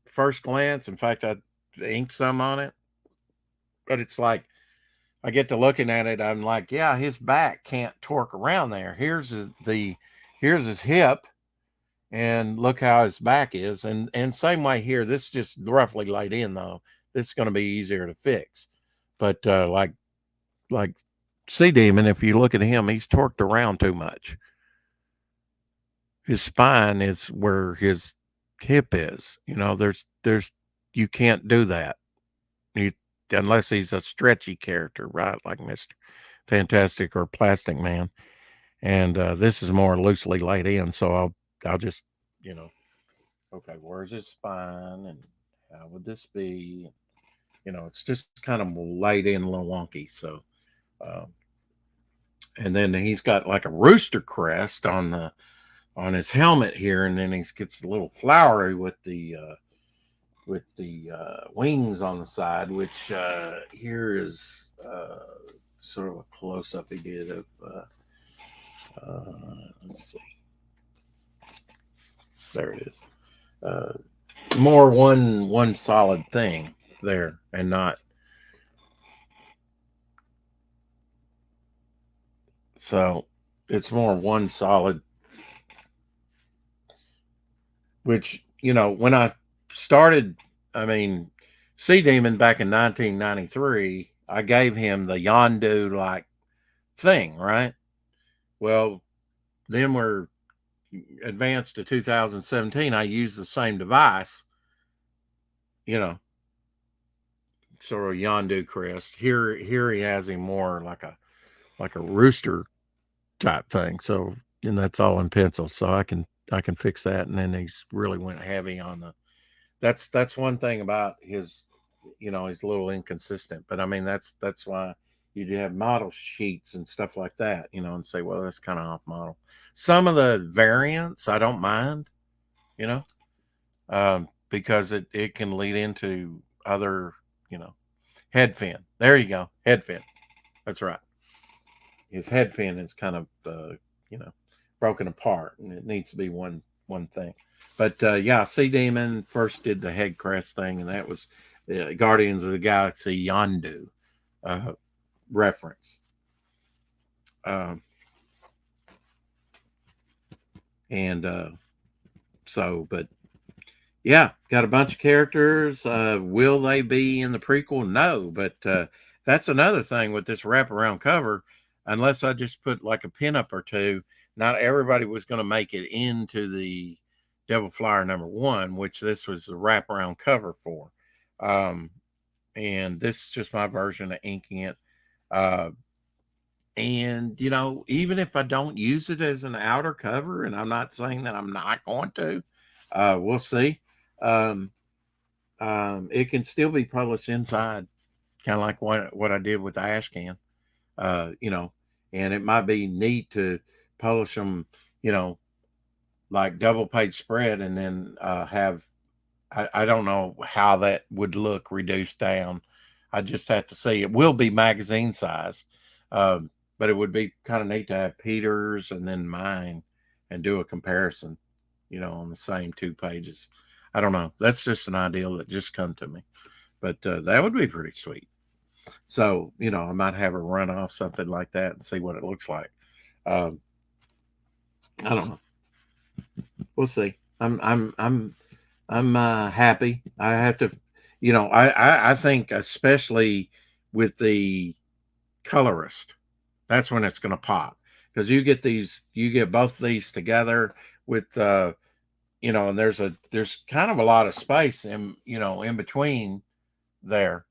S1: First glance. In fact, I inked some on it. But it's like, I get to looking at it, I'm like, yeah, his back can't torque around there. Here's his hip, and look how his back is. And same way here, this is just roughly laid in though. This is going to be easier to fix. But like Sea Demon, if you look at him, he's torqued around too much. His spine is where his hip is. There's you can't do that. Unless he's a stretchy character, right? Like Mr. Fantastic or Plastic Man. And this is more loosely laid in. So I'll just, okay, where's his spine? And how would this be? It's just kind of laid in a little wonky. So, and then he's got like a rooster crest on his helmet here. And then he gets a little flowery with the wings on the side, which here is sort of a close-up he did of, let's see. There it is. more one solid thing there, and not so it's more one solid. Which, when I started, I mean, Sea Demon back in 1993, I gave him the Yondu like thing, right? Well, then we're advanced to 2017. I use the same device, you know, sort of Yondu crest. Here he has him more like a rooster type thing. So, and that's all in pencil. So I can fix that. And then he's really went heavy on the. That's one thing about his. He's a little inconsistent, but I mean that's why you do have model sheets and stuff like that. And say, well, that's kind of off model. Some of the variants I don't mind. You know, because it can lead into other. Head fin. There you go, head fin. That's right. His head fin is kind of you know broken apart, and it needs to be one thing. But yeah, Sea Demon first did the head crest thing, and that was Guardians of the Galaxy Yondu uh, reference. Um, and but yeah, got a bunch of characters. Will they be in the prequel? No, but that's another thing with this wraparound cover. Unless I just put like a pinup or two, not everybody was going to make it into the Devil Flyer #1, which this was the wraparound cover for. And this is just my version of inking it. And even if I don't use it as an outer cover, and I'm not saying that I'm not going to, we'll see. Um, it can still be published inside, kind of like what I did with the Ashcan. And it might be neat to publish them, like double page spread, and then have. I don't know how that would look reduced down. I just have to see. It will be magazine size, but it would be kind of neat to have Peter's and then mine, and do a comparison, on the same 2 pages. I don't know. That's just an idea that just come to me, but that would be pretty sweet. So I might have her run off something like that and see what it looks like. Um, I don't know. We'll see. I'm happy. I have to, I think especially with the colorist, that's when it's going to pop, because you get both these together with, and there's kind of a lot of space in between there.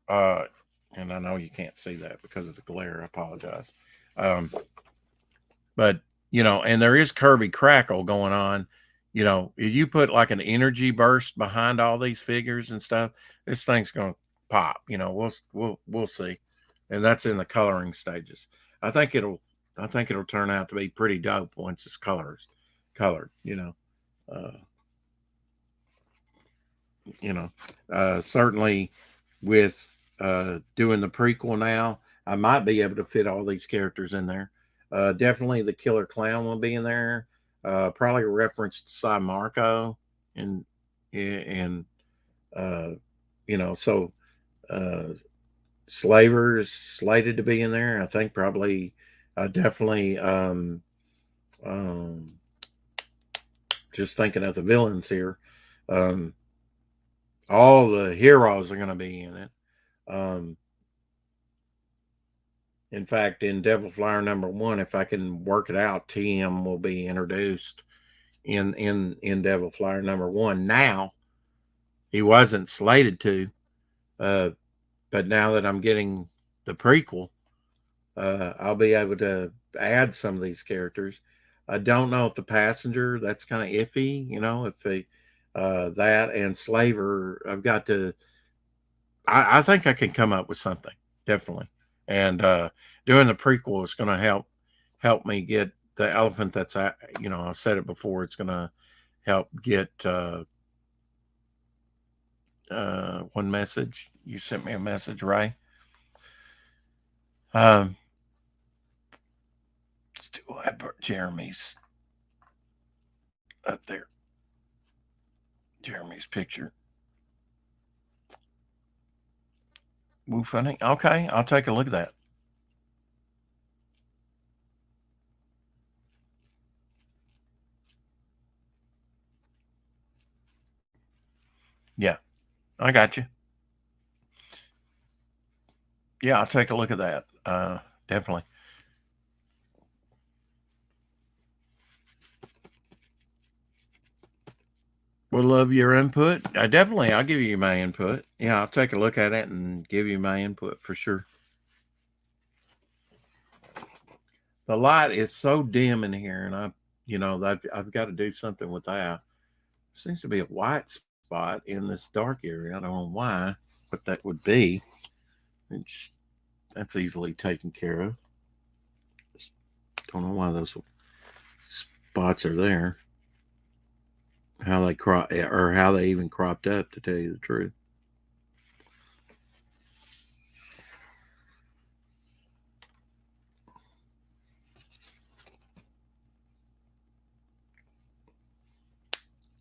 S1: And I know you can't see that because of the glare. I apologize. But and there is Kirby crackle going on. If you put like an energy burst behind all these figures and stuff, this thing's gonna pop. We'll see, and that's in the coloring stages. I think it'll turn out to be pretty dope once it's colored. Uh, certainly with doing the prequel now, I might be able to fit all these characters in there. Definitely the Killer Clown will be in there. Probably a reference to Cy Marco, and so Slaver's slated to be in there. I think probably definitely just thinking of the villains here. All the heroes are going to be in it. In fact, in Devil Flyer #1, if I can work it out, TM will be introduced in Devil Flyer #1. Now, he wasn't slated to, but now that I'm getting the prequel, I'll be able to add some of these characters. I don't know if the passenger, that's kind of iffy, if they that and Slaver, I've got to. I think I can come up with something, definitely. And doing the prequel is going to help me get the elephant that's I've said it before. It's going to help get one message. You sent me a message, Ray. Let's do Jeremy's up there. Jeremy's picture. Woo funny. Okay, I'll take a look at that. Yeah, I got you. Yeah, I'll take a look at that. Definitely. Would love your input. I'll give you my input. Yeah, I'll take a look at it and give you my input for sure. The light is so dim in here, and I've got to do something with that. Seems to be a white spot in this dark area. I don't know why, what that would be. That's easily taken care of. Just don't know why those spots are there. How they even cropped up, to tell you the truth.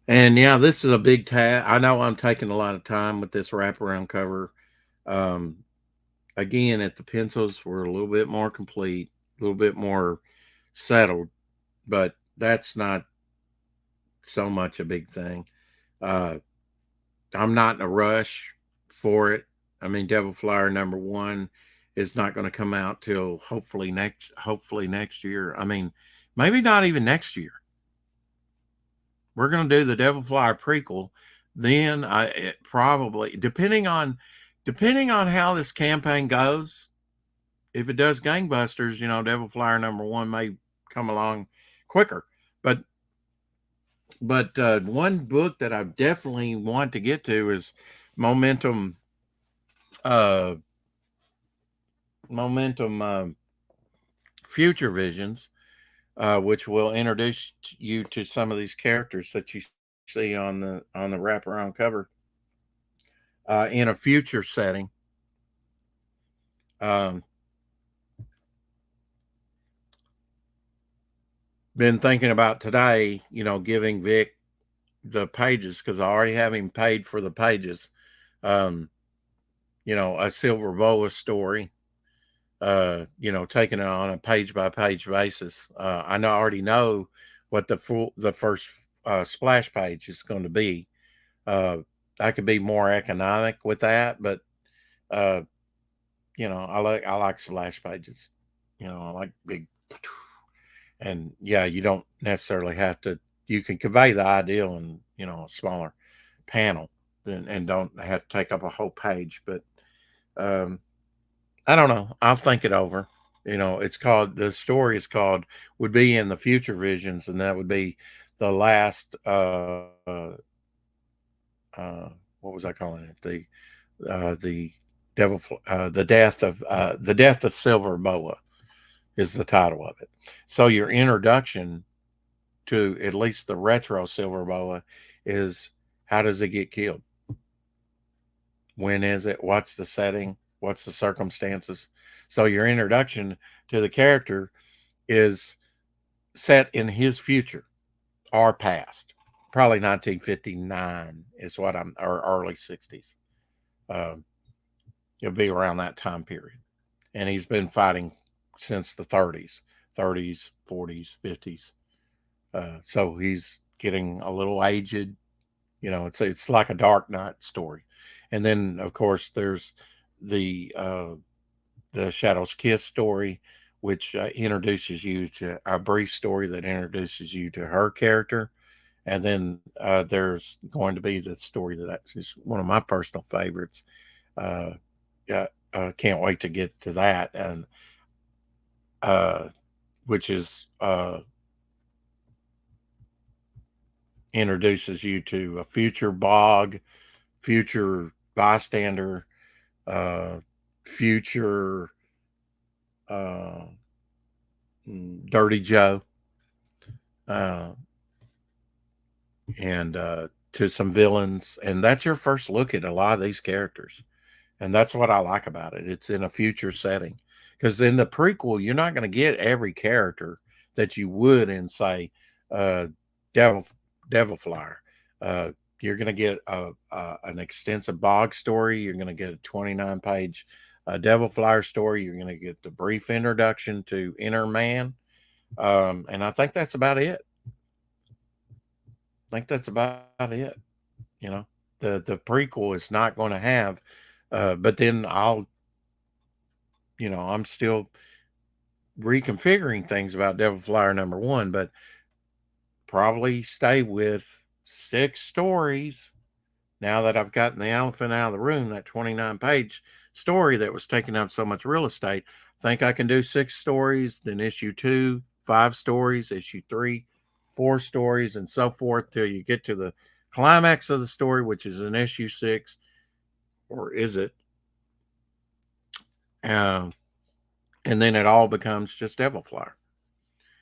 S1: And yeah, this is a big task. I know I'm taking a lot of time with this wraparound cover. Again, if the pencils were a little bit more complete, a little bit more settled, but that's not so much a big thing. I'm not in a rush for it. I mean, Devil Flyer #1 is not going to come out till hopefully next year. I mean, maybe not even next year. We're going to do the Devil Flyer prequel. Then probably, depending on how this campaign goes, if it does gangbusters, Devil Flyer #1 may come along quicker. But one book that I definitely want to get to is Momentum Future Visions, which will introduce you to some of these characters that you see on the wraparound cover in a future setting. Been thinking about today, giving Vic the pages, because I already have him paid for the pages. A Silver Boa story, taking it on a page by page basis. I already know what the first splash page is going to be. I could be more economic with that, but I like splash pages. I like big, and yeah, you don't necessarily have to. You can convey the idea in a smaller panel, and don't have to take up a whole page. But I don't know. I'll think it over. The story is called, would be in the Future Visions, and that would be the last. What was I calling it? The death of Silver Boa is the title of it. So your introduction to at least the retro Silver Boa is, how does it get killed? When is it? What's the setting? What's the circumstances? So your introduction to the character is set in his future or past, probably 1959 is what or early 60s. It'll be around that time period. And he's been fighting since the 30s, 40s, 50s. So he's getting a little aged. It's like a Dark Knight story. And then, of course, there's the Shadow's Kiss story, which introduces you to a brief story that introduces you to her character. And then there's going to be the story that is one of my personal favorites. Can't wait to get to that. And which is introduces you to a future Bog, future Bystander, future Dirty Joe, and to some villains. And that's your first look at a lot of these characters. And that's what I like about it. It's in a future setting. Because in the prequel, you're not going to get every character that you would in, say, Devil Flyer. you're going to get an extensive bog story. You're going to get a 29-page Devil Flyer story. You're going to get the brief introduction to Inner Man. And I think that's about it. I think that's about it. You know, the prequel is not going to have, but then I'm still reconfiguring things about Devil Flyer #1, but probably stay with 6 stories. Now that I've gotten the elephant out of the room, that 29-page story that was taking up so much real estate, I think I can do 6 stories, then issue 2, 5 stories, issue 3, 4 stories, and so forth till you get to the climax of the story, which is in issue 6, or is it? And then it all becomes just Devil Flyer.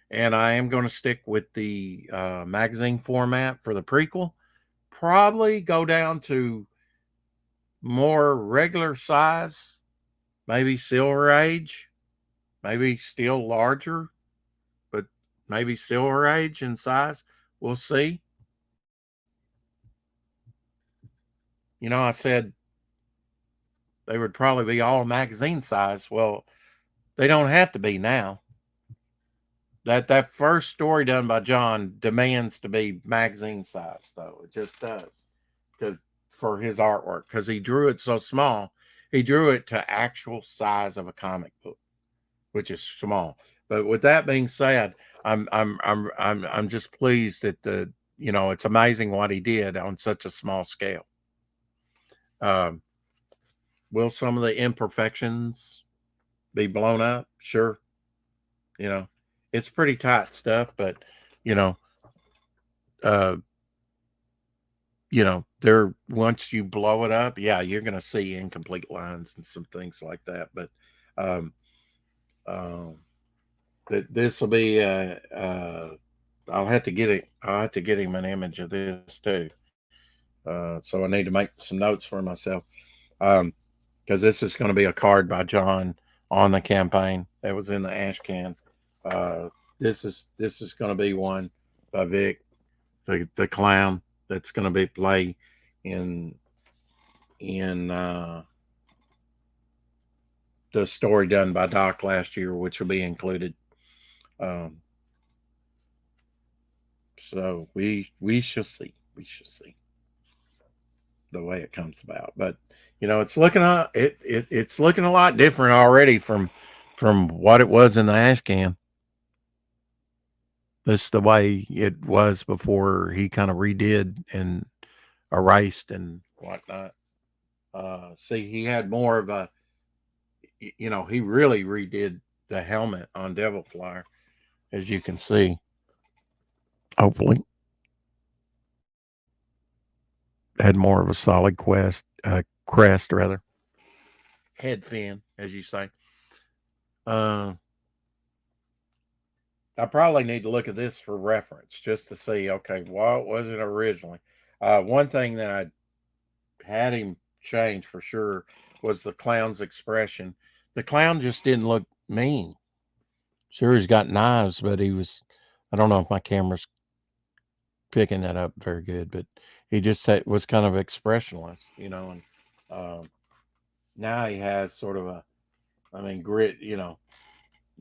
S1: And I am going to stick with the magazine format for the prequel. Probably go down to more regular size, maybe Silver Age, maybe still larger, but maybe Silver Age in size. We'll see. You know, I said they would probably be all magazine size. Well, they don't have to be now. That first story done by John demands to be magazine size, though. It just does for his artwork, because he drew it so small. He drew it to actual size of a comic book, which is small. But with that being said, I'm just pleased that it's amazing what he did on such a small scale. Will some of the imperfections be blown up? Sure. It's pretty tight stuff, but there, once you blow it up, yeah, you're going to see incomplete lines and some things like that. But this will be I'll have to get it. I'll have to get him an image of this too. So I need to make some notes for myself, because this is going to be a card by John on the campaign that was in the ash can. This is going to be one by Vic, the clown, that's going to be play in the story done by Doc last year, which will be included. So we shall see. We shall see the way it comes about. But it's looking it's looking a lot different already from what it was in the ash can. This is the way it was before he kind of redid and erased and whatnot. See, he had more of a, he really redid the helmet on Devil Flyer, as you can see. Hopefully, had more of a solid crest rather, head fin, as you say. I probably need to look at this for reference just to see, okay, what was it originally? One thing that I had him change for sure was the clown's expression. The clown just didn't look mean. Sure, he's got knives, but I don't know if my camera's picking that up very good, but he just was kind of expressionless, and now he has sort of grit,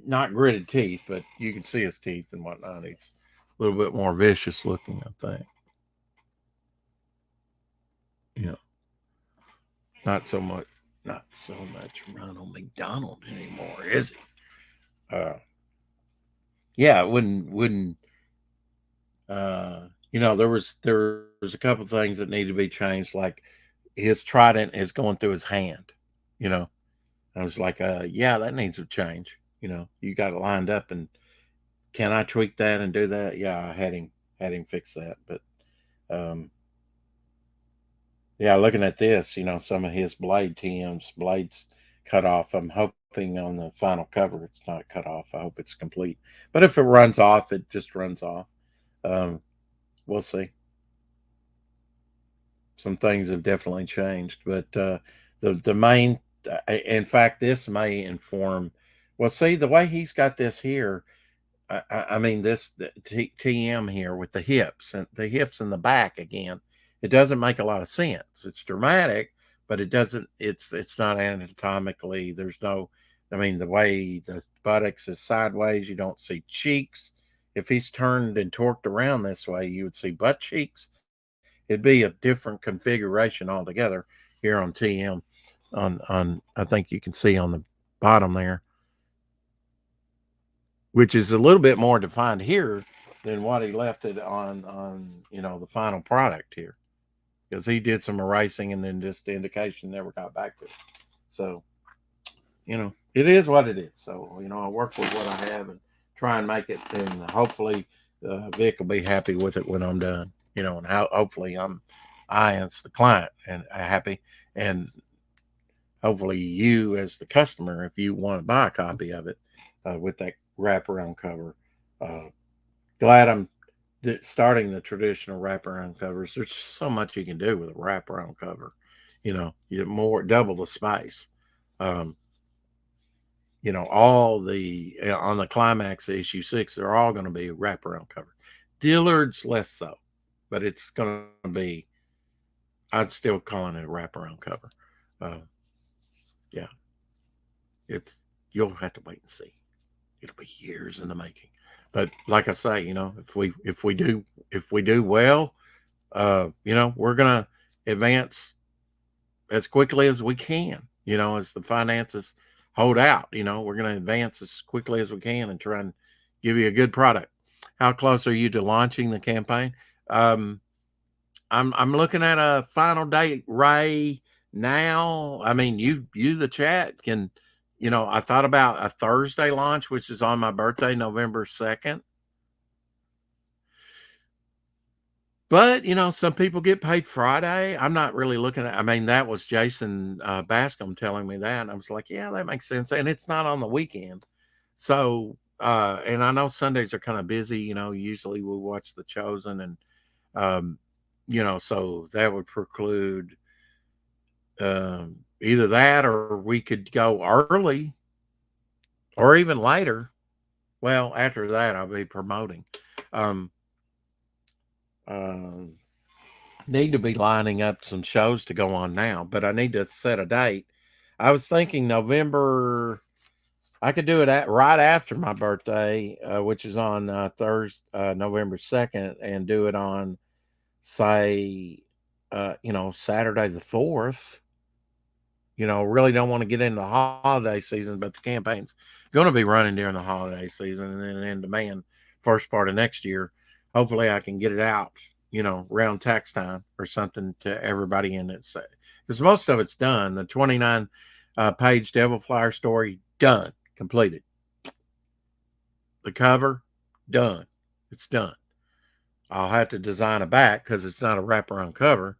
S1: not gritted teeth, but you can see his teeth and whatnot. It's a little bit more vicious looking, I think. Not so much Ronald McDonald anymore, is he? Yeah, it wouldn't. There was a couple of things that needed to be changed, like his trident is going through his hand. I was like, yeah, that needs to change. You got it lined up, and can I tweak that and do that? Yeah, I had him fix that. But yeah, looking at this, some of his TM's blades cut off. I'm hoping on the final cover it's not cut off. I hope it's complete. But if it runs off, it just runs off. We'll see. Some things have definitely changed, but the main, in fact, this may inform. Well, see, the way he's got this here, this TM here with the hips and the back again it doesn't make a lot of sense. It's dramatic, but it doesn't. It's not anatomically. There's no. I mean, the way the buttocks is sideways, you don't see cheeks. If he's turned and torqued around this way, you would see butt cheeks. It'd be a different configuration altogether here on TM. On I think you can see on the bottom there, which is a little bit more defined here than what he left it on the final product here, because he did some erasing and then just the indication never got back to it. So it is what it is. So I work with what I have and try and make it, and hopefully Vic will be happy with it when I'm done. And how hopefully I as the client and happy, and hopefully you as the customer, if you want to buy a copy of it with that wraparound cover. Glad I'm starting the traditional wraparound covers. There's so much you can do with a wraparound cover. You get more, double the space. All the on the Climax issue 6, they're all going to be wraparound cover. Dillard's less so, but it's going to be. I'd still calling it a wraparound cover. Yeah, you'll have to wait and see. It'll be years in the making. But like I say, if we do well, we're gonna advance as quickly as we can. As the finances hold out, we're gonna advance as quickly as we can and try and give you a good product. How close are you to launching the campaign? I'm looking at a final date, Ray. Now, I mean, you the chat can. I thought about a Thursday launch, which is on my birthday, November 2nd. But, some people get paid Friday. I'm not really looking at, I mean, that was Jason Bascom telling me that. And I was like, yeah, that makes sense. And it's not on the weekend. So, and I know Sundays are kind of busy, usually we watch The Chosen and, so that would preclude either that or we could go early or even later. Well, after that, I'll be promoting. Need to be lining up some shows to go on now, but I need to set a date. I was thinking November. I could do it right after my birthday, which is on Thursday, November 2nd, and do it on, say, Saturday the 4th. Really don't want to get into the holiday season, but the campaign's going to be running during the holiday season and then in demand first part of next year. Hopefully I can get it out, around tax time or something to everybody in it. Because most of it's done. The 29 page Devil Flyer story, done, completed. The cover, done. It's done. I'll have to design a back because it's not a wraparound cover.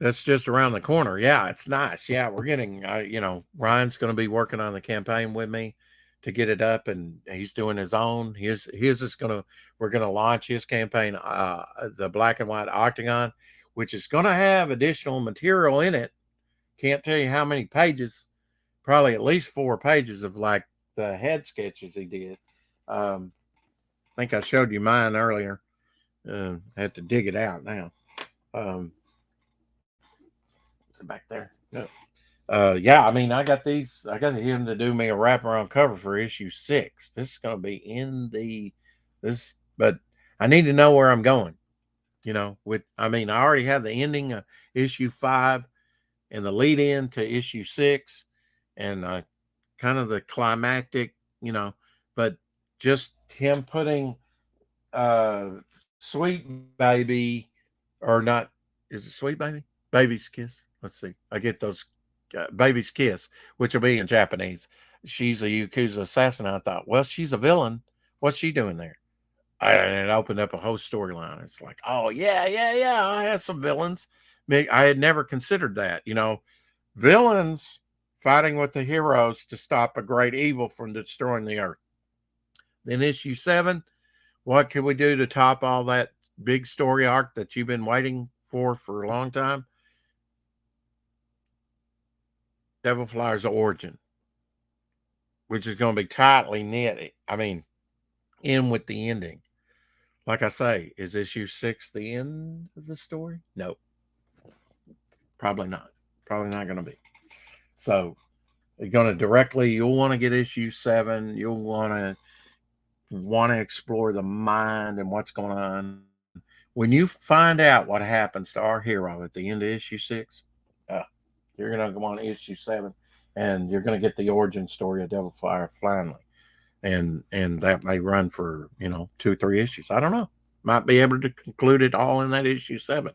S1: That's just around the corner. Yeah, it's nice. Yeah, we're getting, Ryan's going to be working on the campaign with me to get it up, and he's doing his own. His is we're going to launch his campaign, the Black and White Octagon, which is going to have additional material in it. Can't tell you how many pages, probably at least 4 pages of like the head sketches he did. I think I showed you mine earlier. Had to dig it out now. Back there. No. Yeah, I mean, I got him to do me a wraparound cover for issue 6. This is going to be in but I need to know where I'm going. I already have the ending of issue 5 and the lead in to issue 6 and kind of the climactic, but just him putting Sweet Baby, or not, is it Sweet Baby? Baby's Kiss. Let's see. I get those Baby's Kiss, which will be in Japanese. She's a Yakuza assassin. I thought, well, she's a villain. What's she doing there? And it opened up a whole storyline. It's like, oh, yeah. I have some villains. I had never considered that. Villains fighting with the heroes to stop a great evil from destroying the earth. Then issue 7, what can we do to top all that big story arc that you've been waiting for a long time? Devil Flyer's origin, which is going to be tightly knit. I mean, in with the ending. like I say, is issue 6 the end of the story? No, probably not. Probably not going to be. So you're going to directly, you'll want to get issue 7. You'll want to explore the mind and what's going on. When you find out what happens to our hero at the end of issue 6, uh, you're going to go on to issue 7, and you're going to get the origin story of Devil Fire finally. And that may run for 2-3 issues. I don't know. Might be able to conclude it all in that issue 7.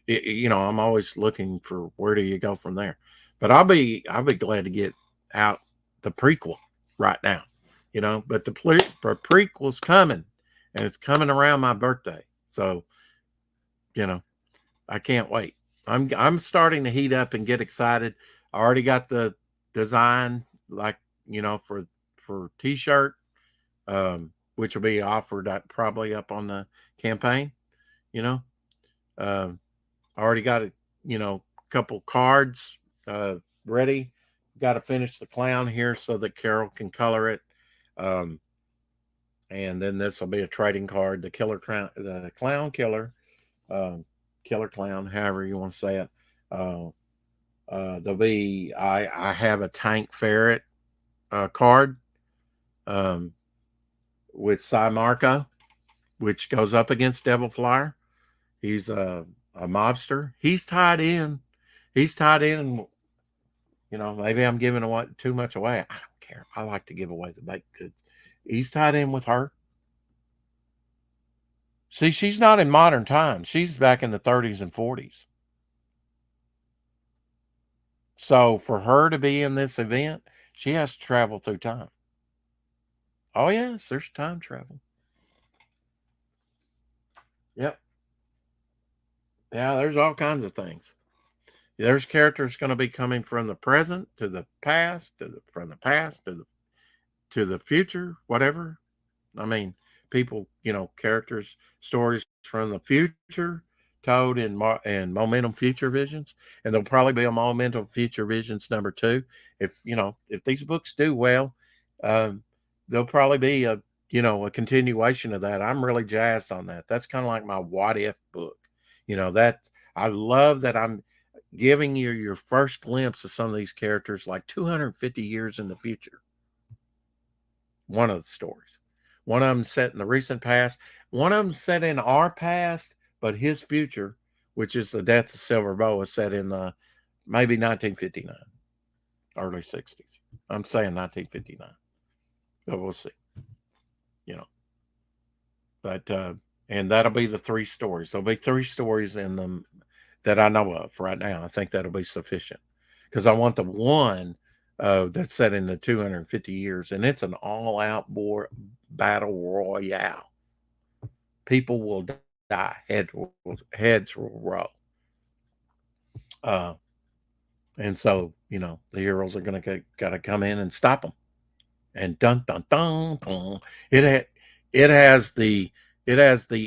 S1: I'm always looking for where do you go from there. But I'll be glad to get out the prequel right now. But the prequel's coming, and it's coming around my birthday. So, I can't wait. I'm starting to heat up and get excited. I already got the design, like, for t-shirt, which will be offered probably up on the campaign. I already got a couple cards ready. Got to finish the clown here so that Carol can color it. And then this will be a trading card, the clown killer, killer clown, however you want to say it. There'll be, I have a tank ferret card with Cy Marco, which goes up against Devil Flyer. He's a mobster. He's tied in. Maybe I'm giving away too much away. I don't care. I like to give away the baked goods. He's tied in with her. See, she's not in modern times. She's back in the 30s and 40s. So for her to be in this event, she has to travel through time. Oh, yes, there's time travel. Yep. Yeah, there's all kinds of things. There's characters going to be coming from the present to the past, from the past to the future, whatever. I mean, people, characters, stories from the future told in Momentum Future Visions, and there'll probably be a Momentum Future Visions number 2. If these books do well, there'll probably be a continuation of that. I'm really jazzed on that. That's kind of like my what if book. That I love that I'm giving you your first glimpse of some of these characters like 250 years in the future. One of the stories. One of them set in the recent past. One of them set in our past, but his future, which is the death of Silver Boa, set in maybe 1959, early 60s. I'm saying 1959, but we'll see. But and that'll be the 3 stories. There'll be 3 stories in them that I know of right now. I think that'll be sufficient because I want the one that's set in the 250 years, and it's an all-out battle royale. People will die. Heads will roll. And so, the heroes are going to gotta come in and stop them. And dun dun dun dun. It has the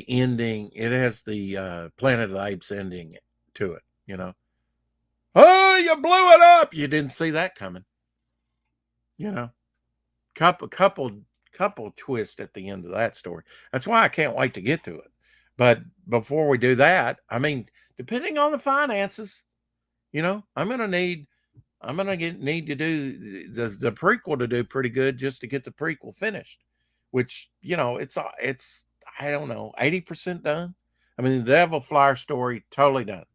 S1: ending. It has the Planet of the Apes ending to it. Oh, you blew it up. You didn't see that coming. Couple twist at the end of that story. That's why I can't wait to get to it. But before we do that, I mean, depending on the finances, I'm gonna need to do the prequel to do pretty good just to get the prequel finished, which it's I don't know, 80% done. I mean, the Devil Flyer story totally done.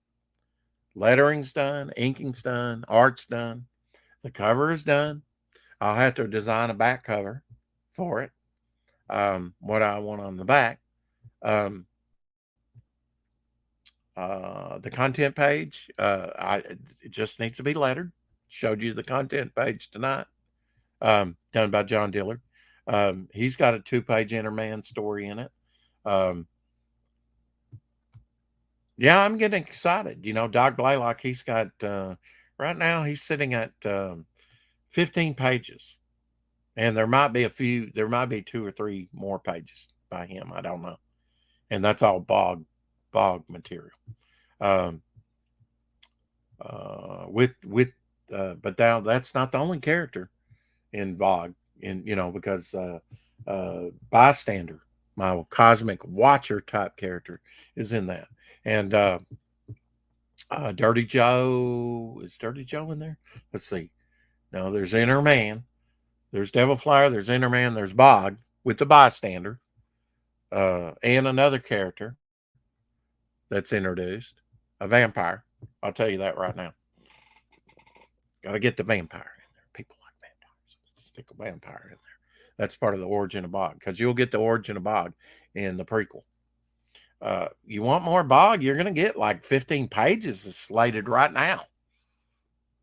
S1: Lettering's done, inking's done, art's done, the cover is done. I'll have to design a back cover for it. What I want on the back. The content page, it just needs to be lettered. Showed you the content page tonight. Done by John Dillard. He's got a 2-page Interman story in it. Yeah, I'm getting excited. Doc Blaylock, he's got right now he's sitting at 15 pages, and there might be 2 or 3 more pages by him. I don't know, and that's all bog material. But now that's not the only character in bog, because Bystander my cosmic watcher type character is in that. And Dirty Joe, is Dirty Joe in there? Let's see. No, there's Inner Man, there's Devil Flyer, there's Inner Man, there's Bog with the bystander, and another character that's introduced, a vampire. I'll tell you that right now. Got to get the vampire in there. People like vampires. Stick a vampire in there. That's part of the origin of Bog, because you'll get the origin of Bog in the prequel. You want more Bog, you're going to get like 15 pages slated right now.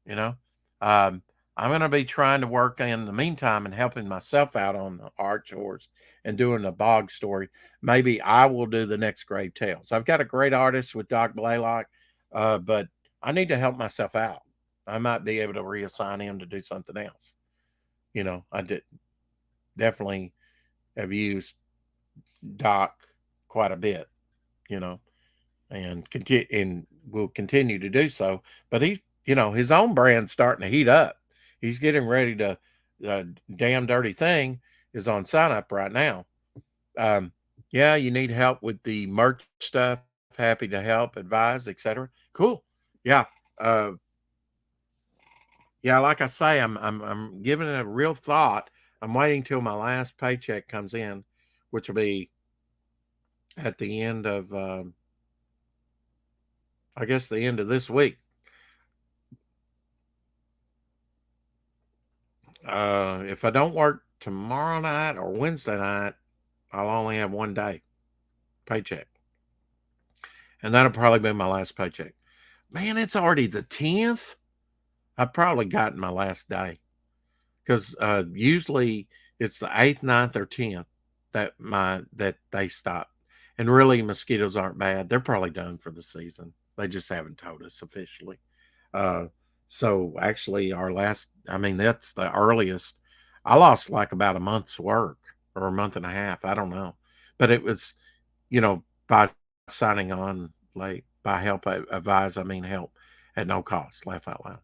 S1: You know, um, I'm going to be trying to work in the meantime and helping myself out on the art chores and doing a Bog story. Maybe I will do the next Grave Tales. I've got a great artist with Doc Blaylock, but I need to help myself out. I might be able to reassign him to do something else. You know, I did definitely have used Doc quite a bit, you know, and will continue to do so. But he's, you know, his own brand's starting to heat up. He's getting ready to. Damn Dirty Thing is on sign up right now. Yeah, you need help with the merch stuff. Happy to help, advise, etc. Cool. Yeah. Yeah, like I say, I'm giving it a real thought. I'm waiting till my last paycheck comes in, which will be at the end of, I guess, the end of this week. If I don't work tomorrow night or Wednesday night, I'll only have 1 day paycheck, and that'll probably be my last paycheck. Man, it's already the 10th. I've probably gotten my last day, because usually it's the 8th, 9th, or 10th that they stop. And really, mosquitoes aren't bad. They're probably done for the season. They just haven't told us officially. Uh, so actually, that's the earliest. I lost like about a month's work or a month and a half. I don't know, but it was, by signing on late. By help, I advise, I mean help at no cost. Laugh out loud.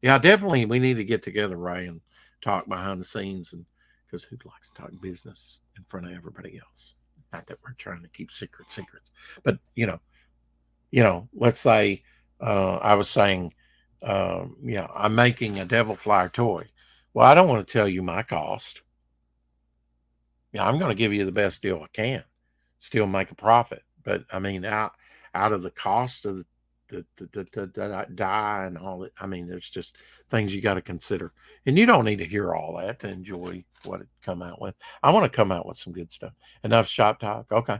S1: Yeah, definitely. We need to get together, Ray, and talk behind the scenes, and because who likes to talk business in front of everybody else? Not that we're trying to keep secrets, but let's say I was saying, I'm making a Devil Flyer toy. Well, I don't want to tell you my cost. Yeah, I'm going to give you the best deal I can, still make a profit. But I mean, out of the cost of the dye and all that, I mean, there's just things you got to consider, and you don't need to hear all that to enjoy what it come out with. I want to come out with some good stuff. Enough shop talk. Okay.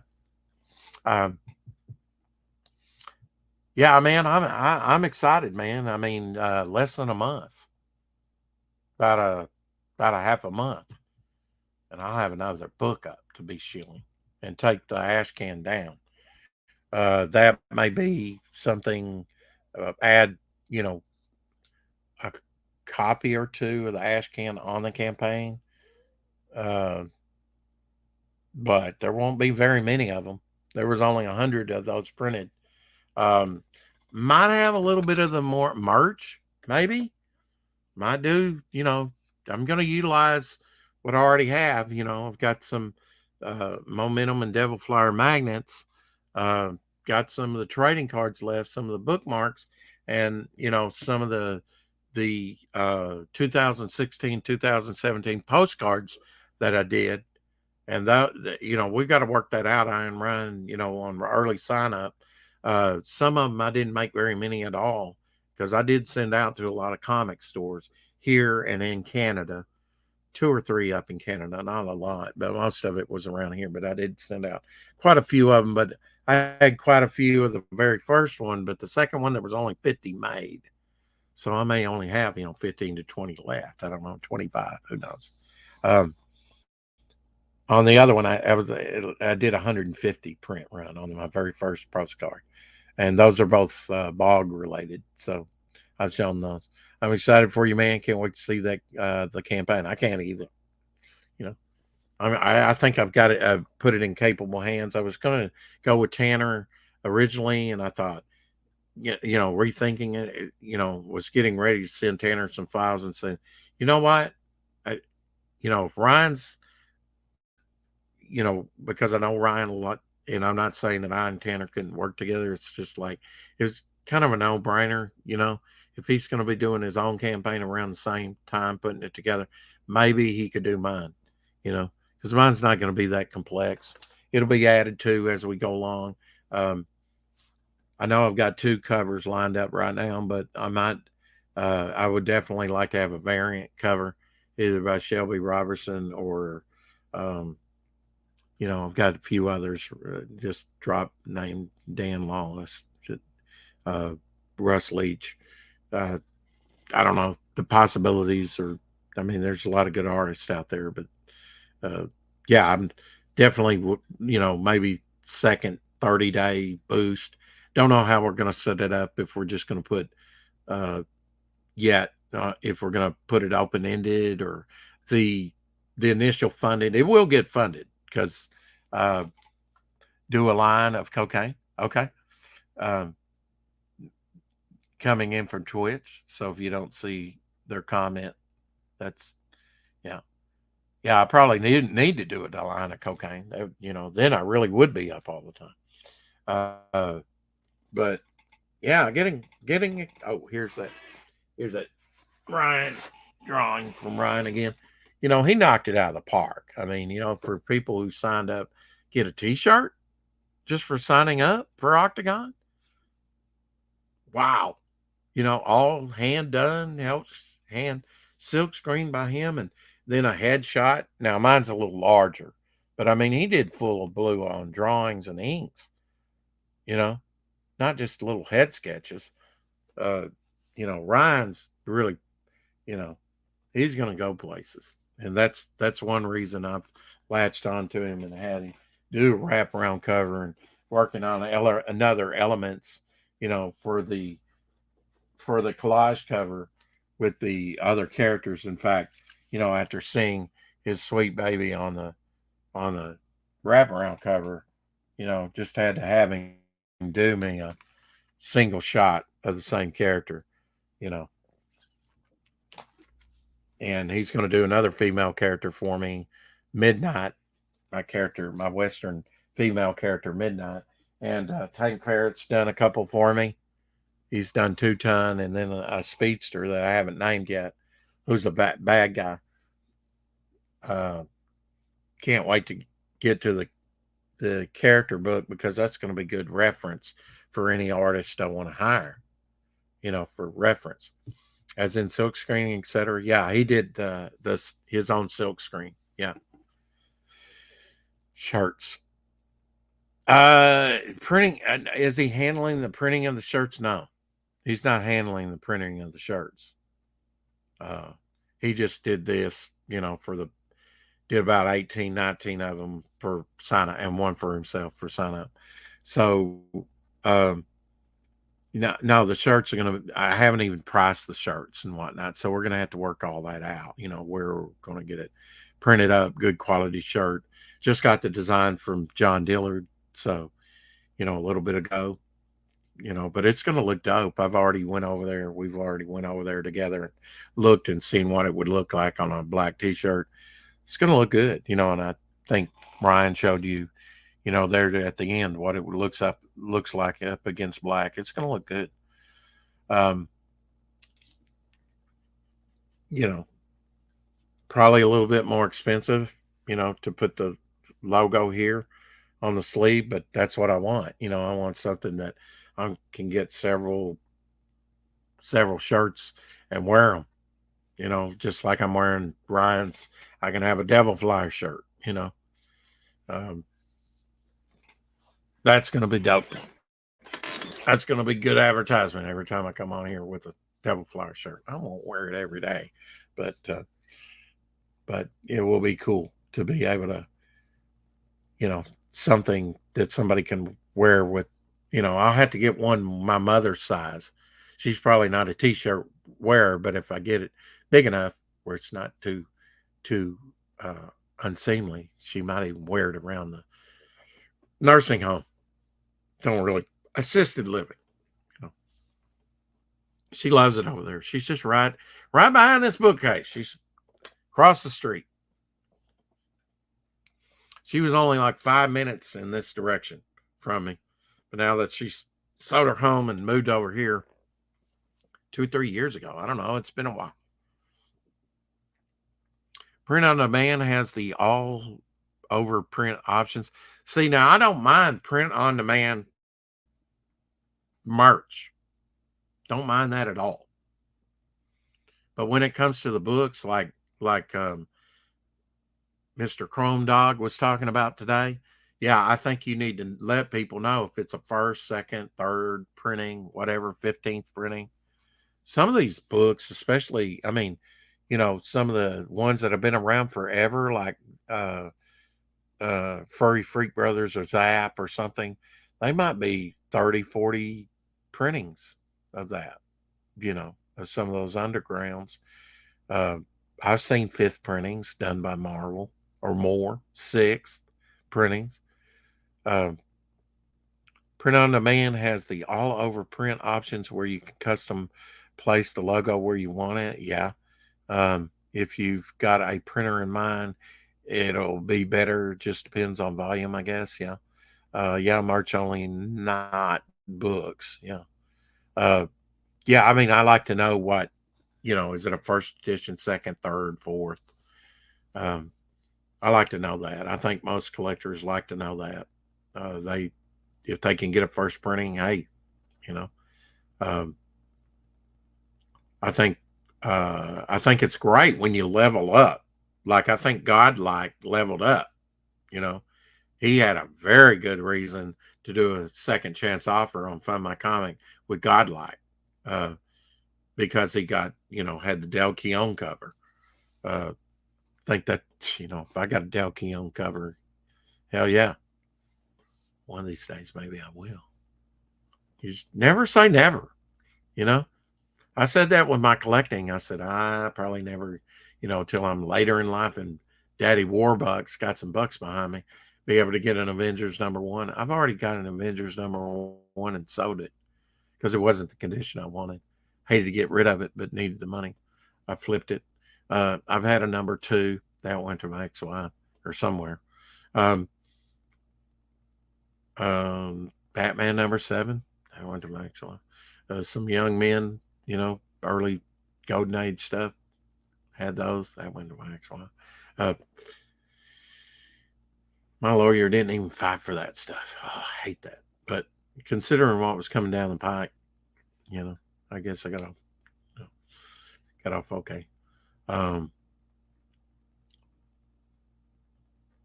S1: Yeah, man, I'm excited, man. I mean, less than a month, about a half a month, and I'll have another book up to be shilling and take the ash can down. That may be something. Add, a copy or two of the ash can on the campaign, uh, but there won't be very many of them. There was only 100 of those printed. Um, might have a little bit of the more merch, maybe. Might do, I'm going to utilize what I already have. I've got some Momentum and Devil Flyer magnets, got some of the trading cards left, some of the bookmarks, and, some of the 2016, 2017 postcards that I did. And that, we've got to work that out. I am running, on early sign up. Some of them I didn't make very many at all, because I did send out to a lot of comic stores here and in Canada, 2 or 3 up in Canada, not a lot, but most of it was around here. But I did send out quite a few of them, but I had quite a few of the very first one, but the second one, there was only 50 made. So I may only have, 15 to 20 left. I don't know, 25, who knows? On the other one, I did 150 print run on my very first postcard, and those are both Bog related. So I've shown those. I'm excited for you, man. Can't wait to see that the campaign. I can't either. I think I've got it. Put it in capable hands. I was going to go with Tanner originally, and I thought, rethinking it, was getting ready to send Tanner some files and said, you know what, if Ryan's, you know, because I know Ryan a lot, and I'm not saying that I and Tanner couldn't work together. It's just like it's kind of a no-brainer, you know. If he's going to be doing his own campaign around the same time, putting it together, maybe he could do mine, you know, because mine's not going to be that complex. It'll be added to as we go along. Um, I know I've got 2 covers lined up right now, but I would definitely like to have a variant cover, either by Shelby Robertson or, um, you know, I've got a few others just drop named Dan Lawless, uh, Russ Leach. Uh, I don't know. The possibilities are, I mean, there's a lot of good artists out there, but uh, yeah, I'm definitely, you know, maybe second 30-day boost. Don't know how we're going to set it up, if we're just going to put uh, if we're going to put it open ended, or the initial funding. It will get funded because do a line of cocaine. Okay. Um, Coming in from Twitch. So if you don't see their comment, that's, yeah. Yeah, I probably need to do a line of cocaine. You know, then I really would be up all the time. But yeah, getting. Oh, here's that Ryan drawing from Ryan again. You know, he knocked it out of the park. I mean, you know, for people who signed up, get a T-shirt just for signing up for Octagon. Wow, you know, all hand done, hand silk screen by him, and then a headshot. Now mine's a little larger, but I mean, he did full of blue on drawings and inks, you know, not just little head sketches. You know, Ryan's really, you know, he's going to go places. And that's one reason I've latched onto him and had him do a wraparound cover and working on another elements, you know, for the collage cover with the other characters. In fact, you know, after seeing his sweet baby on the wraparound cover, you know, just had to have him do me a single shot of the same character, you know. And he's going to do another female character for me, Midnight, my Western female character, Midnight. And Tank Ferret's done a couple for me. He's done 2 ton, and then a speedster that I haven't named yet, who's a bad guy. Can't wait to get to the character book, because that's going to be good reference for any artist I want to hire, you know, for reference. As in silk screening, etc. Yeah, he did his own silk screen. Yeah. Shirts. Printing. Is he handling the printing of the shirts? No, he's not handling the printing of the shirts. He just did this, you know, did about 18, 19 of them for sign up, and one for himself for sign up. So, no, the shirts are going to, I haven't even priced the shirts and whatnot. So we're going to have to work all that out, you know, where we're going to get it printed up, good quality shirt. Just got the design from John Dillard. So, you know, a little bit ago, you know, but it's going to look dope. I've already went over there. We've already went over there together and looked and seen what it would look like on a black t-shirt. It's going to look good, you know, and I think Ryan showed you, you know, there at the end, what it looks like up against black. It's going to look good. You know, probably a little bit more expensive, you know, to put the logo here on the sleeve, but that's what I want. You know, I want something that I can get several shirts and wear them, you know, just like I'm wearing Ryan's. I can have a Devil Flyer shirt, you know. That's going to be dope. That's going to be good advertisement every time I come on here with a Devil Flyer shirt. I won't wear it every day, but it will be cool to be able to, you know, something that somebody can wear with, you know. I'll have to get one my mother's size. She's probably not a t-shirt wearer, but if I get it big enough where it's not too unseemly, she might even wear it around the nursing home. Don't really, assisted living, you know. She loves it over there. She's just right behind this bookcase. She's across the street. She was only like 5 minutes in this direction from me. But now that she's sold her home and moved over here 2-3 years ago, I don't know, it's been a while. Print on demand has the all over print options. See, now I don't mind print on demand merch. Don't mind that at all. But when it comes to the books, like Mr. Chrome Dog was talking about today, yeah, I think you need to let people know if it's a first, second, third printing, whatever, 15th printing. Some of these books, especially, I mean, some of the ones that have been around forever, like Furry Freak Brothers or Zap or something, they might be 30, 40 printings of that, of some of those undergrounds. I've seen 5th printings done by Marvel or more, 6th printings. Print on demand has the all over print options where you can custom place the logo where you want it. Yeah. If you've got a printer in mind, it'll be better. Just depends on volume, I guess. Yeah. Yeah. Merch only, not books. Yeah. Yeah. I mean, I like to know what, is it a first edition, second, third, fourth? I like to know that. I think most collectors like to know that. If they can get a first printing, hey, I think it's great when you level up. Like I think Godlike leveled up. He had a very good reason to do a second chance offer on Fund My Comic with Godlike, because he got had the Del Keown cover. I think that if I got a Del Keown cover, hell yeah. One of these days, maybe I will. You just never say never, I said that with my collecting. I said, I probably never, till I'm later in life and Daddy Warbucks got some bucks behind me, be able to get an Avengers #1. I've already got an Avengers #1 and sold it because it wasn't the condition I wanted. Hated to get rid of it, but needed the money. I flipped it. I've had a #2 that went to my ex-wife or somewhere. Batman #7 that went to my ex-wife. Some young men, early golden age stuff, had those. That went to my ex-wife. My lawyer didn't even fight for that stuff. Oh, I hate that. But considering what was coming down the pike, I guess I got off okay.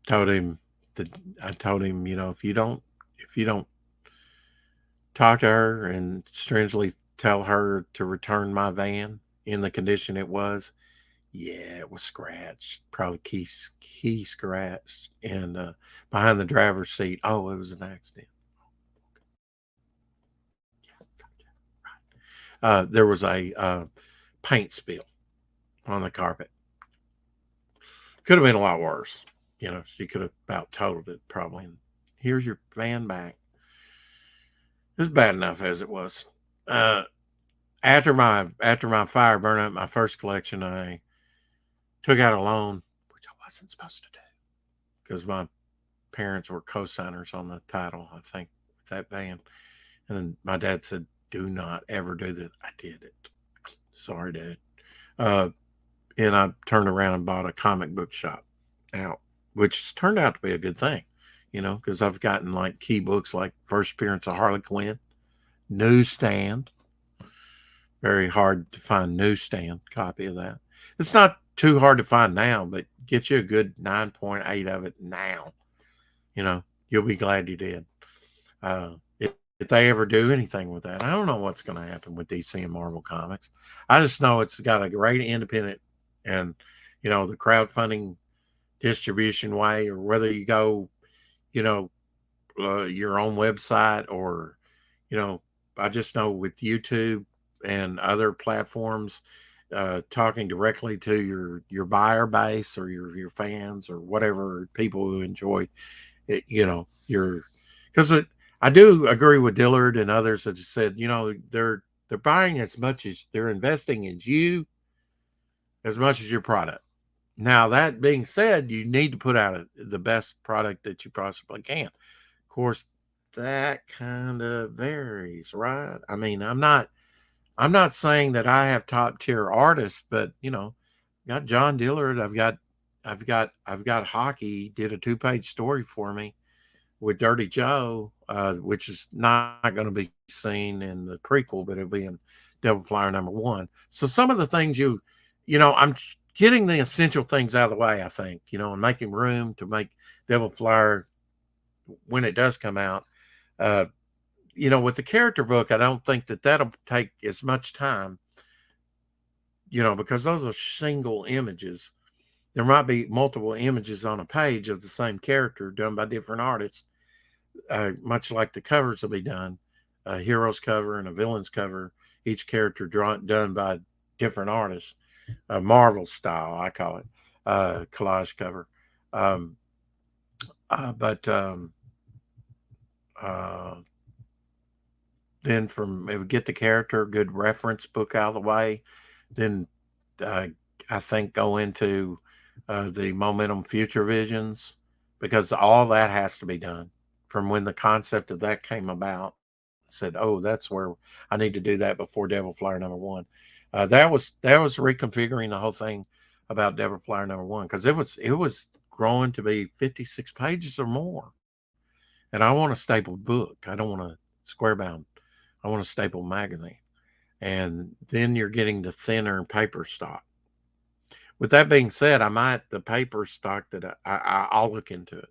S1: Told him, if you don't talk to her and strangely tell her to return my van in the condition it was, yeah, it was scratched, probably key scratched, and behind the driver's seat, oh, it was an accident. There was a paint spill on the carpet. Could have been a lot worse. She could have about totaled it probably. And here's your van back. It was bad enough as it was. After my fire burned up my first collection, I took out a loan, which I wasn't supposed to do because my parents were co-signers on the title, I think, with that van. And then my dad said, do not ever do that. I did it. Sorry, Dad. And I turned around and bought a comic book shop out, which turned out to be a good thing, because I've gotten like key books like First Appearance of Harley Quinn, Newsstand. Very hard to find newsstand copy of that. It's not too hard to find now, but get you a good 9.8 of it now. You'll be glad you did. If they ever do anything with that, I don't know what's going to happen with DC and Marvel Comics. I just know it's got a great independent and, the crowdfunding distribution way, or whether you go, your own website or, I just know with YouTube and other platforms, talking directly to your buyer base or your fans or whatever people who enjoy it, because I do agree with Dillard and others that said, they're buying as much as they're investing in you as much as your product. Now, that being said, you need to put out the best product that you possibly can. Of course, that kind of varies, right? I mean, I'm not saying that I have top tier artists, but got John Dillard. I've got Hockey did a 2-page story for me with Dirty Joe, which is not going to be seen in the prequel, but it'll be in Devil Flyer #1. So some of the things I'm getting the essential things out of the way, I think, and making room to make Devil Flyer when it does come out. With the character book, I don't think that'll take as much time, because those are single images. There might be multiple images on a page of the same character done by different artists, much like the covers will be done, a hero's cover and a villain's cover, each character done by different artists, Marvel style, I call it, collage cover. But then if we get the character, good reference book out of the way, then I think go into the Momentum Future Visions, because all that has to be done from when the concept of that came about. Said, oh, that's where I need to do that before Devil Flyer #1. That was reconfiguring the whole thing about Devil Flyer #1, because it was growing to be 56 pages or more, and I want a stapled book. I don't want a square bound. I want a stapled magazine, and then you're getting the thinner paper stock. With that being said, the paper stock that I'll look into it.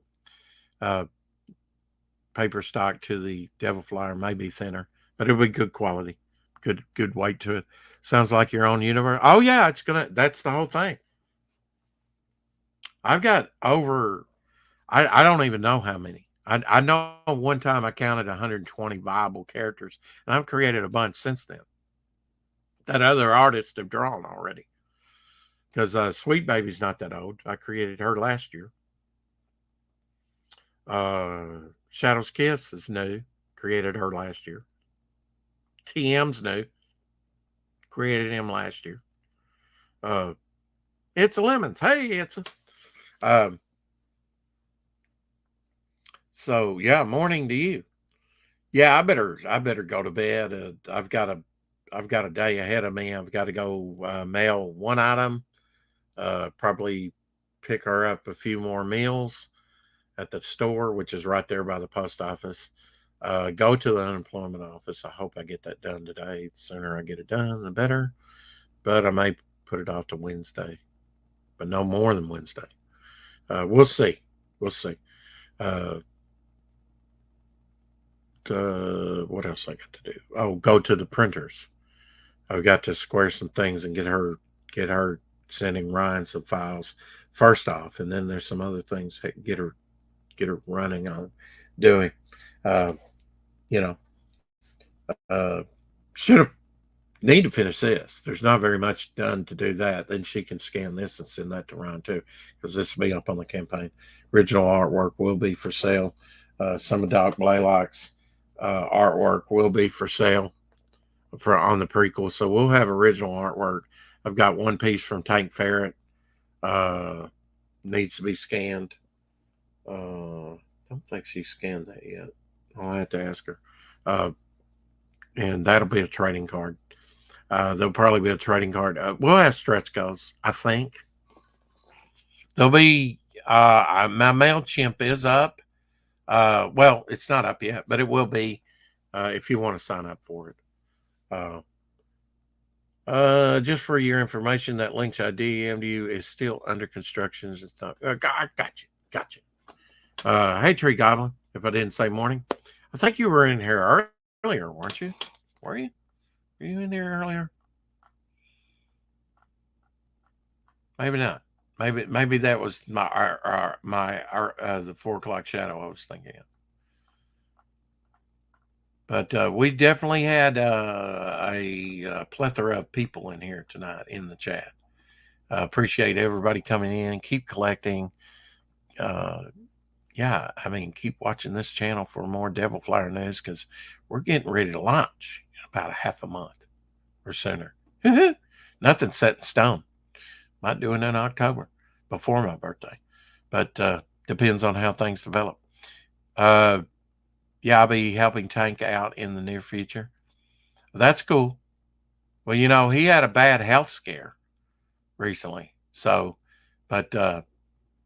S1: Paper stock to the Devil Flyer may be thinner, but it'll be good quality, good weight to it. Sounds like your own universe. Oh yeah, that's the whole thing. I've got over, I don't even know how many. I know one time I counted 120 viable characters, and I've created a bunch since then that other artists have drawn already. Because Sweet Baby's not that old. I created her last year. Shadow's Kiss is new. Created her last year. TM's new. Created him last year. It's a Lemons. Hey, it's a. So yeah, morning to you. Yeah, I better go to bed. I've got a day ahead of me. I've got to go mail one item. Probably pick her up a few more meals at the store, which is right there by the post office. Go to the unemployment office. I hope I get that done today. The sooner I get it done, the better. But I may put it off to Wednesday, but no more than Wednesday. We'll see. We'll see. What else I got to do? Oh, go to the printers. I've got to square some things and get her sending Ryan some files first off, and then there's some other things that get her running on doing. Should have need to finish this. There's not very much done to do that. Then she can scan this and send that to Ryan too, because this will be up on the campaign. Original artwork will be for sale. Some of Doc Blaylock's artwork will be for sale on the prequel, so we'll have original artwork. I've got one piece from Tank Ferret. Needs to be scanned. Don't think she scanned that yet. I'll have to ask her. And that'll be a trading card. There'll probably be a trading card. We'll have stretch goals, I think. There'll be my MailChimp is up. Well, it's not up yet, but it will be if you want to sign up for it. Just for your information, that link I DM'd you is still under construction. It's not. Gotcha. Hey, Tree Goblin. If I didn't say morning, I think you were in here earlier, weren't you? Were you? Were you in here earlier? Maybe not. Maybe that was the 4 o'clock shadow I was thinking of. But we definitely had a plethora of people in here tonight in the chat. Appreciate everybody coming in. Keep collecting. Yeah, I mean, keep watching this channel for more Devil Flyer news, because we're getting ready to launch in about a half a month or sooner. Nothing set in stone. Might do it in October. before my birthday, but depends on how things develop. Uh, yeah, I'll be helping Tank out in the near future. That's cool. Well, he had a bad health scare recently. So, but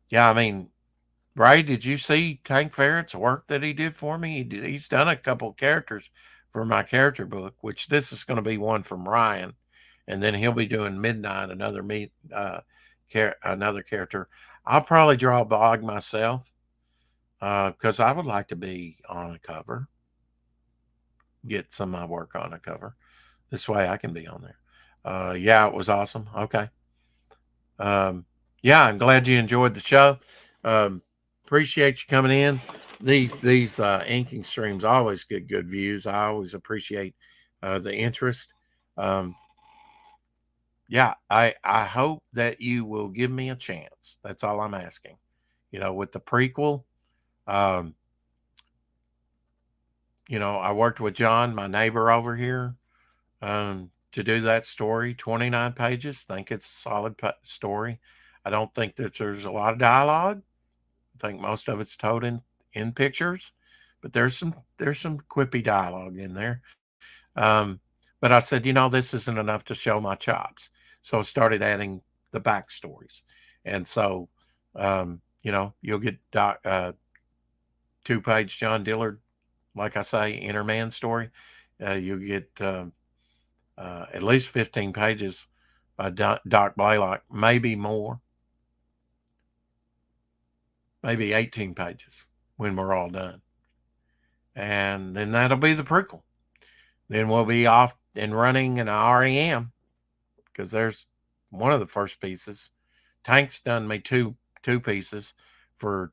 S1: yeah, I mean, Ray, did you see Tank Ferret's work that he did for me? He's done a couple characters for my character book, which this is going to be one from Ryan, and then he'll be doing Midnight, another character. I'll probably draw a Bog myself because I would like to be on a cover, get some of my work on a cover. This way I can be on there. Yeah, it was awesome. Okay. Yeah, I'm glad you enjoyed the show. Appreciate you coming in. These inking streams always get good views. I always appreciate the interest. Yeah, I hope that you will give me a chance. That's all I'm asking. With the prequel, um, I worked with John, my neighbor over here, to do that story. 29 pages. Think it's a solid story. I don't think that there's a lot of dialogue. I think most of it's told in pictures, but there's some quippy dialogue in there. But I said, this isn't enough to show my chops. So I started adding the backstories. And so, you'll get 2-page John Dillard, like I say, Innerman story. You'll get at least 15 pages by Doc Blaylock, maybe more, maybe 18 pages when we're all done. And then that'll be the prequel. Then we'll be off and running, and I already am, because there's one of the first pieces. Tank's done me two pieces for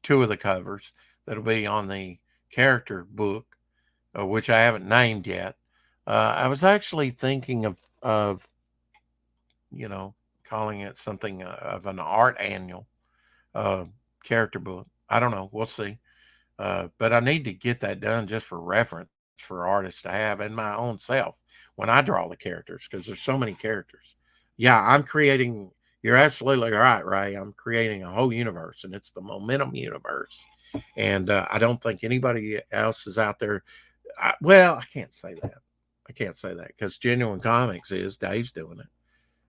S1: 2 of the covers that'll be on the character book, which I haven't named yet. I was actually thinking of calling it something of an art annual character book. I don't know. We'll see. But I need to get that done just for reference for artists to have, and my own self when I draw the characters, because there's so many characters. Yeah, I'm creating. You're absolutely right, Ray. I'm creating a whole universe, and it's the Momentum universe. And I don't think anybody else is out there. I can't say that. I can't say that because Genuine Comics Dave's doing it.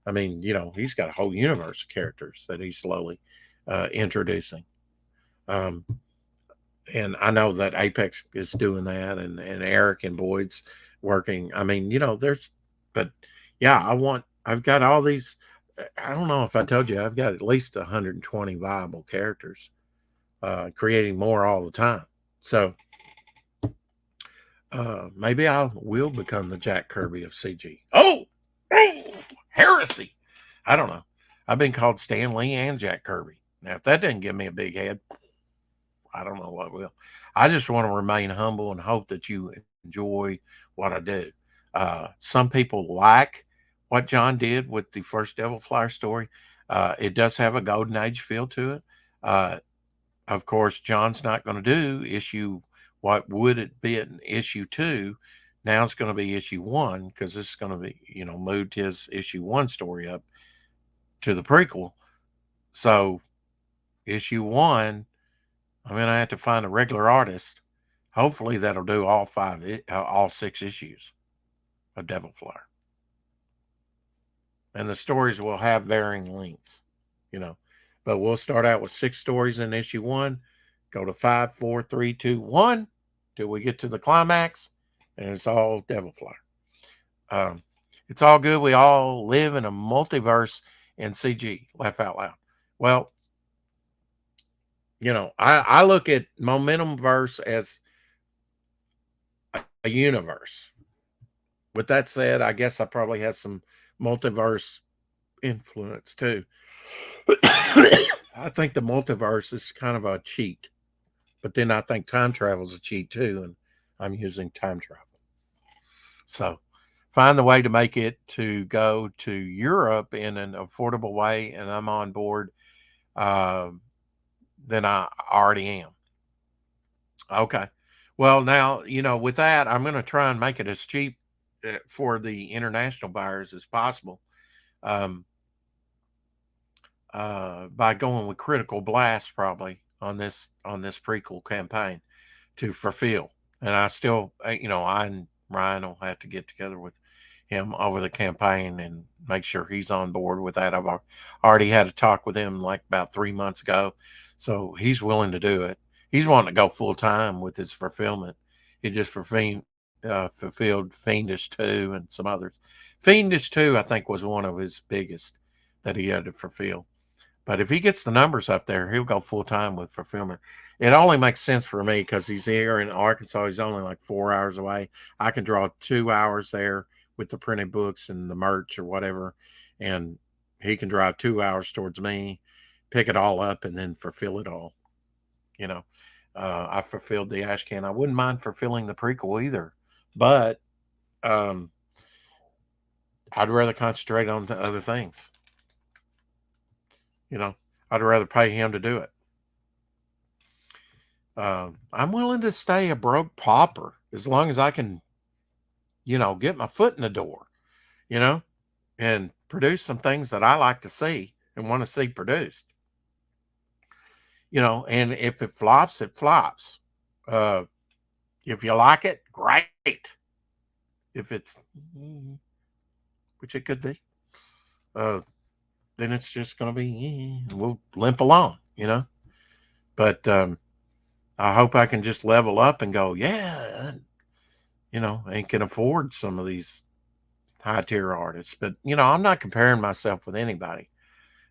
S1: I mean, he's got a whole universe of characters that he's slowly introducing. And I know that Apex is doing that, and Eric and Boyd's working. I mean, but yeah, I've got all these. I don't know if I told you, I've got at least 120 viable characters, creating more all the time. So maybe I will become the Jack Kirby of CG. Oh, heresy. I don't know. I've been called Stan Lee and Jack Kirby. Now, if that doesn't give me a big head, I don't know what will. I just want to remain humble and hope that you enjoy what I do. Some people like what John did with the first Devil Flyer story. It does have a golden age feel to it. Of course, John's not going to do what would it be an issue 2. Now it's going to be issue 1, because this is going to be, moved his issue 1 story up to the prequel. So issue 1, I'm going to have to find a regular artist. Hopefully that'll do all 6 issues of Devil Flyer. And the stories will have varying lengths, but we'll start out with 6 stories in issue 1, go to 5, 4, 3, 2, 1, till we get to the climax, and it's all Devil Flyer. It's all good. We all live in a multiverse in CG. Laugh out loud. Well, I look at Momentum Verse as a universe. With that said, I guess I probably have some multiverse influence too. I think the multiverse is kind of a cheat, but then I think time travel is a cheat too, and I'm using time travel. So find the way to make it to go to Europe in an affordable way, and I'm on board. Then I already am. Okay. Well, now, with that, I'm going to try and make it as cheap for the international buyers as possible. by going with Critical Blast probably on this prequel campaign to fulfill. And I still, I and Ryan will have to get together with him over the campaign and make sure he's on board with that. I've already had a talk with him like about 3 months ago, so he's willing to do it. He's wanting to go full time with his fulfillment. He just fulfilled Fiendish 2 and some others. Fiendish 2, I think, was one of his biggest that he had to fulfill. But if he gets the numbers up there, he'll go full time with fulfillment. It only makes sense for me because he's here in Arkansas. He's only like 4 hours away. I can draw 2 hours there with the printed books and the merch or whatever. And he can drive 2 hours towards me, pick it all up, and then fulfill it all. I fulfilled the ash can. I wouldn't mind fulfilling the prequel either. But I'd rather concentrate on the other things. I'd rather pay him to do it. I'm willing to stay a broke pauper as long as I can, get my foot in the door, and produce some things that I like to see and want to see produced. And if it flops, it flops. If you like it, great. If it's, which it could be, then it's just going to be, we'll limp along, But I hope I can just level up and go, yeah, and can afford some of these high tier artists. But, I'm not comparing myself with anybody.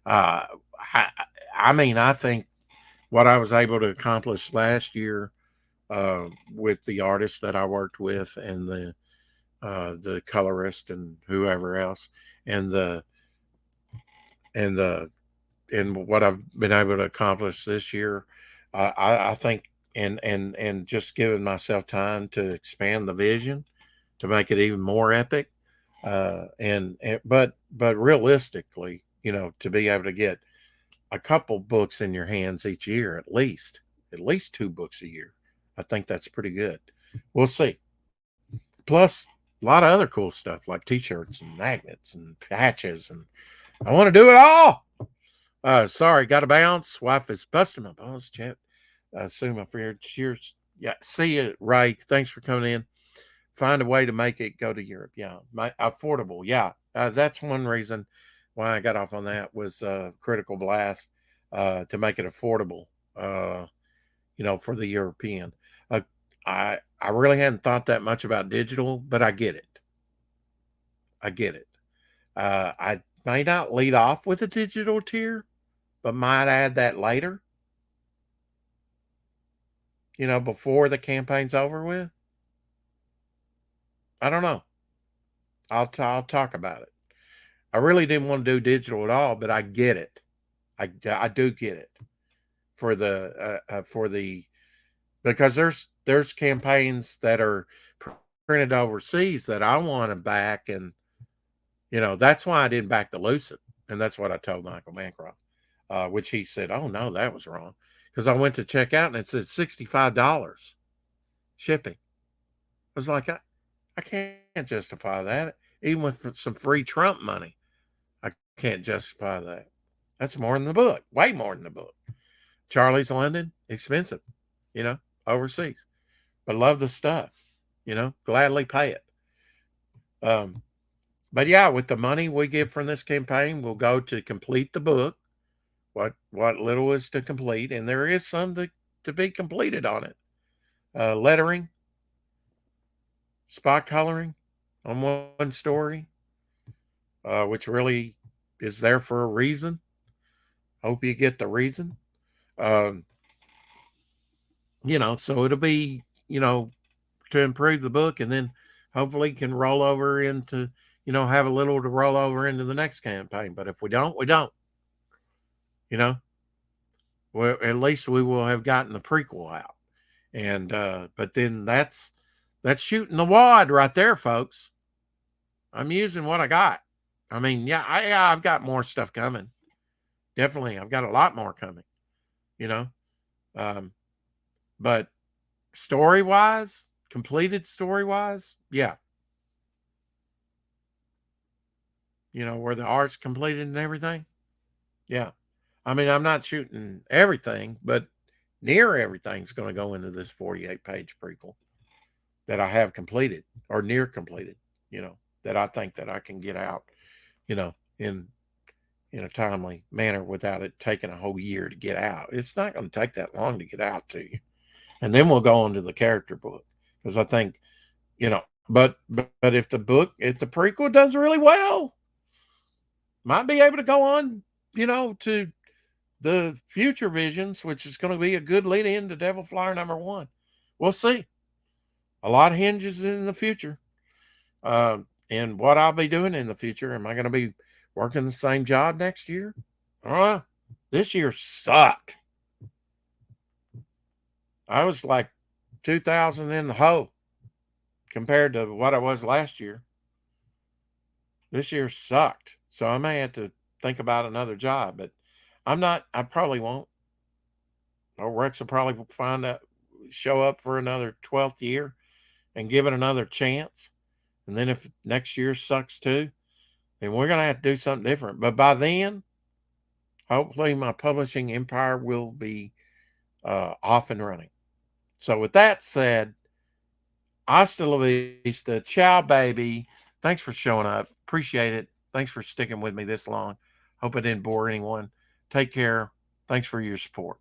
S1: I think what I was able to accomplish last year with the artists that I worked with and the colorist and whoever else and what I've been able to accomplish this year, I think, and just giving myself time to expand the vision to make it even more epic, but realistically, to be able to get a couple books in your hands each year, at least 2 books a year, I think that's pretty good. We'll see. Plus, a lot of other cool stuff like T-shirts and magnets and patches, and I want to do it all. Sorry, got to bounce. Wife is busting my balls, chat. Assume my fear. Cheers. Yeah, see you, Ray. Thanks for coming in. Find a way to make it go to Europe. Yeah, affordable. Yeah, that's one reason why I got off on that was Critical Blast to make it affordable. For the European. I really hadn't thought that much about digital, but I get it. I may not lead off with a digital tier, but might add that later. Before the campaign's over with. I don't know. I'll talk about it. I really didn't want to do digital at all, but I get it. I do get it for the because there's campaigns that are printed overseas that I want to back, and that's why I didn't back the Lucid, and that's what I told Michael Bancroft, which he said, "Oh no, that was wrong," because I went to check out and it said $65 shipping. I was like, I can't justify that, even with some free Trump money. I can't justify that. That's more than the book, way more than the book. Charlie's London, expensive, overseas, but love the stuff, gladly pay it. But yeah, with the money we get from this campaign, we'll go to complete the book, what little is to complete, and there is some to be completed on it. Lettering, spot coloring on one story, which really is there for a reason. Hope you get the reason. So it'll be, to improve the book, and then hopefully can roll over into, have a little to roll over into the next campaign. But if we don't, we don't. Well, at least we will have gotten the prequel out. And but then that's shooting the wad right there, folks. I'm using what I got. I mean, I've got more stuff coming. Definitely, I've got a lot more coming. But story-wise, completed story-wise, yeah. Where the art's completed and everything. Yeah. I mean, I'm not shooting everything, but near everything's going to go into this 48-page prequel that I have completed or near completed, that I think that I can get out, in a timely manner without it taking a whole year to get out. It's not going to take that long to get out to you. And then we'll go on to the character book, because I think, but if the prequel does really well, might be able to go on, to the future visions, which is going to be a good lead in to Devil Flyer #1. We'll see. A lot hinges in the future. And what I'll be doing in the future. Am I going to be working the same job next year? I don't know. This year sucked. I was like 2,000 in the hole compared to what I was last year. This year sucked. So I may have to think about another job, but I probably won't. Or Rex will probably show up for another 12th year and give it another chance. And then if next year sucks too, then we're going to have to do something different. But by then, hopefully my publishing empire will be off and running. So with that said, hasta la vista, ciao, baby. Thanks for showing up. Appreciate it. Thanks for sticking with me this long. Hope I didn't bore anyone. Take care. Thanks for your support.